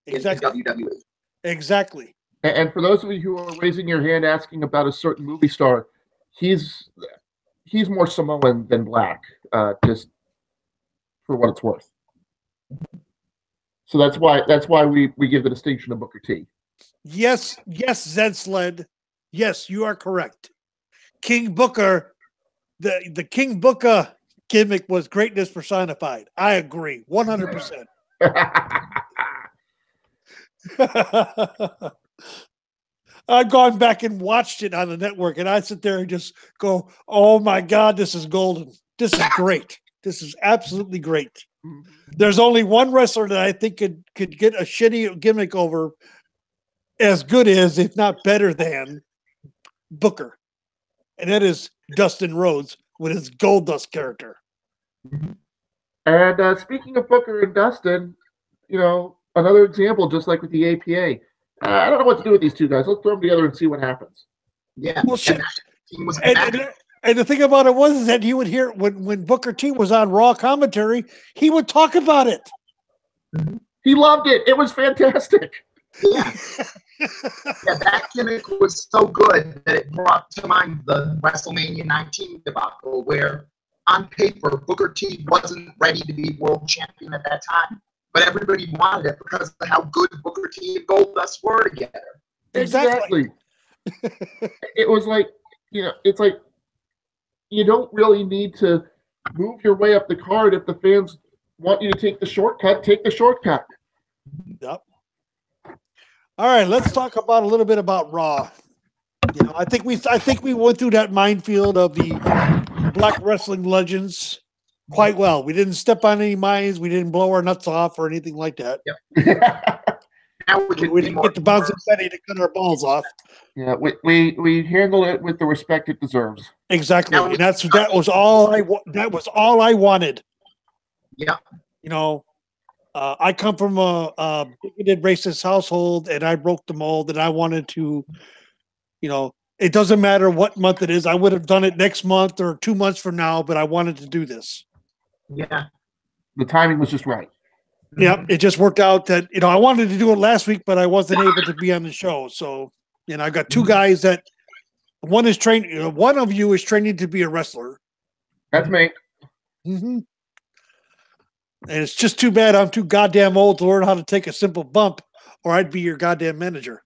S2: in WWE.
S1: Exactly.
S3: And for those of you who are raising your hand asking about a certain movie star, he's more Samoan than black, just for what it's worth. So that's why we give the distinction to Booker T.
S1: Yes, Zed Sled. Yes, you are correct. King Booker, the King Booker gimmick was greatness personified. I agree, 100%. I've gone back and watched it on the network, and I sit there and just go, "Oh my God, this is golden! This is great! This is absolutely great." There's only one wrestler that I think could get a shitty gimmick over as good as, if not better than, Booker, and that is Dustin Rhodes with his Goldust character.
S3: And speaking of Booker and Dustin, another example, just like with the APA. I don't know what to do with these two guys. Let's throw them together and see what happens.
S2: Yeah.
S1: Well, shit. And the thing about it was that you would hear when Booker T was on Raw commentary, he would talk about it.
S3: He loved it. It was fantastic.
S2: Yeah. That gimmick was so good that it brought to mind the WrestleMania 19 debacle, where on paper Booker T wasn't ready to be world champion at that time, but everybody wanted it because of how good Booker T and Goldust were together.
S3: Exactly. It was like, it's like you don't really need to move your way up the card if the fans want you to take the shortcut. Take the shortcut.
S1: Yep. All right, let's talk about a little bit about Raw. I think we went through that minefield of the Black Wrestling Legends quite well. We didn't step on any mines. We didn't blow our nuts off or anything like that.
S2: Yep. Now
S1: we didn't get the bouncing Betty to cut our balls off.
S3: Yeah, we handled it with the respect it deserves.
S1: Exactly, and that was all I wanted.
S2: Yeah.
S1: I come from a bigoted racist household, and I broke the mold, and I wanted to, it doesn't matter what month it is. I would have done it next month or 2 months from now, but I wanted to do this.
S2: Yeah.
S3: The timing was just right.
S1: Yeah, it just worked out that, I wanted to do it last week, but I wasn't able to be on the show. So, I've got two guys that one is trained. One of you is training to be a wrestler.
S3: That's me.
S1: Mm-hmm. And it's just too bad I'm too goddamn old to learn how to take a simple bump, or I'd be your goddamn manager.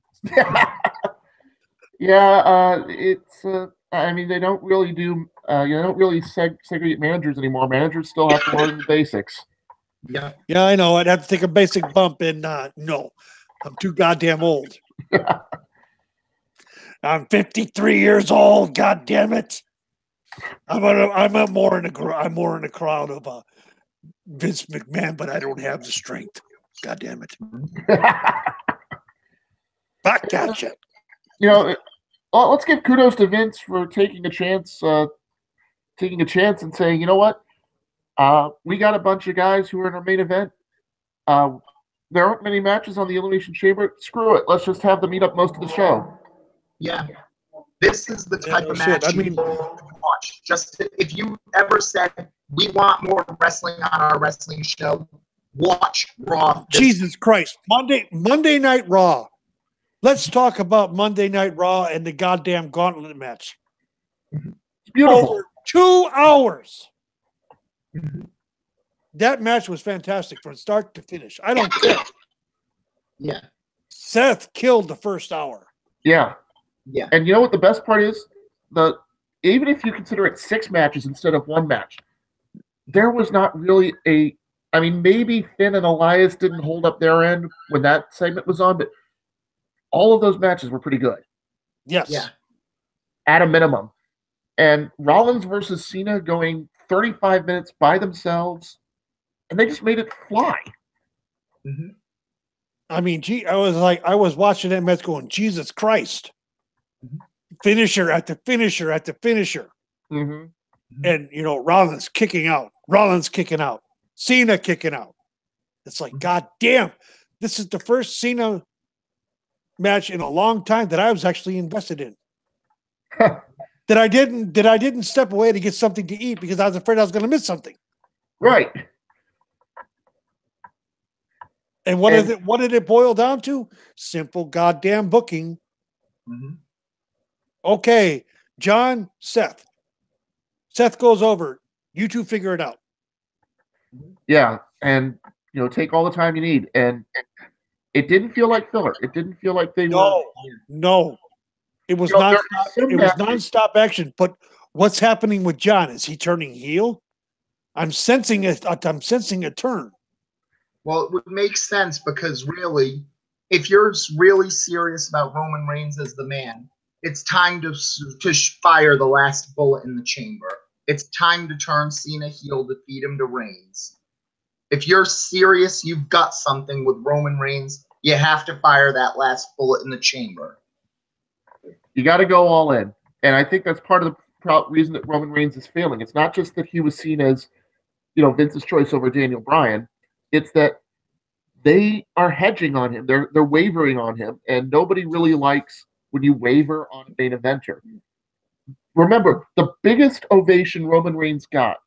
S3: Yeah, it's. I mean, they don't really do. They don't really segregate managers anymore. Managers still have to learn the basics.
S2: Yeah.
S1: Yeah, I know. I'd have to take a basic bump, and no, I'm too goddamn old. I'm 53 years old. God damn it! I'm more in the crowd of Vince McMahon, but I don't have the strength. God damn it! Back gotcha.
S3: Let's give kudos to Vince for taking a chance and saying, you know what, we got a bunch of guys who are in our main event. There aren't many matches on the Elimination Chamber. Screw it. Let's just have them eat up most of the show.
S2: Yeah. This is the type of match you watch. Just if you ever said we want more wrestling on our wrestling show, watch Raw.
S1: Jesus Christ. Monday Night Raw. Let's talk about Monday Night Raw and the goddamn gauntlet match.
S3: It's beautiful.
S1: Over 2 hours. That match was fantastic from start to finish. I don't care.
S2: Yeah.
S1: Seth killed the first hour.
S3: Yeah.
S2: Yeah.
S3: And you know what the best part is? Even if you consider it 6 matches instead of 1 match, there was not really maybe Finn and Elias didn't hold up their end when that segment was on, but all of those matches were pretty good.
S1: Yes.
S2: Yeah.
S3: At a minimum. And Rollins versus Cena going 35 minutes by themselves, and they just made it fly.
S2: Mm-hmm.
S1: I mean, I was watching that match going, Jesus Christ.
S2: Mm-hmm.
S1: Finisher after finisher after finisher.
S3: Mm-hmm.
S1: And, Rollins kicking out. Rollins kicking out. Cena kicking out. It's like, God damn, this is the first Cena match in a long time that I was actually invested in. that I didn't step away to get something to eat because I was afraid I was going to miss something.
S3: Right.
S1: And what did it boil down to? Simple goddamn booking.
S2: Mm-hmm.
S1: Okay, John, Seth. Seth goes over. You two figure it out.
S3: Yeah, and take all the time you need. And it didn't feel like filler. It didn't feel like they were.
S1: No. It was nonstop. It was nonstop action. But what's happening with John? Is he turning heel? I'm sensing a turn.
S2: Well, it would make sense because really, if you're really serious about Roman Reigns as the man, it's time to fire the last bullet in the chamber. It's time to turn Cena heel to feed him to Reigns. If you're serious, you've got something with Roman Reigns, you have to fire that last bullet in the chamber.
S3: You got to go all in. And I think that's part of the reason that Roman Reigns is failing. It's not just that he was seen as, Vince's choice over Daniel Bryan. It's that they are hedging on him. They're wavering on him, and nobody really likes when you waver on a main eventer. Remember, the biggest ovation Roman Reigns got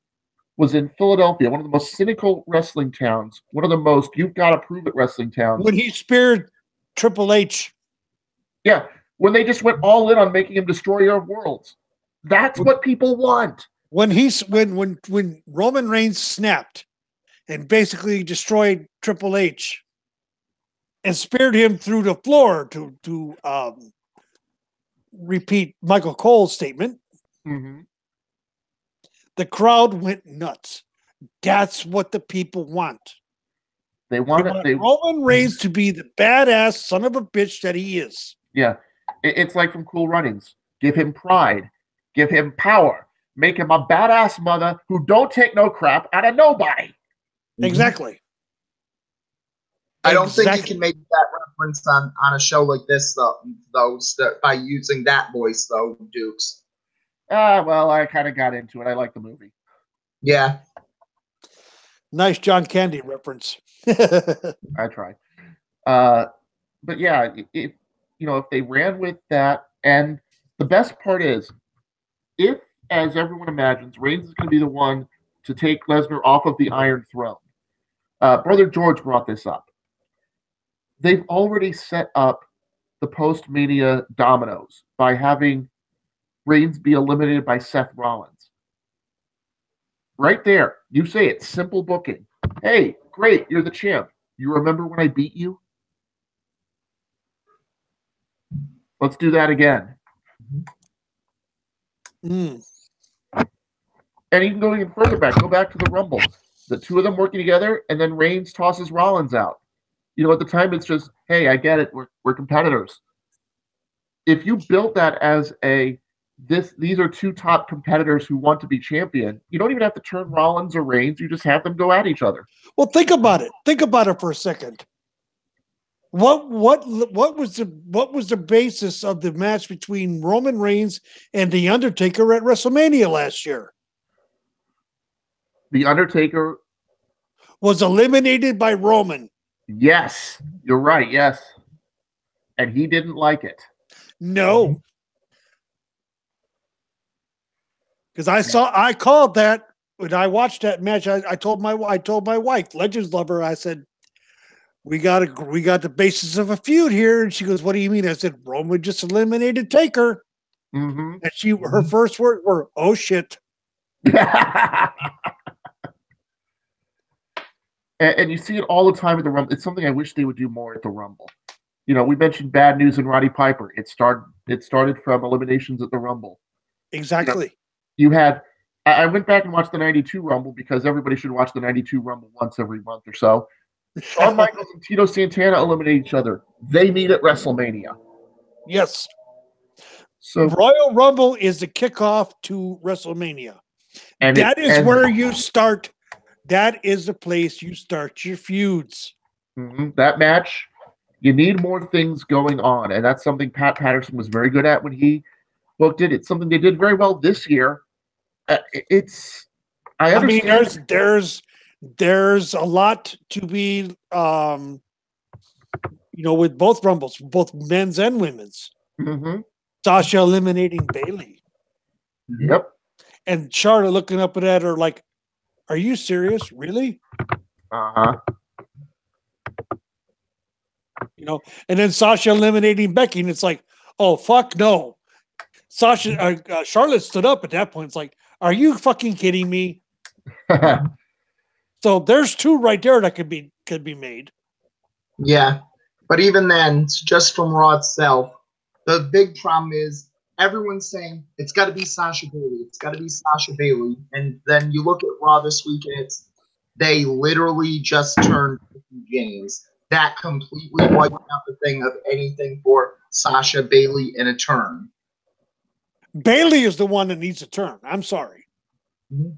S3: was in Philadelphia, one of the most cynical wrestling towns, one of the most you've got to prove it wrestling towns.
S1: When he speared Triple H.
S3: Yeah, when they just went all in on making him destroyer of worlds. That's what people want. When
S1: Roman Reigns snapped and basically destroyed Triple H and speared him through the floor to repeat Michael Cole's statement.
S3: Mm-hmm.
S1: The crowd went nuts. That's what the people want.
S3: They want
S1: Roman Reigns to be the badass son of a bitch that he is.
S3: Yeah. It's like from Cool Runnings. Give him pride. Give him power. Make him a badass mother who don't take no crap out of nobody.
S1: Exactly.
S2: I don't think you can make that reference on a show like this, though by using that voice, though, Dukes.
S3: Well, I kind of got into it. I like the movie.
S2: Yeah.
S1: Nice John Candy reference.
S3: I tried. But yeah, if they ran with that, and the best part is, if, as everyone imagines, Reigns is going to be the one to take Lesnar off of the Iron Throne. Brother George brought this up. They've already set up the post-Mania dominoes by having Reigns be eliminated by Seth Rollins. Right there. You say it. Simple booking. Hey, great. You're the champ. You remember when I beat you? Let's do that again.
S1: Mm.
S3: And even going even further back, go back to the Rumble. The two of them working together, and then Reigns tosses Rollins out. At the time, it's just, hey, I get it. We're competitors. If you built that as these are two top competitors who want to be champion, you don't even have to turn Rollins or Reigns. You just have them go at each other.
S1: Well, think about it. Think about it for a second. What was the basis of the match between Roman Reigns and The Undertaker at WrestleMania last year?
S3: The Undertaker
S1: was eliminated by Roman.
S3: Yes, you're right. Yes. And he didn't like it.
S1: No. Because I called that when I watched that match. I told my wife, Legends Lover, I said, we got the basis of a feud here. And she goes, what do you mean? I said, Roman just eliminated Taker.
S3: Mm-hmm.
S1: And her first words were, oh shit.
S3: And you see it all the time at the Rumble. It's something I wish they would do more at the Rumble. We mentioned Bad News and Roddy Piper. It started from eliminations at the Rumble.
S1: Exactly.
S3: You had I went back and watched the 92 Rumble because everybody should watch the 92 Rumble once every month or so. Shawn Michaels and Tito Santana eliminate each other. They meet at WrestleMania.
S1: Yes.
S3: So
S1: Royal Rumble is the kickoff to WrestleMania. And that is where you start. That is the place you start your feuds.
S3: Mm-hmm. That match, you need more things going on. And that's something Pat Patterson was very good at when he booked it. It's something they did very well this year.
S1: I mean, there's a lot to be, with both Rumbles, both men's and women's.
S3: Mm-hmm.
S1: Sasha eliminating Bailey.
S3: Yep.
S1: And Charlotte looking up at her like, "Are you serious? Really?"
S3: Uh-huh.
S1: And then Sasha eliminating Becky, and it's like, "Oh fuck no!" Charlotte stood up at that point. It's like, "Are you fucking kidding me?" So there's two right there that could be made.
S2: Yeah, but even then, just from Raw itself, the big problem is everyone's saying it's got to be Sasha Bailey. It's got to be Sasha Bailey. And then you look at Raw this week, and they literally just turned games. That completely wiped out the thing of anything for Sasha Bailey in a turn.
S1: Bailey is the one that needs a turn. I'm sorry.
S2: Mm-hmm.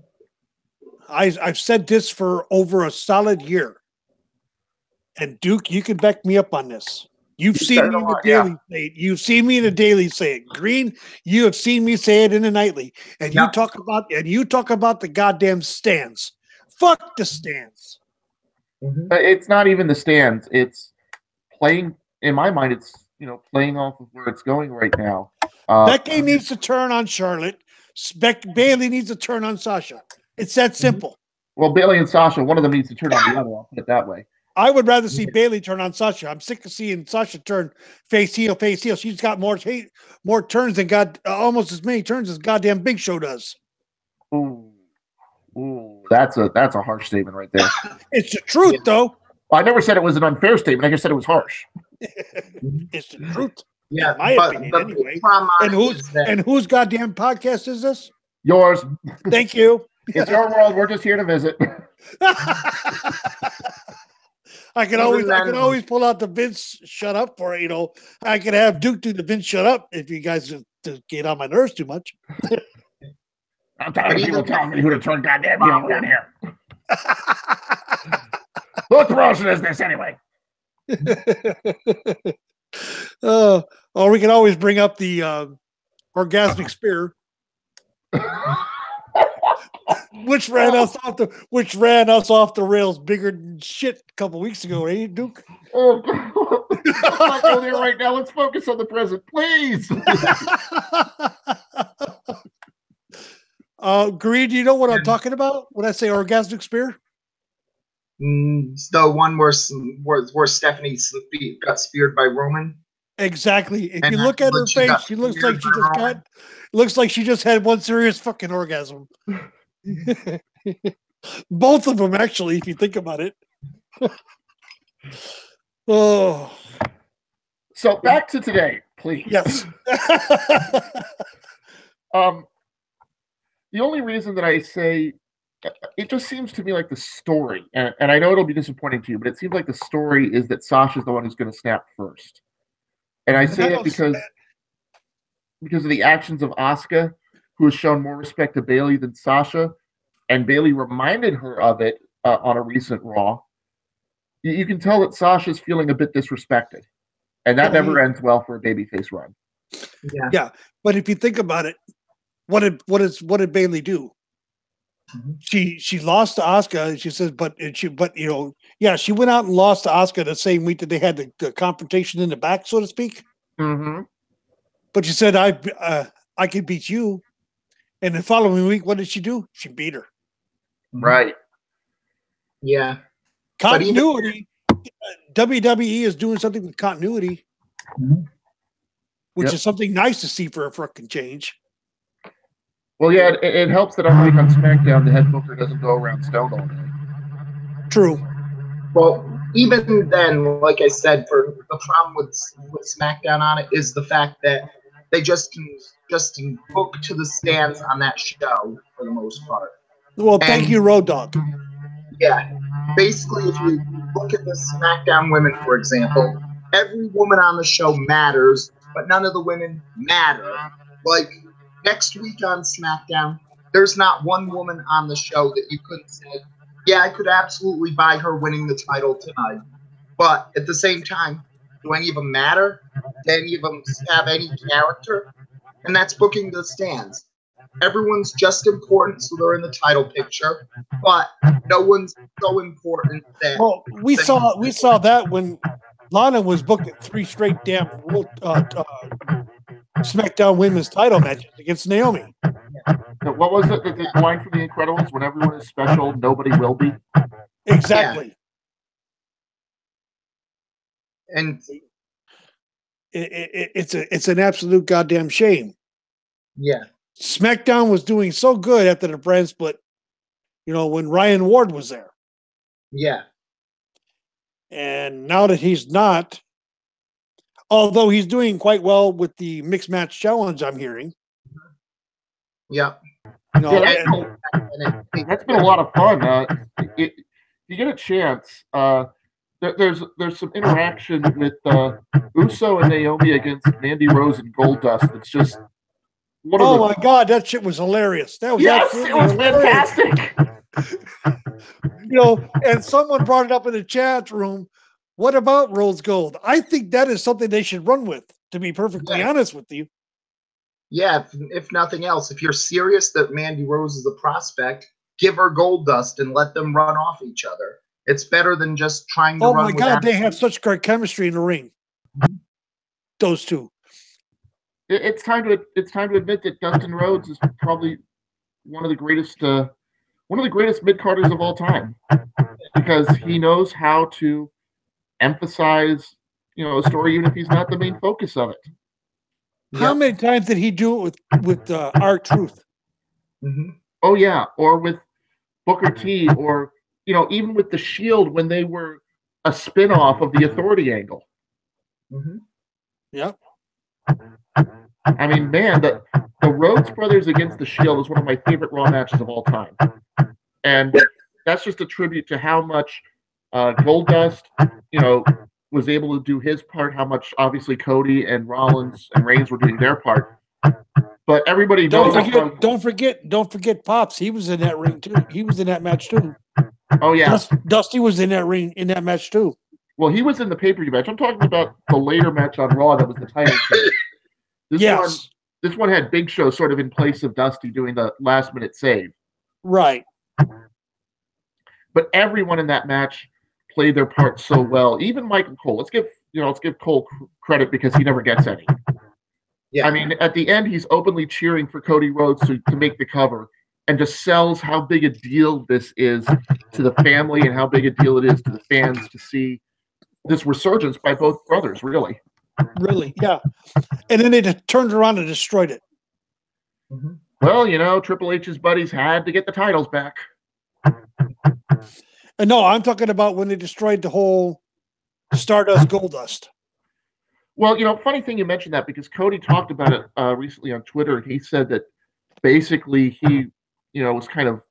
S1: I've said this for over a solid year. And Duke, you can back me up on this. You've seen me in the daily say it. You've seen me in the daily say it. Greene, you have seen me say it in the nightly. And you talk about the goddamn stands. Fuck the stands.
S3: Mm-hmm. It's not even the stands. It's playing. In my mind, it's playing off of where it's going right now.
S1: Becky needs to turn on Charlotte. Bailey needs to turn on Sasha. It's that simple.
S3: Well, Bailey and Sasha, one of them needs to turn on the other. I'll put it that way.
S1: I would rather see Bailey turn on Sasha. I'm sick of seeing Sasha turn face heel. She's got more turns than almost as many turns as goddamn Big Show does.
S3: Ooh, that's a harsh statement right there.
S1: It's the truth, though.
S3: Well, I never said it was an unfair statement. I just said it was harsh.
S1: It's the truth.
S2: Yeah,
S1: in my opinion, anyway. And whose goddamn podcast is this?
S3: Yours.
S1: Thank you.
S3: It's your world. We're just here to visit.
S1: I can always pull out the Vince shut up for it. I can have Duke do the Vince shut up if you guys just get on my nerves too much.
S3: I'm tired of people telling me who to turn goddamn heel down here. What promotion is this anyway?
S1: Or we can always bring up the orgasmic spear. Which ran us off the rails bigger than shit a couple weeks ago, eh, Duke?
S3: Oh, let's not go there right now. Let's focus on the present, please.
S1: Greene, do you know what I'm talking about when I say orgasmic spear?
S2: The one where Stephanie got speared by Roman. Exactly.
S1: If you look at her face, she looks like she just had one serious fucking orgasm. Both of them, actually, if you think about it. Oh.
S3: So back to today, please.
S1: Yes.
S3: The only reason that I say it just seems to me like the story, and I know it'll be disappointing to you, but it seems like the story is that Sasha's the one who's going to snap first. And I say that because of the actions of Asuka, who has shown more respect to Bailey than Sasha, and Bailey reminded her of it on a recent Raw. You can tell that Sasha's feeling a bit disrespected, and that never ends well for a babyface run.
S1: Yeah, but if you think about it, what did Bailey do? Mm-hmm. She lost to Asuka. She says, she went out and lost to Asuka the same week that they had the confrontation in the back, so to speak.
S3: Mm-hmm.
S1: But she said, I could beat you. And the following week, what did she do? She beat her.
S3: Right.
S2: Yeah.
S1: Continuity. WWE is doing something with continuity, which is something nice to see for a fucking change.
S3: Well, yeah, it helps that unlike on SmackDown, the head booker doesn't go around stoned all day.
S1: True.
S2: Well, even then, like I said, for the problem with SmackDown on it is the fact that they just can book to the stands on that show for the most part.
S1: Well, thank you, Road Dogg.
S2: Yeah. Basically, if you look at the SmackDown women, for example, every woman on the show matters, but none of the women matter. Like, next week on SmackDown, there's not one woman on the show that you couldn't say, yeah, I could absolutely buy her winning the title tonight. But at the same time, do any of them matter? Do any of them have any character? And that's booking the stands. everyone's just important, so they're in the title picture, but no one's so important that.
S1: Well, we saw that when Lana was booked at 3 straight damn SmackDown Women's title matches against Naomi.
S3: What was it? The line from The Incredibles? When everyone is special, nobody will be.
S1: Exactly.
S2: Yeah. And
S1: it's an absolute goddamn shame.
S2: Yeah.
S1: SmackDown was doing so good after the brand split, when Ryan Ward was there.
S2: Yeah.
S1: And now that he's not, although he's doing quite well with the mixed match challenge, I'm hearing.
S2: Yep.
S3: That's been a lot of fun. If you get a chance, there's some interaction with Uso and Naomi against Mandy Rose and Goldust. It's just
S1: my God, that shit was hilarious. That was
S3: it was fantastic.
S1: And someone brought it up in the chat room. What about Rose Gold? I think that is something they should run with, to be perfectly honest with you.
S2: Yeah, if nothing else, if you're serious that Mandy Rose is a prospect, give her Goldust and let them run off each other. It's better than just trying to run.
S1: Oh my God, they have such great chemistry in the ring. Those two.
S3: It's time to admit that Dustin Rhodes is probably one of the greatest mid-carders of all time, because he knows how to emphasize a story even if he's not the main focus of it.
S1: How many times did he do it with R-Truth?
S2: Mm-hmm.
S3: Oh yeah, or with Booker T, or even with the Shield when they were a spin-off of the Authority angle.
S2: Mm-hmm.
S1: Yep.
S3: I mean, man, the Rhodes brothers against the Shield is one of my favorite Raw matches of all time, and that's just a tribute to how much Goldust, was able to do his part. How much obviously Cody and Rollins and Reigns were doing their part, but everybody
S1: don't forget Pops. He was in that ring too. He was in that match too.
S3: Oh yeah,
S1: Dusty was in that match too.
S3: Well, he was in the pay-per-view match. I'm talking about the later match on Raw that was the title change. This one had Big Show sort of in place of Dusty doing the last-minute save.
S1: Right.
S3: But everyone in that match played their part so well. Even Michael Cole. Let's give Cole credit because he never gets any.
S2: Yeah.
S3: I mean, at the end, he's openly cheering for Cody Rhodes to make the cover, and just sells how big a deal this is to the family and how big a deal it is to the fans to see this resurgence by both brothers, really.
S1: Really, yeah. And then they turned around and destroyed it.
S2: Mm-hmm.
S3: Well, Triple H's buddies had to get the titles back.
S1: And no, I'm talking about when they destroyed the whole Stardust Goldust.
S3: Well, funny thing you mentioned that, because Cody talked about it recently on Twitter, and he said that basically he, was kind of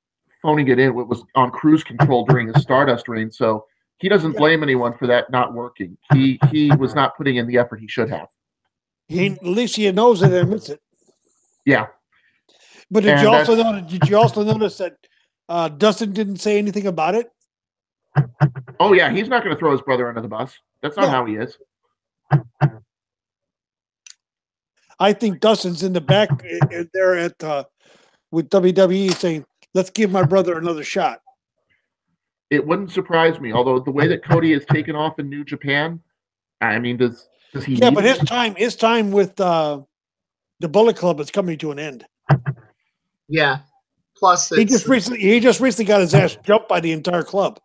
S3: phoning it in. It was on cruise control during the Stardust reign, so he doesn't blame anyone for that not working. He was not putting in the effort he should have.
S1: At least he knows it and admits it.
S3: Yeah.
S1: But did you also notice that Dustin didn't say anything about it?
S3: Oh yeah, he's not going to throw his brother under the bus. That's not how he is.
S1: I think Dustin's in the back there with WWE saying, "Let's give my brother another shot."
S3: It wouldn't surprise me, although the way that Cody has taken off in New Japan, I mean, does he?
S1: Yeah, but his time with the Bullet Club is coming to an end.
S2: Yeah. Plus,
S1: he just recently got his ass jumped by the entire club.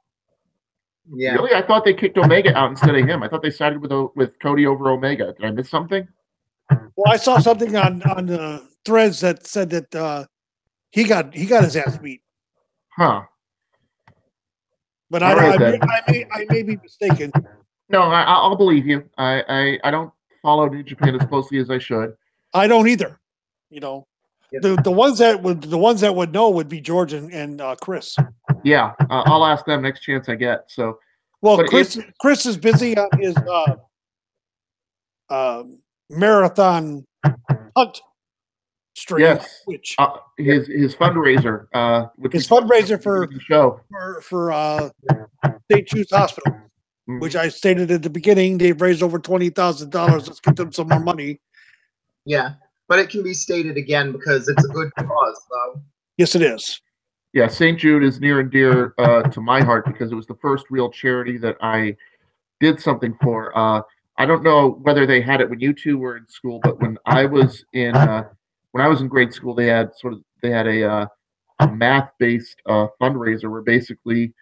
S2: Yeah.
S3: Really, I thought they kicked Omega out instead of him. I thought they sided with Cody over Omega. Did I miss something?
S1: Well, I saw something on the threads that said that he got his ass beat.
S3: Huh.
S1: But I may be mistaken.
S3: No, I'll believe you. I don't follow New Japan as closely as I should.
S1: I don't either. The ones that would know would be George and Chris.
S3: Yeah, I'll ask them next chance I get. So,
S1: well, Chris is busy on his marathon hunt stream.
S3: Yes,
S1: which
S3: his fundraiser,
S1: his fundraiser for
S3: the show
S1: for St. Jude's Hospital, which I stated at the beginning, they've raised over $20,000. Let's get them some more money.
S2: Yeah. but it can be stated again because it's a good cause, though.
S1: Yes, it is.
S3: Yeah, St. Jude is near and dear to my heart because it was the first real charity that I did something for. I don't know whether they had it when you two were in school, but when I was in grade school, they had a math-based fundraiser where basically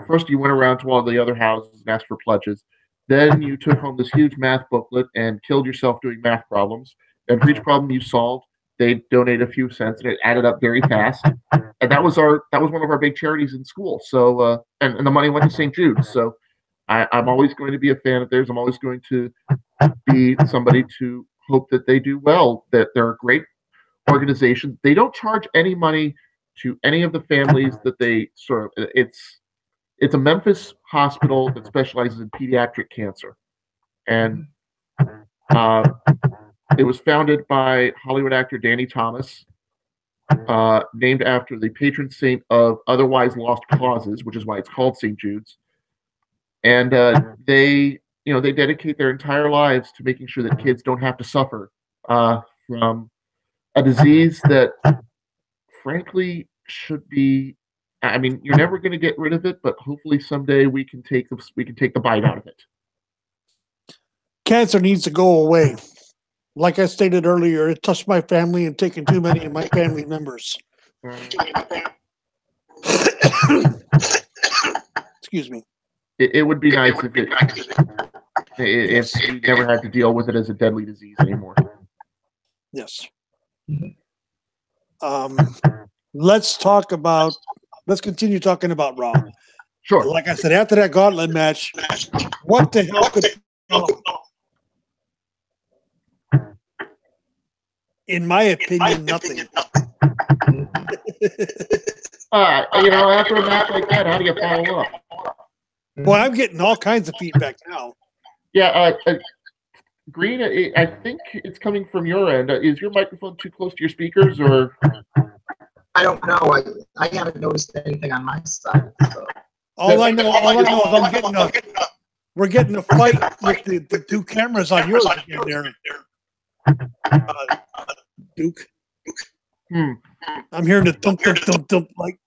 S3: first you went around to all the other houses and asked for pledges. Then you took home this huge math booklet and killed yourself doing math problems. And for each problem you solved, they donate a few cents, and it added up very fast. And that was one of our big charities in school. So and the money went to St. Jude's. So I'm always going to be a fan of theirs. I'm always going to be somebody to hope that they do well. That they're a great organization. They don't charge any money to any of the families that they serve. It's a Memphis hospital that specializes in pediatric cancer, and it was founded by Hollywood actor Danny Thomas, named after the patron saint of otherwise lost causes, which is why it's called St. Jude's. And they dedicate their entire lives to making sure that kids don't have to suffer from a disease that, frankly, should be. I mean, you're never going to get rid of it, but hopefully someday we can take the bite out of it.
S1: Cancer needs to go away. Like I stated earlier, it touched my family and taken too many of my family members. Excuse me.
S3: It would be nice if we never had to deal with it as a deadly disease anymore.
S1: Yes. Let's continue talking about Raw.
S3: Sure.
S1: Like I said, after that gauntlet match, what the hell could in my opinion, nothing.
S3: After a match like that, how do you follow up?
S1: Well, I'm getting all kinds of feedback now.
S3: Yeah, Greene, I think it's coming from your end. Is your microphone too close to your speakers, or?
S2: I don't know. I haven't noticed anything on my side. So.
S1: All I know is we're getting a fight with the two cameras on yours again there. Duke. I'm hearing the thump, thump, thump, thump, like.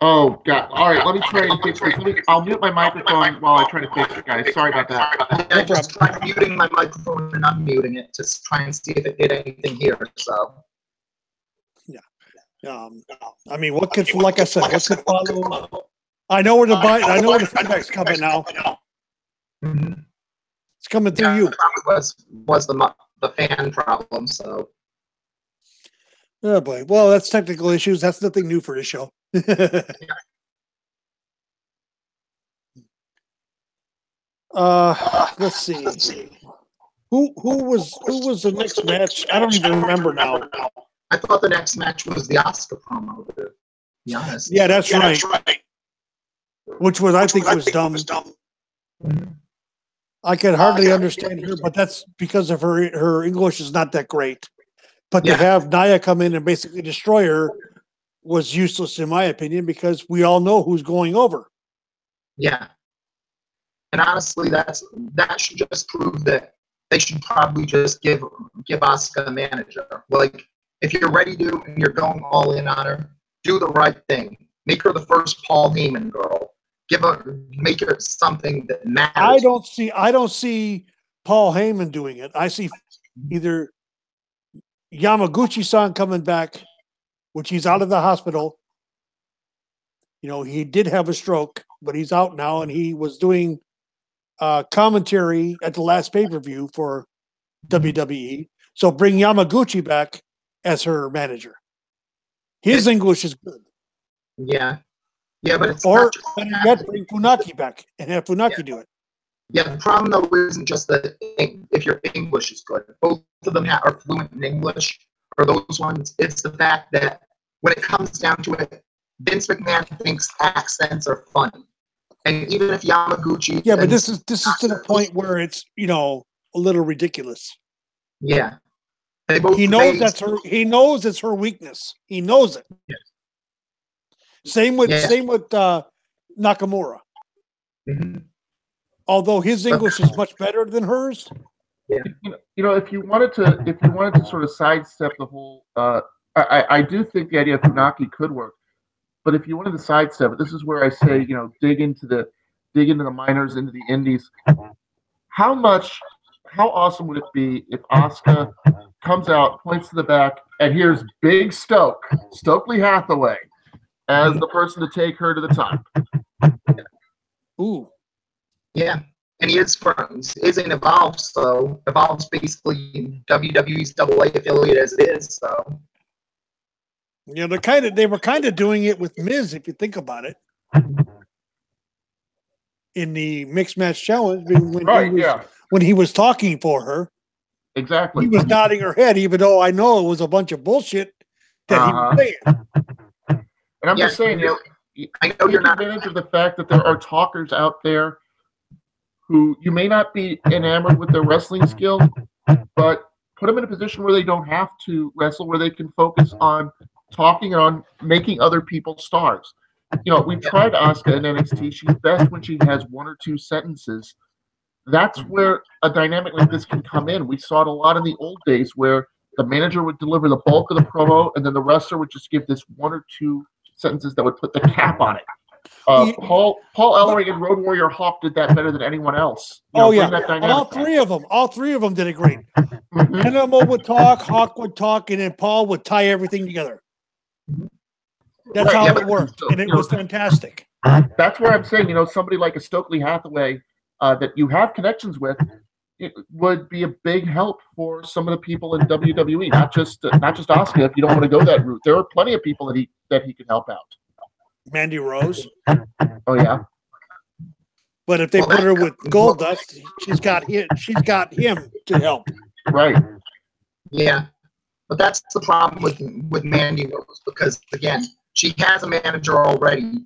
S3: Oh, God. All right, let me try and fix this. I'll mute my microphone while I try to fix it, guys. Sorry about that.
S2: I just tried muting my microphone and unmuting it to try and see if it did anything here. So.
S1: Yeah. I mean, what could, like I said, what could follow? I know where the feedback's coming now.
S2: Mm-hmm.
S1: It's coming through you.
S2: Was the fan problem? So.
S1: Oh boy. Well, that's technical issues. That's nothing new for the show. Let's see. Who was the next match? I don't even remember now.
S2: I thought the next match was the Oscar promo, to be honest.
S1: Yeah, that's right. Which I think was dumb.
S2: Mm-hmm.
S1: I could hardly understand her, but that's because of her English is not that great. But to have Nia come in and basically destroy her was useless, in my opinion, because we all know who's going over.
S2: Yeah. And honestly, that should just prove that they should probably just give Asuka a manager. Like, if you're ready to and you're going all in on her, do the right thing. Make her the first Paul Heyman girl. Make her something that matters.
S1: I don't see Paul Heyman doing it. I see either Yamaguchi-san coming back, which he's out of the hospital. You know, he did have a stroke, but he's out now, and he was doing commentary at the last pay-per-view for WWE. So bring Yamaguchi back as her manager. His English is good.
S2: Yeah. Yeah, but it's
S1: or better yet, bring Funaki back and have Funaki do it.
S2: Yeah, the problem though isn't just that if your English is good. Both of them are fluent in English, or those ones. It's the fact that when it comes down to it, Vince McMahon thinks accents are funny, and even if Yamaguchi,
S1: yeah, but this is to the point where it's a little ridiculous.
S2: Yeah,
S1: he knows He knows it's her weakness. He knows it.
S2: Yeah.
S1: Same with Nakamura.
S2: Mm-hmm.
S1: Although his English is much better than hers.
S2: Yeah.
S3: if you wanted to sort of sidestep the whole, I do think the idea of Funaki could work, but if you wanted to sidestep it, this is where I say, dig into the minors, into the indies. How awesome would it be if Asuka comes out, points to the back, and here's Big Stokely Hathaway, as the person to take her to the top.
S1: Ooh.
S2: Yeah. And he is in Evolve, so Evolve's basically WWE's AA affiliate as it is, so.
S1: They were kind of doing it with Miz, if you think about it. In the mixed match challenge, when he was talking for her.
S3: Exactly.
S1: He was nodding her head, even though I know it was a bunch of bullshit that he was saying.
S3: And I'm just saying, I know you're not advantage of the fact that there are talkers out there who you may not be enamored with their wrestling skill, but put them in a position where they don't have to wrestle, where they can focus on talking and on making other people stars. We've tried Asuka in NXT. She's best when she has one or two sentences. That's where a dynamic like this can come in. We saw it a lot in the old days where the manager would deliver the bulk of the promo, and then the wrestler would just give this one or two sentences that would put the cap on it. Paul Ellering and Road Warrior Hawk did that better than anyone else.
S1: All three of them did it great. Animal would talk, Hawk would talk, and then Paul would tie everything together. That's how it worked, and it was fantastic.
S3: That's where I'm saying, somebody like a Stokely Hathaway that you have connections with, it would be a big help for some of the people in WWE, not just Asuka. If you don't want to go that route, there are plenty of people that he could help out.
S1: Mandy Rose.
S3: Oh yeah.
S1: But if they put her with Goldust, she's got him to help.
S3: Right.
S2: Yeah. But that's the problem with Mandy Rose, because again, she has a manager already.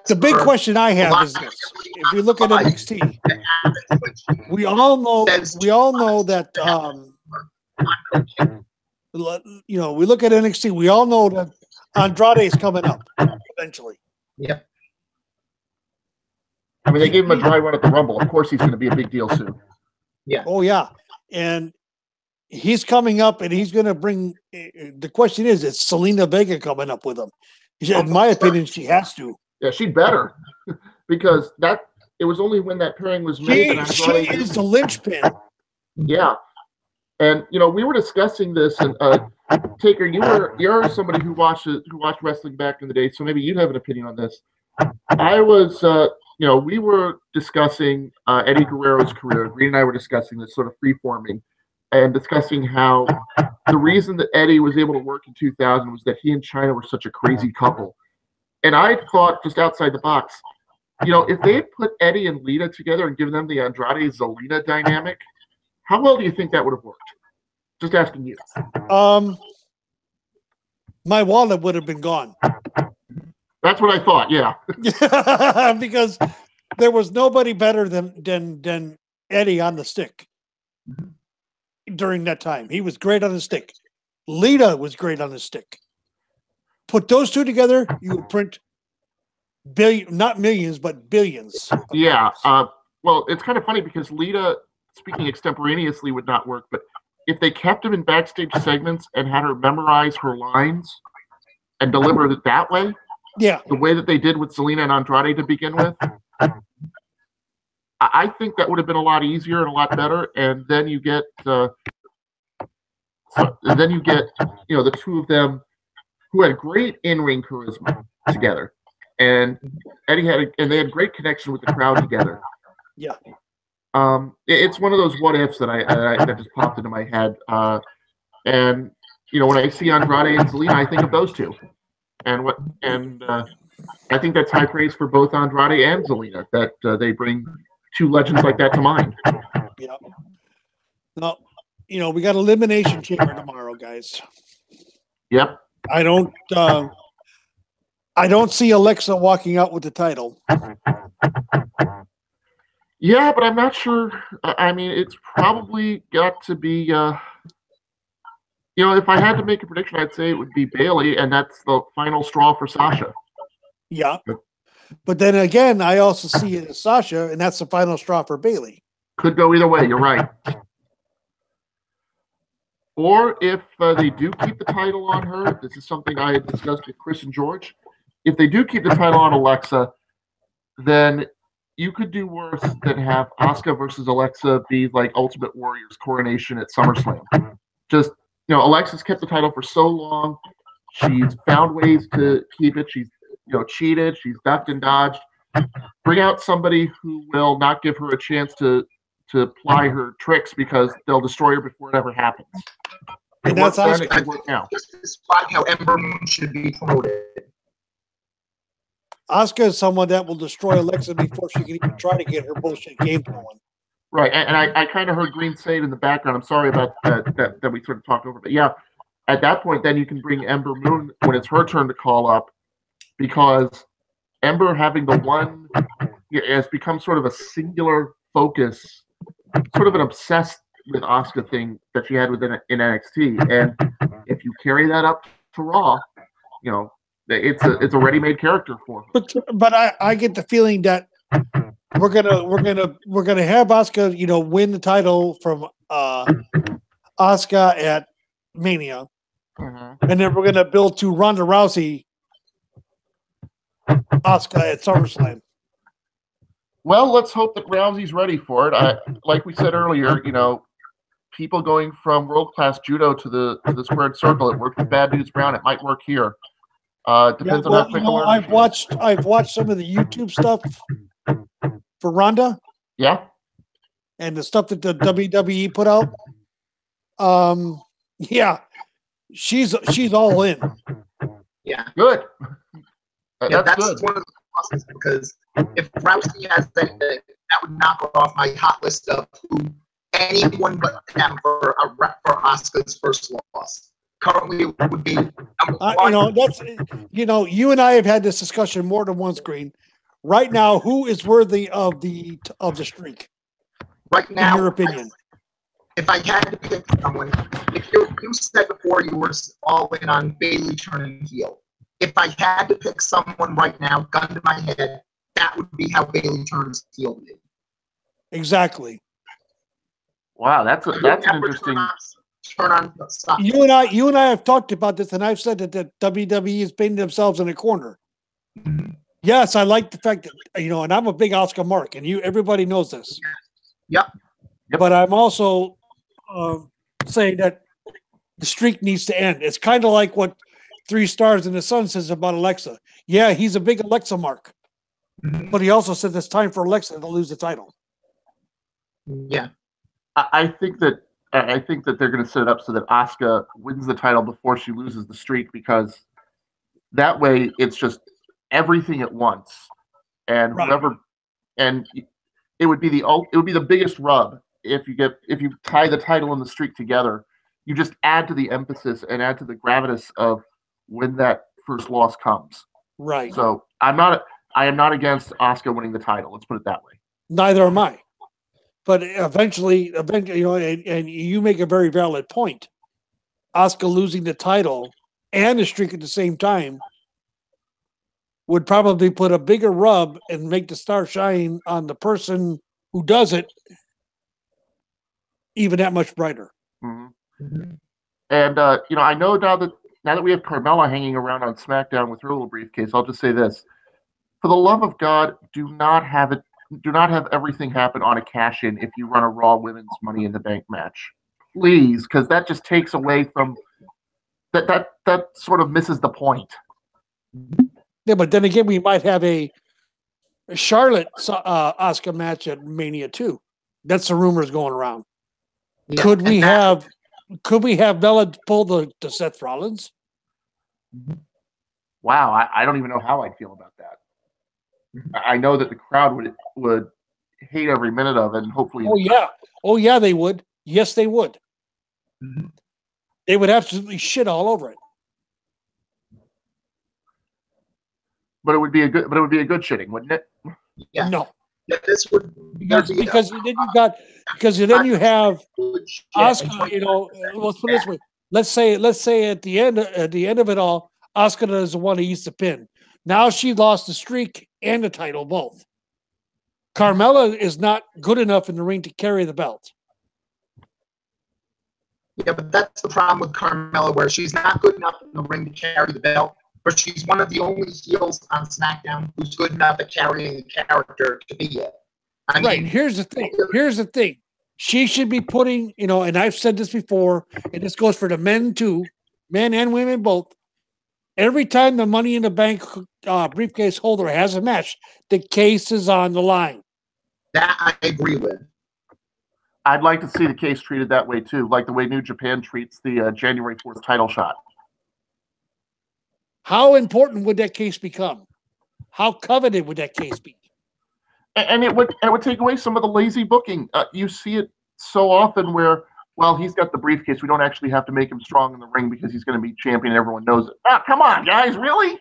S1: The big question I have is this: if we look at NXT, we all know that we look at NXT, we all know that Andrade is coming up eventually.
S2: Yeah.
S3: I mean, they gave him a dry run at the Rumble. Of course, he's going to be a big deal soon.
S2: Yeah.
S1: Oh yeah, and he's coming up, and he's going to bring. The question is Selena Vega coming up with him? In my opinion, she has to.
S3: Yeah, she better, because it was only when that pairing was made.
S1: She is the linchpin.
S3: Yeah, and we were discussing this, and Taker, you're somebody who watched wrestling back in the day, so maybe you'd have an opinion on this. I was, we were discussing Eddie Guerrero's career. Greene and I were discussing this sort of free-forming, and discussing how the reason that Eddie was able to work in 2000 was that he and Chyna were such a crazy couple. And I thought, just outside the box, if they had put Eddie and Lita together and given them the Andrade-Zelina dynamic, how well do you think that would have worked? Just asking you.
S1: My wallet would have been gone.
S3: That's what I thought, yeah.
S1: Because there was nobody better than Eddie on the stick during that time. He was great on the stick. Lita was great on the stick. Put those two together, you would print not millions, but billions.
S3: Yeah. Well, it's kind of funny because Lita, speaking extemporaneously, would not work. But if they kept him in backstage segments and had her memorize her lines and deliver it that way,
S1: yeah,
S3: the way that they did with Zelina and Andrade to begin with, I think that would have been a lot easier and a lot better. And then you get, the two of them who had great in-ring charisma together, and Eddie they had great connection with the crowd together.
S1: Yeah.
S3: It's one of those what ifs that just popped into my head. And when I see Andrade and Zelina, I think of those two, and I think that's high praise for both Andrade and Zelina that they bring two legends like that to mind.
S1: Yeah. No, we got Elimination Chamber tomorrow, guys.
S3: Yep.
S1: I don't see Alexa walking out with the title.
S3: Yeah, but I'm not sure. I mean, it's probably got to be. If I had to make a prediction, I'd say it would be Bayley, and that's the final straw for Sasha.
S1: Yeah, but then again, I also see it as Sasha, and that's the final straw for Bayley.
S3: Could go either way. You're right. Or if they do keep the title on her, this is something I had discussed with Chris and George. If they do keep the title on Alexa, then you could do worse than have Asuka versus Alexa be like Ultimate Warrior's coronation at SummerSlam. Just, Alexa's kept the title for so long. She's found ways to keep it. She's, cheated. She's ducked and dodged. Bring out somebody who will not give her a chance to ply her tricks because they'll destroy her before it ever happens.
S1: And that's
S3: Asuka. It can work now.
S2: Despite how Ember Moon should be promoted.
S1: Asuka is someone that will destroy Alexa before she can even try to get her bullshit game going.
S3: Right, and I kind of heard Greene say it in the background. I'm sorry about that we sort of talked over, but yeah, at that point, then you can bring Ember Moon when it's her turn to call up, because Ember having the one has become sort of a singular focus, sort of an obsessed with Asuka thing that she had in NXT, and if you carry that up to Raw, it's a ready-made character for her.
S1: But I get the feeling that we're gonna have Asuka, win the title from Asuka at Mania, and then we're gonna build to Ronda Rousey, Asuka at SummerSlam.
S3: Well, let's hope that Rousey's ready for it. Like we said earlier, people going from world-class judo to the squared circle. It worked with Bad News Brown. It might work here. Depends on how quick
S1: I've watched some of the YouTube stuff for Ronda.
S3: Yeah.
S1: And the stuff that the WWE put out. Yeah. She's all in.
S2: Yeah.
S3: Good.
S2: That's
S3: good.
S2: one of the pluses, because if Rousey has that would knock off my hot list of who anyone but them for Asuka's first loss. Currently, it would be you and I have had this discussion more than once, Greene. Right now, who is worthy of the streak? Right now,
S1: in your opinion,
S2: if I had to pick someone, if you said before you were all in on Bayley turning heel, if I had to pick someone right now, gun to my head, that would be how Bayley turns heel.
S1: Exactly.
S3: Wow, that's an interesting.
S2: Turn on. Stop.
S1: You and I have talked about this, and I've said that WWE is painting themselves in a corner.
S2: Mm-hmm.
S1: Yes, I like the fact that and I'm a big Asuka mark, and everybody knows this.
S2: Yep.
S1: But I'm also saying that the streak needs to end. It's kind of like what 3 Stars in the Sun says about Alexa. Yeah, he's a big Alexa mark, but he also said it's time for Alexa to lose the title.
S2: Yeah,
S3: I think that they're going to set it up so that Asuka wins the title before she loses the streak, because that way it's just everything at once, and whoever, and it would be the biggest rub if you tie the title and the streak together. You just add to the emphasis and add to the gravitas of when that first loss comes.
S1: Right.
S3: So I am not against Asuka winning the title. Let's put it that way.
S1: Neither am I. But eventually, and you make a very valid point. Asuka losing the title and the streak at the same time would probably put a bigger rub and make the star shine on the person who does it even that much brighter.
S3: Mm-hmm. And I know now that we have Carmella hanging around on SmackDown with her little briefcase, I'll just say this: for the love of God, do not have everything happen on a cash-in if you run a Raw Women's Money in the Bank match, please, because that just takes away from that sort of misses the point.
S1: Yeah, but then again, we might have a Charlotte Asuka match at Mania 2. That's the rumors going around. Yeah, could we have Bella pull the Seth Rollins?
S3: Wow, I don't even know how I'd feel about that. I know that the crowd would hate every minute of it, and hopefully. Oh yeah, they would. Yes, they would. Mm-hmm. They would absolutely shit all over it. But it would be a good shitting, wouldn't it?
S2: Yeah.
S1: No.
S2: Yeah, this would
S1: because then you have Asuka. Let's put it this way. Let's say at the end of it all, Asuka is the one who eats the pin. Now she lost the streak and the title both. Carmella is not good enough in the ring to carry the belt.
S2: Yeah, but that's the problem with Carmella, where she's not good enough in the ring to carry the belt, but she's one of the only heels on SmackDown who's good enough at carrying the character to be it. I mean,
S1: Here's the thing. Here's the thing. She should be putting, and I've said this before, and this goes for the men too, men and women both. Every time the Money in the Bank briefcase holder has a match, the case is on the line.
S2: That I agree with.
S3: I'd like to see the case treated that way too, like the way New Japan treats the January 4th title shot.
S1: How important would that case become? How coveted would that case be?
S3: And it would take away some of the lazy booking. You see it so often where, well, he's got the briefcase. We don't actually have to make him strong in the ring because he's going to be champion and everyone knows it. Ah, come on, guys, really?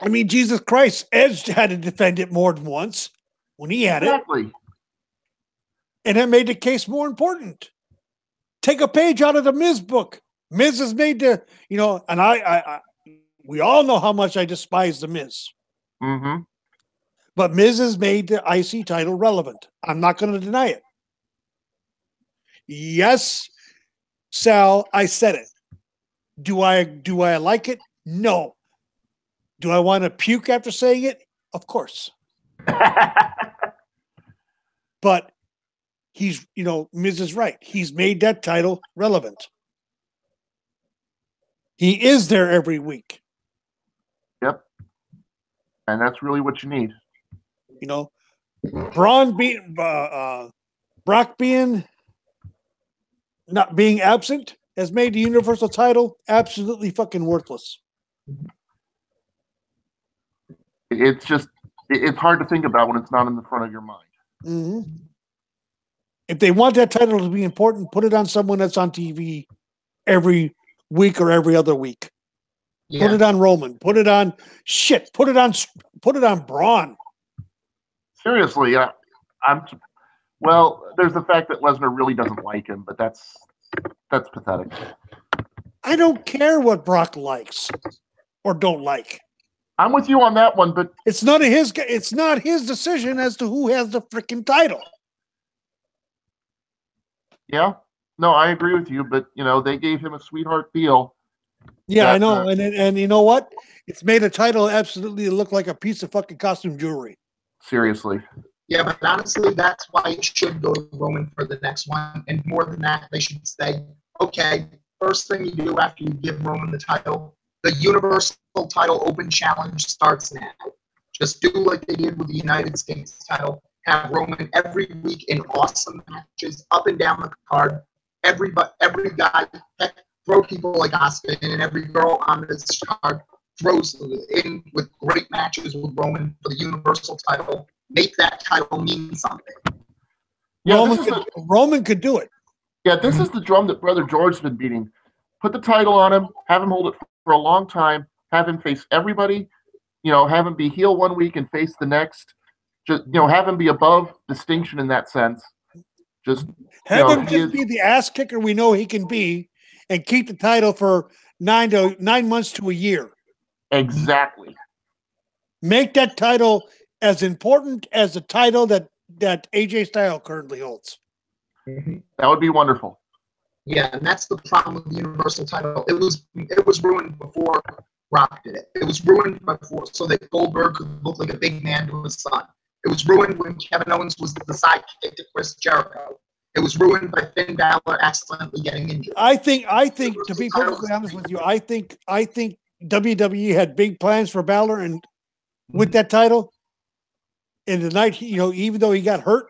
S1: I mean, Jesus Christ, Edge had to defend it more than once when he had
S3: Exactly.
S1: And that made the case more important. Take a page out of the Miz book. Miz has made the, and I we all know how much I despise the Miz.
S3: Mm-hmm.
S1: But Miz has made the IC title relevant. I'm not going to deny it. Yes, Sal, I said it. Do I like it? No. Do I want to puke after saying it? Of course. But he's, Miz is right. He's made that title relevant. He is there every week.
S3: Yep. And that's really what you need.
S1: Braun being Brock not being absent has made the Universal title absolutely fucking worthless.
S3: It's hard to think about when it's not in the front of your mind.
S1: Mm-hmm. If they want that title to be important, put it on someone that's on TV every week or every other week. Yeah. Put it on Roman. Put it on Put it on Braun.
S3: Seriously, well, there's the fact that Lesnar really doesn't like him, but that's pathetic.
S1: I don't care what Brock likes or don't like.
S3: I'm with you on that one, but
S1: it's not his decision as to who has the freaking title.
S3: Yeah. No, I agree with you, but they gave him a sweetheart deal.
S1: Yeah, I know. And you know what? It's made a title absolutely look like a piece of fucking costume jewelry.
S3: Seriously.
S2: Yeah, but honestly, that's why it should go to Roman for the next one. And more than that, they should say, okay, first thing you do after you give Roman the title, the Universal title open challenge starts now. Just do like they did with the United States title. Have Roman every week in awesome matches up and down the card. Every guy, heck, throw people like Asuka in, and every girl on this card throws in with great matches with Roman for the Universal title. Make that title mean something.
S1: Yeah, Roman could do it.
S3: Yeah, this is the drum that Brother George's been beating. Put the title on him, have him hold it for a long time, have him face everybody, have him be heel one week and face the next. Just have him be above distinction in that sense. Just
S1: have him just be the ass kicker we know he can be, and keep the title for 9 months to a year.
S3: Exactly.
S1: Make that title as important as the title that AJ Styles currently holds.
S3: That would be wonderful.
S2: Yeah, and that's the problem with the Universal title. It was ruined before Rock did it. It was ruined before so that Goldberg could look like a big man to his son. It was ruined when Kevin Owens was the sidekick to Chris Jericho. It was ruined by Finn Balor accidentally getting injured.
S1: I think to be perfectly honest with you, I think WWE had big plans for Balor and with that title. In the night, even though he got hurt,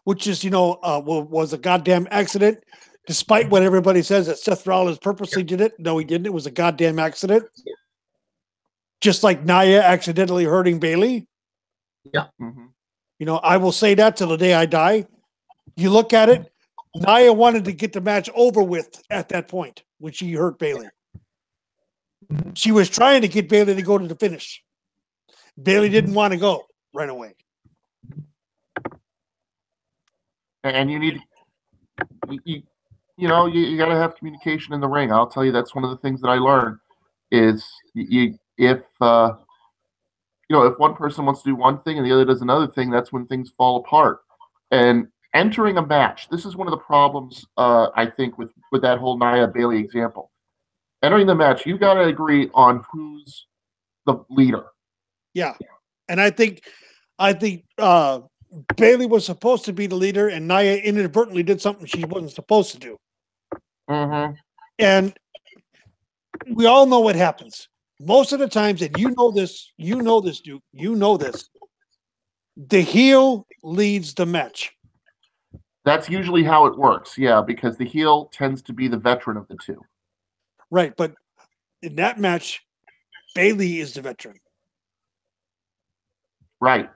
S1: which is, was a goddamn accident, despite what everybody says that Seth Rollins purposely did it. No, he didn't. It was a goddamn accident. Just like Nia accidentally hurting Bayley.
S2: Yeah.
S1: I will say that till the day I die. You look at it, Nia wanted to get the match over with at that point when she hurt Bayley. She was trying to get Bayley to go to the finish. Bayley didn't want to go right away.
S3: And you need, you got to have communication in the ring. I'll tell you, that's one of the things that I learned is if if one person wants to do one thing and the other does another thing, that's when things fall apart. And entering a match, this is one of the problems, I think, with that whole Nia Bailey example. Entering the match, you got to agree on who's the leader.
S1: Yeah. And I think Bailey was supposed to be the leader, and Nia inadvertently did something she wasn't supposed to do.
S3: Mm-hmm.
S1: And we all know what happens. Most of the times, and you know this, Duke, you know this, the heel leads the match.
S3: That's usually how it works, yeah, because the heel tends to be the veteran of the two.
S1: Right, but in that match, Bailey is the veteran.
S3: Right.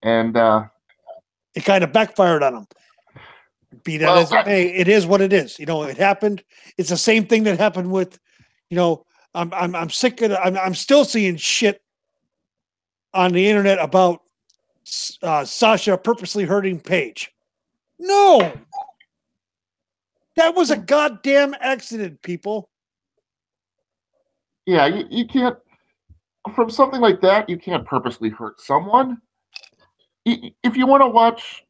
S3: And
S1: it kind of backfired on him. Be that as it may, it is what it is. It happened. It's the same thing that happened with, I'm sick of I'm still seeing shit on the internet about Sasha purposely hurting Paige. No, that was a goddamn accident, people.
S3: Yeah, you can't, from something like that, you can't purposely hurt someone. If you want to watch,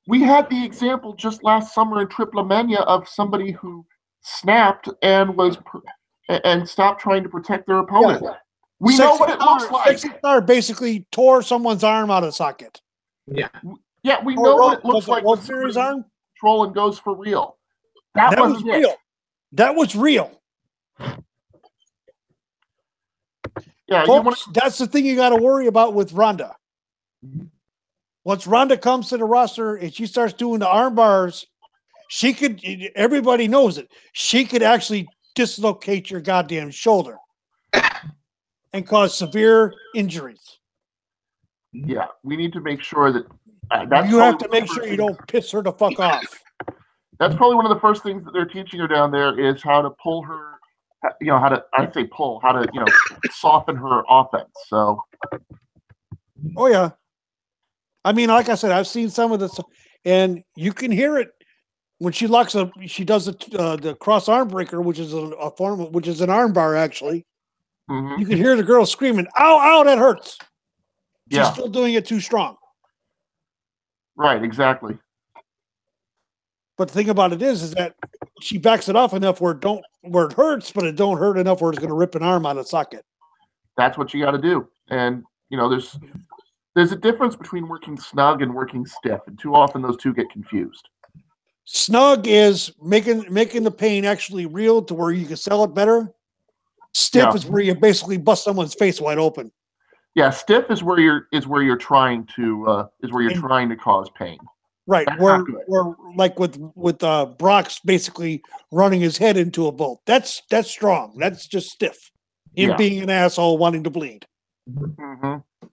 S3: we had the example just last summer in Triple Mania of somebody who snapped and stopped trying to protect their opponent. Yeah. We know what it looks like.
S1: Sexy Star basically tore someone's arm out of socket.
S2: Yeah.
S3: Yeah, we know what it looks like when
S1: somebody's arm
S3: control and goes for real. That was
S1: real. That was real.
S3: Yeah,
S1: folks, that's the thing you got to worry about with Ronda. Once Ronda comes to the roster and she starts doing the arm bars, she could, everybody knows it, she could actually dislocate your goddamn shoulder and cause severe injuries.
S3: Yeah, we need to make sure that
S1: you have to make sure you don't piss her the fuck off.
S3: That's probably one of the first things that they're teaching her down there is how to pull her, how to soften her offense. So,
S1: oh yeah, I mean, like I said, I've seen some of this, and you can hear it when she she does the cross arm breaker, which is a form, which is an arm bar actually.
S3: Mm-hmm.
S1: You can hear the girl screaming, "Ow, ow, that hurts!" She's still doing it too strong.
S3: Right, exactly.
S1: But the thing about it is that she backs it off enough where it hurts, but it don't hurt enough where it's going to rip an arm out of socket.
S3: That's what you got to do. And there's a difference between working snug and working stiff, and too often those two get confused.
S1: Snug is making the pain actually real to where you can sell it better. Stiff is where you basically bust someone's face wide open.
S3: Yeah, stiff is where you're trying to cause pain.
S1: Right, where like with Brock's basically running his head into a bolt. That's strong. That's just stiff. Him being an asshole wanting to bleed.
S3: Mm-hmm.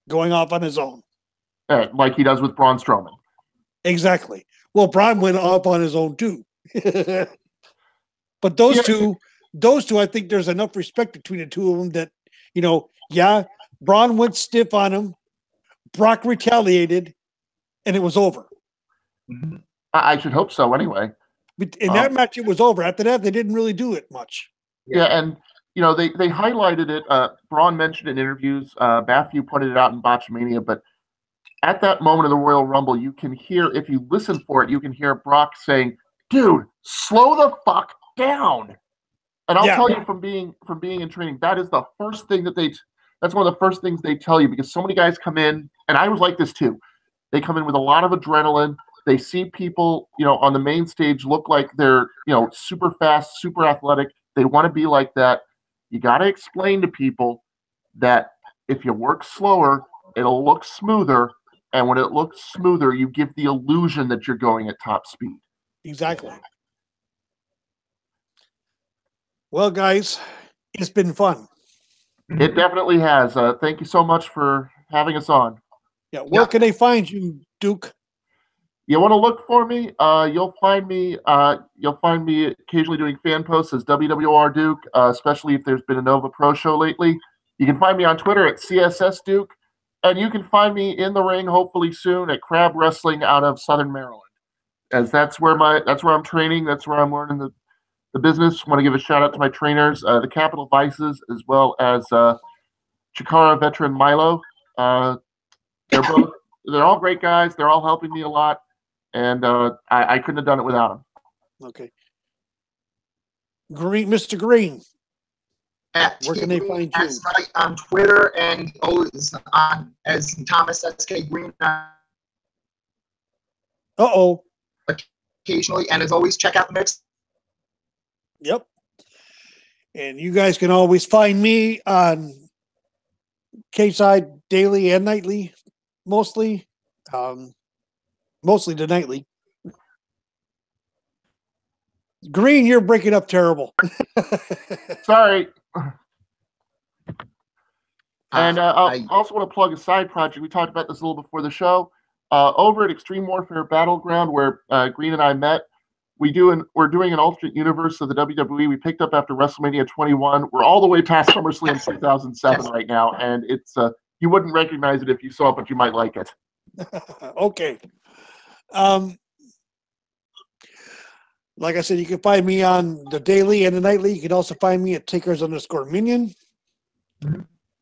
S1: Going off on his own.
S3: Like he does with Braun Strowman.
S1: Exactly. Well, Braun went off on his own too. But those two, I think there's enough respect between the two of them that, Braun went stiff on him, Brock retaliated, and it was over.
S3: I should hope so anyway.
S1: But in that match, it was over. After that, they didn't really do it much.
S3: Yeah, and they highlighted it. Braun mentioned it in interviews. Matthew pointed it out in Botchamania, but at that moment of the Royal Rumble, you can hear, if you listen for it, you can hear Brock saying, "Dude, slow the fuck down." And I'll tell you from being in training, that is the first thing that's one of the first things they tell you, because so many guys come in, and I was like this too. They come in with a lot of adrenaline. They see people, on the main stage look like they're, super fast, super athletic. They want to be like that. You got to explain to people that if you work slower, it'll look smoother. And when it looks smoother, you give the illusion that you're going at top speed.
S1: Exactly. Well, guys, it's been fun.
S3: It definitely has. Thank you so much for having us on.
S1: Yeah, where can they find you, Duke?
S3: You want to look for me? You'll find me. You'll find me occasionally doing fan posts as WWORDuke, especially if there's been a Nova Pro show lately. You can find me on Twitter at CSSDuke, and you can find me in the ring hopefully soon at Crab Wrestling out of Southern Maryland, as that's where I'm training. That's where I'm learning the business. Want to give a shout out to my trainers, the Capital Vices, as well as Chikara veteran Milo. They're all great guys. They're all helping me a lot, and I couldn't have done it without them.
S1: Okay. Greene, Mr. Greene.
S2: Where can they find you? On Twitter and on as Thomas SK Greene. Occasionally, and as always, check out the mix.
S1: Yep. And you guys can always find me on K-Side daily and nightly, mostly the nightly. Greene, you're breaking up terrible.
S3: Sorry. And I also want to plug a side project. We talked about this a little before the show. Over at Extreme Warfare Battleground, where Greene and I met, we're doing an alternate universe of the WWE. We picked up after WrestleMania 21. We're all the way past SummerSlam 2007 right now, and it's you wouldn't recognize it if you saw it, but you might like it.
S1: Okay. Like I said, you can find me on the daily and the nightly. You can also find me at Takers_Minion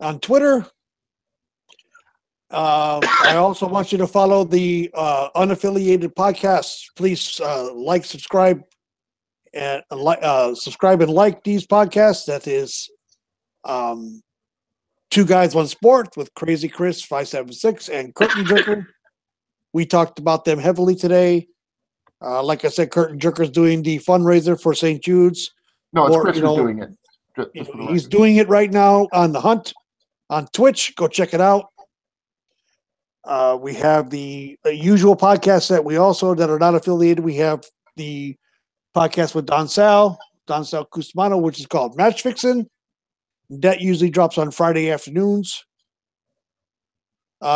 S1: on Twitter. I also want you to follow the unaffiliated podcasts. Please subscribe, and like these podcasts. That is Two Guys, One Sport with Crazy Chris 576 and Curtain Jerker. We talked about them heavily today. Like I said, Curtain Jerker is doing the fundraiser for St. Jude's.
S3: No, it's Chris who's doing it.
S1: He's doing it right now on The Hunt on Twitch. Go check it out. We have the usual podcasts that are not affiliated. We have the podcast with Don Sal Cusmano, which is called Match Fixin'. That usually drops on Friday afternoons.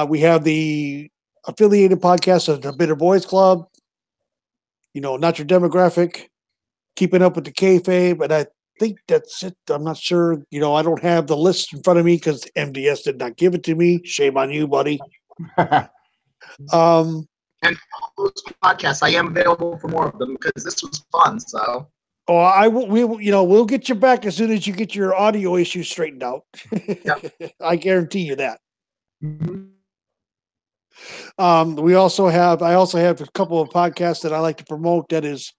S1: We have the affiliated podcast of the Bitter Boys Club. Not your demographic. Keeping Up with the Kayfabe, but I think that's it. I'm not sure. I don't have the list in front of me because MDS did not give it to me. Shame on you, buddy.
S2: And those podcasts, I am available for more of them because this was fun. So,
S1: we'll get you back as soon as you get your audio issues straightened out. Yep. I guarantee you that.
S2: Mm-hmm.
S1: I also have a couple of podcasts that I like to promote. That is,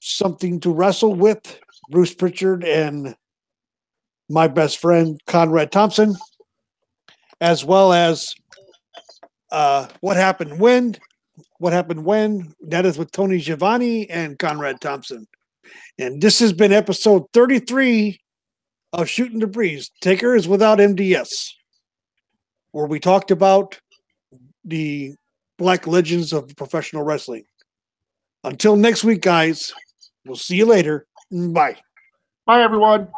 S1: Something to Wrestle with Bruce Pritchard and my best friend Conrad Thompson, as well as What Happened When. That is with Tony Schiavone and Conrad Thompson. And this has been episode 33 of Shootin' the Breeze. Taker is without MDS, where we talked about the black legends of professional wrestling. Until next week, guys, we'll see you later. Bye.
S3: Bye, everyone.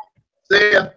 S2: See ya.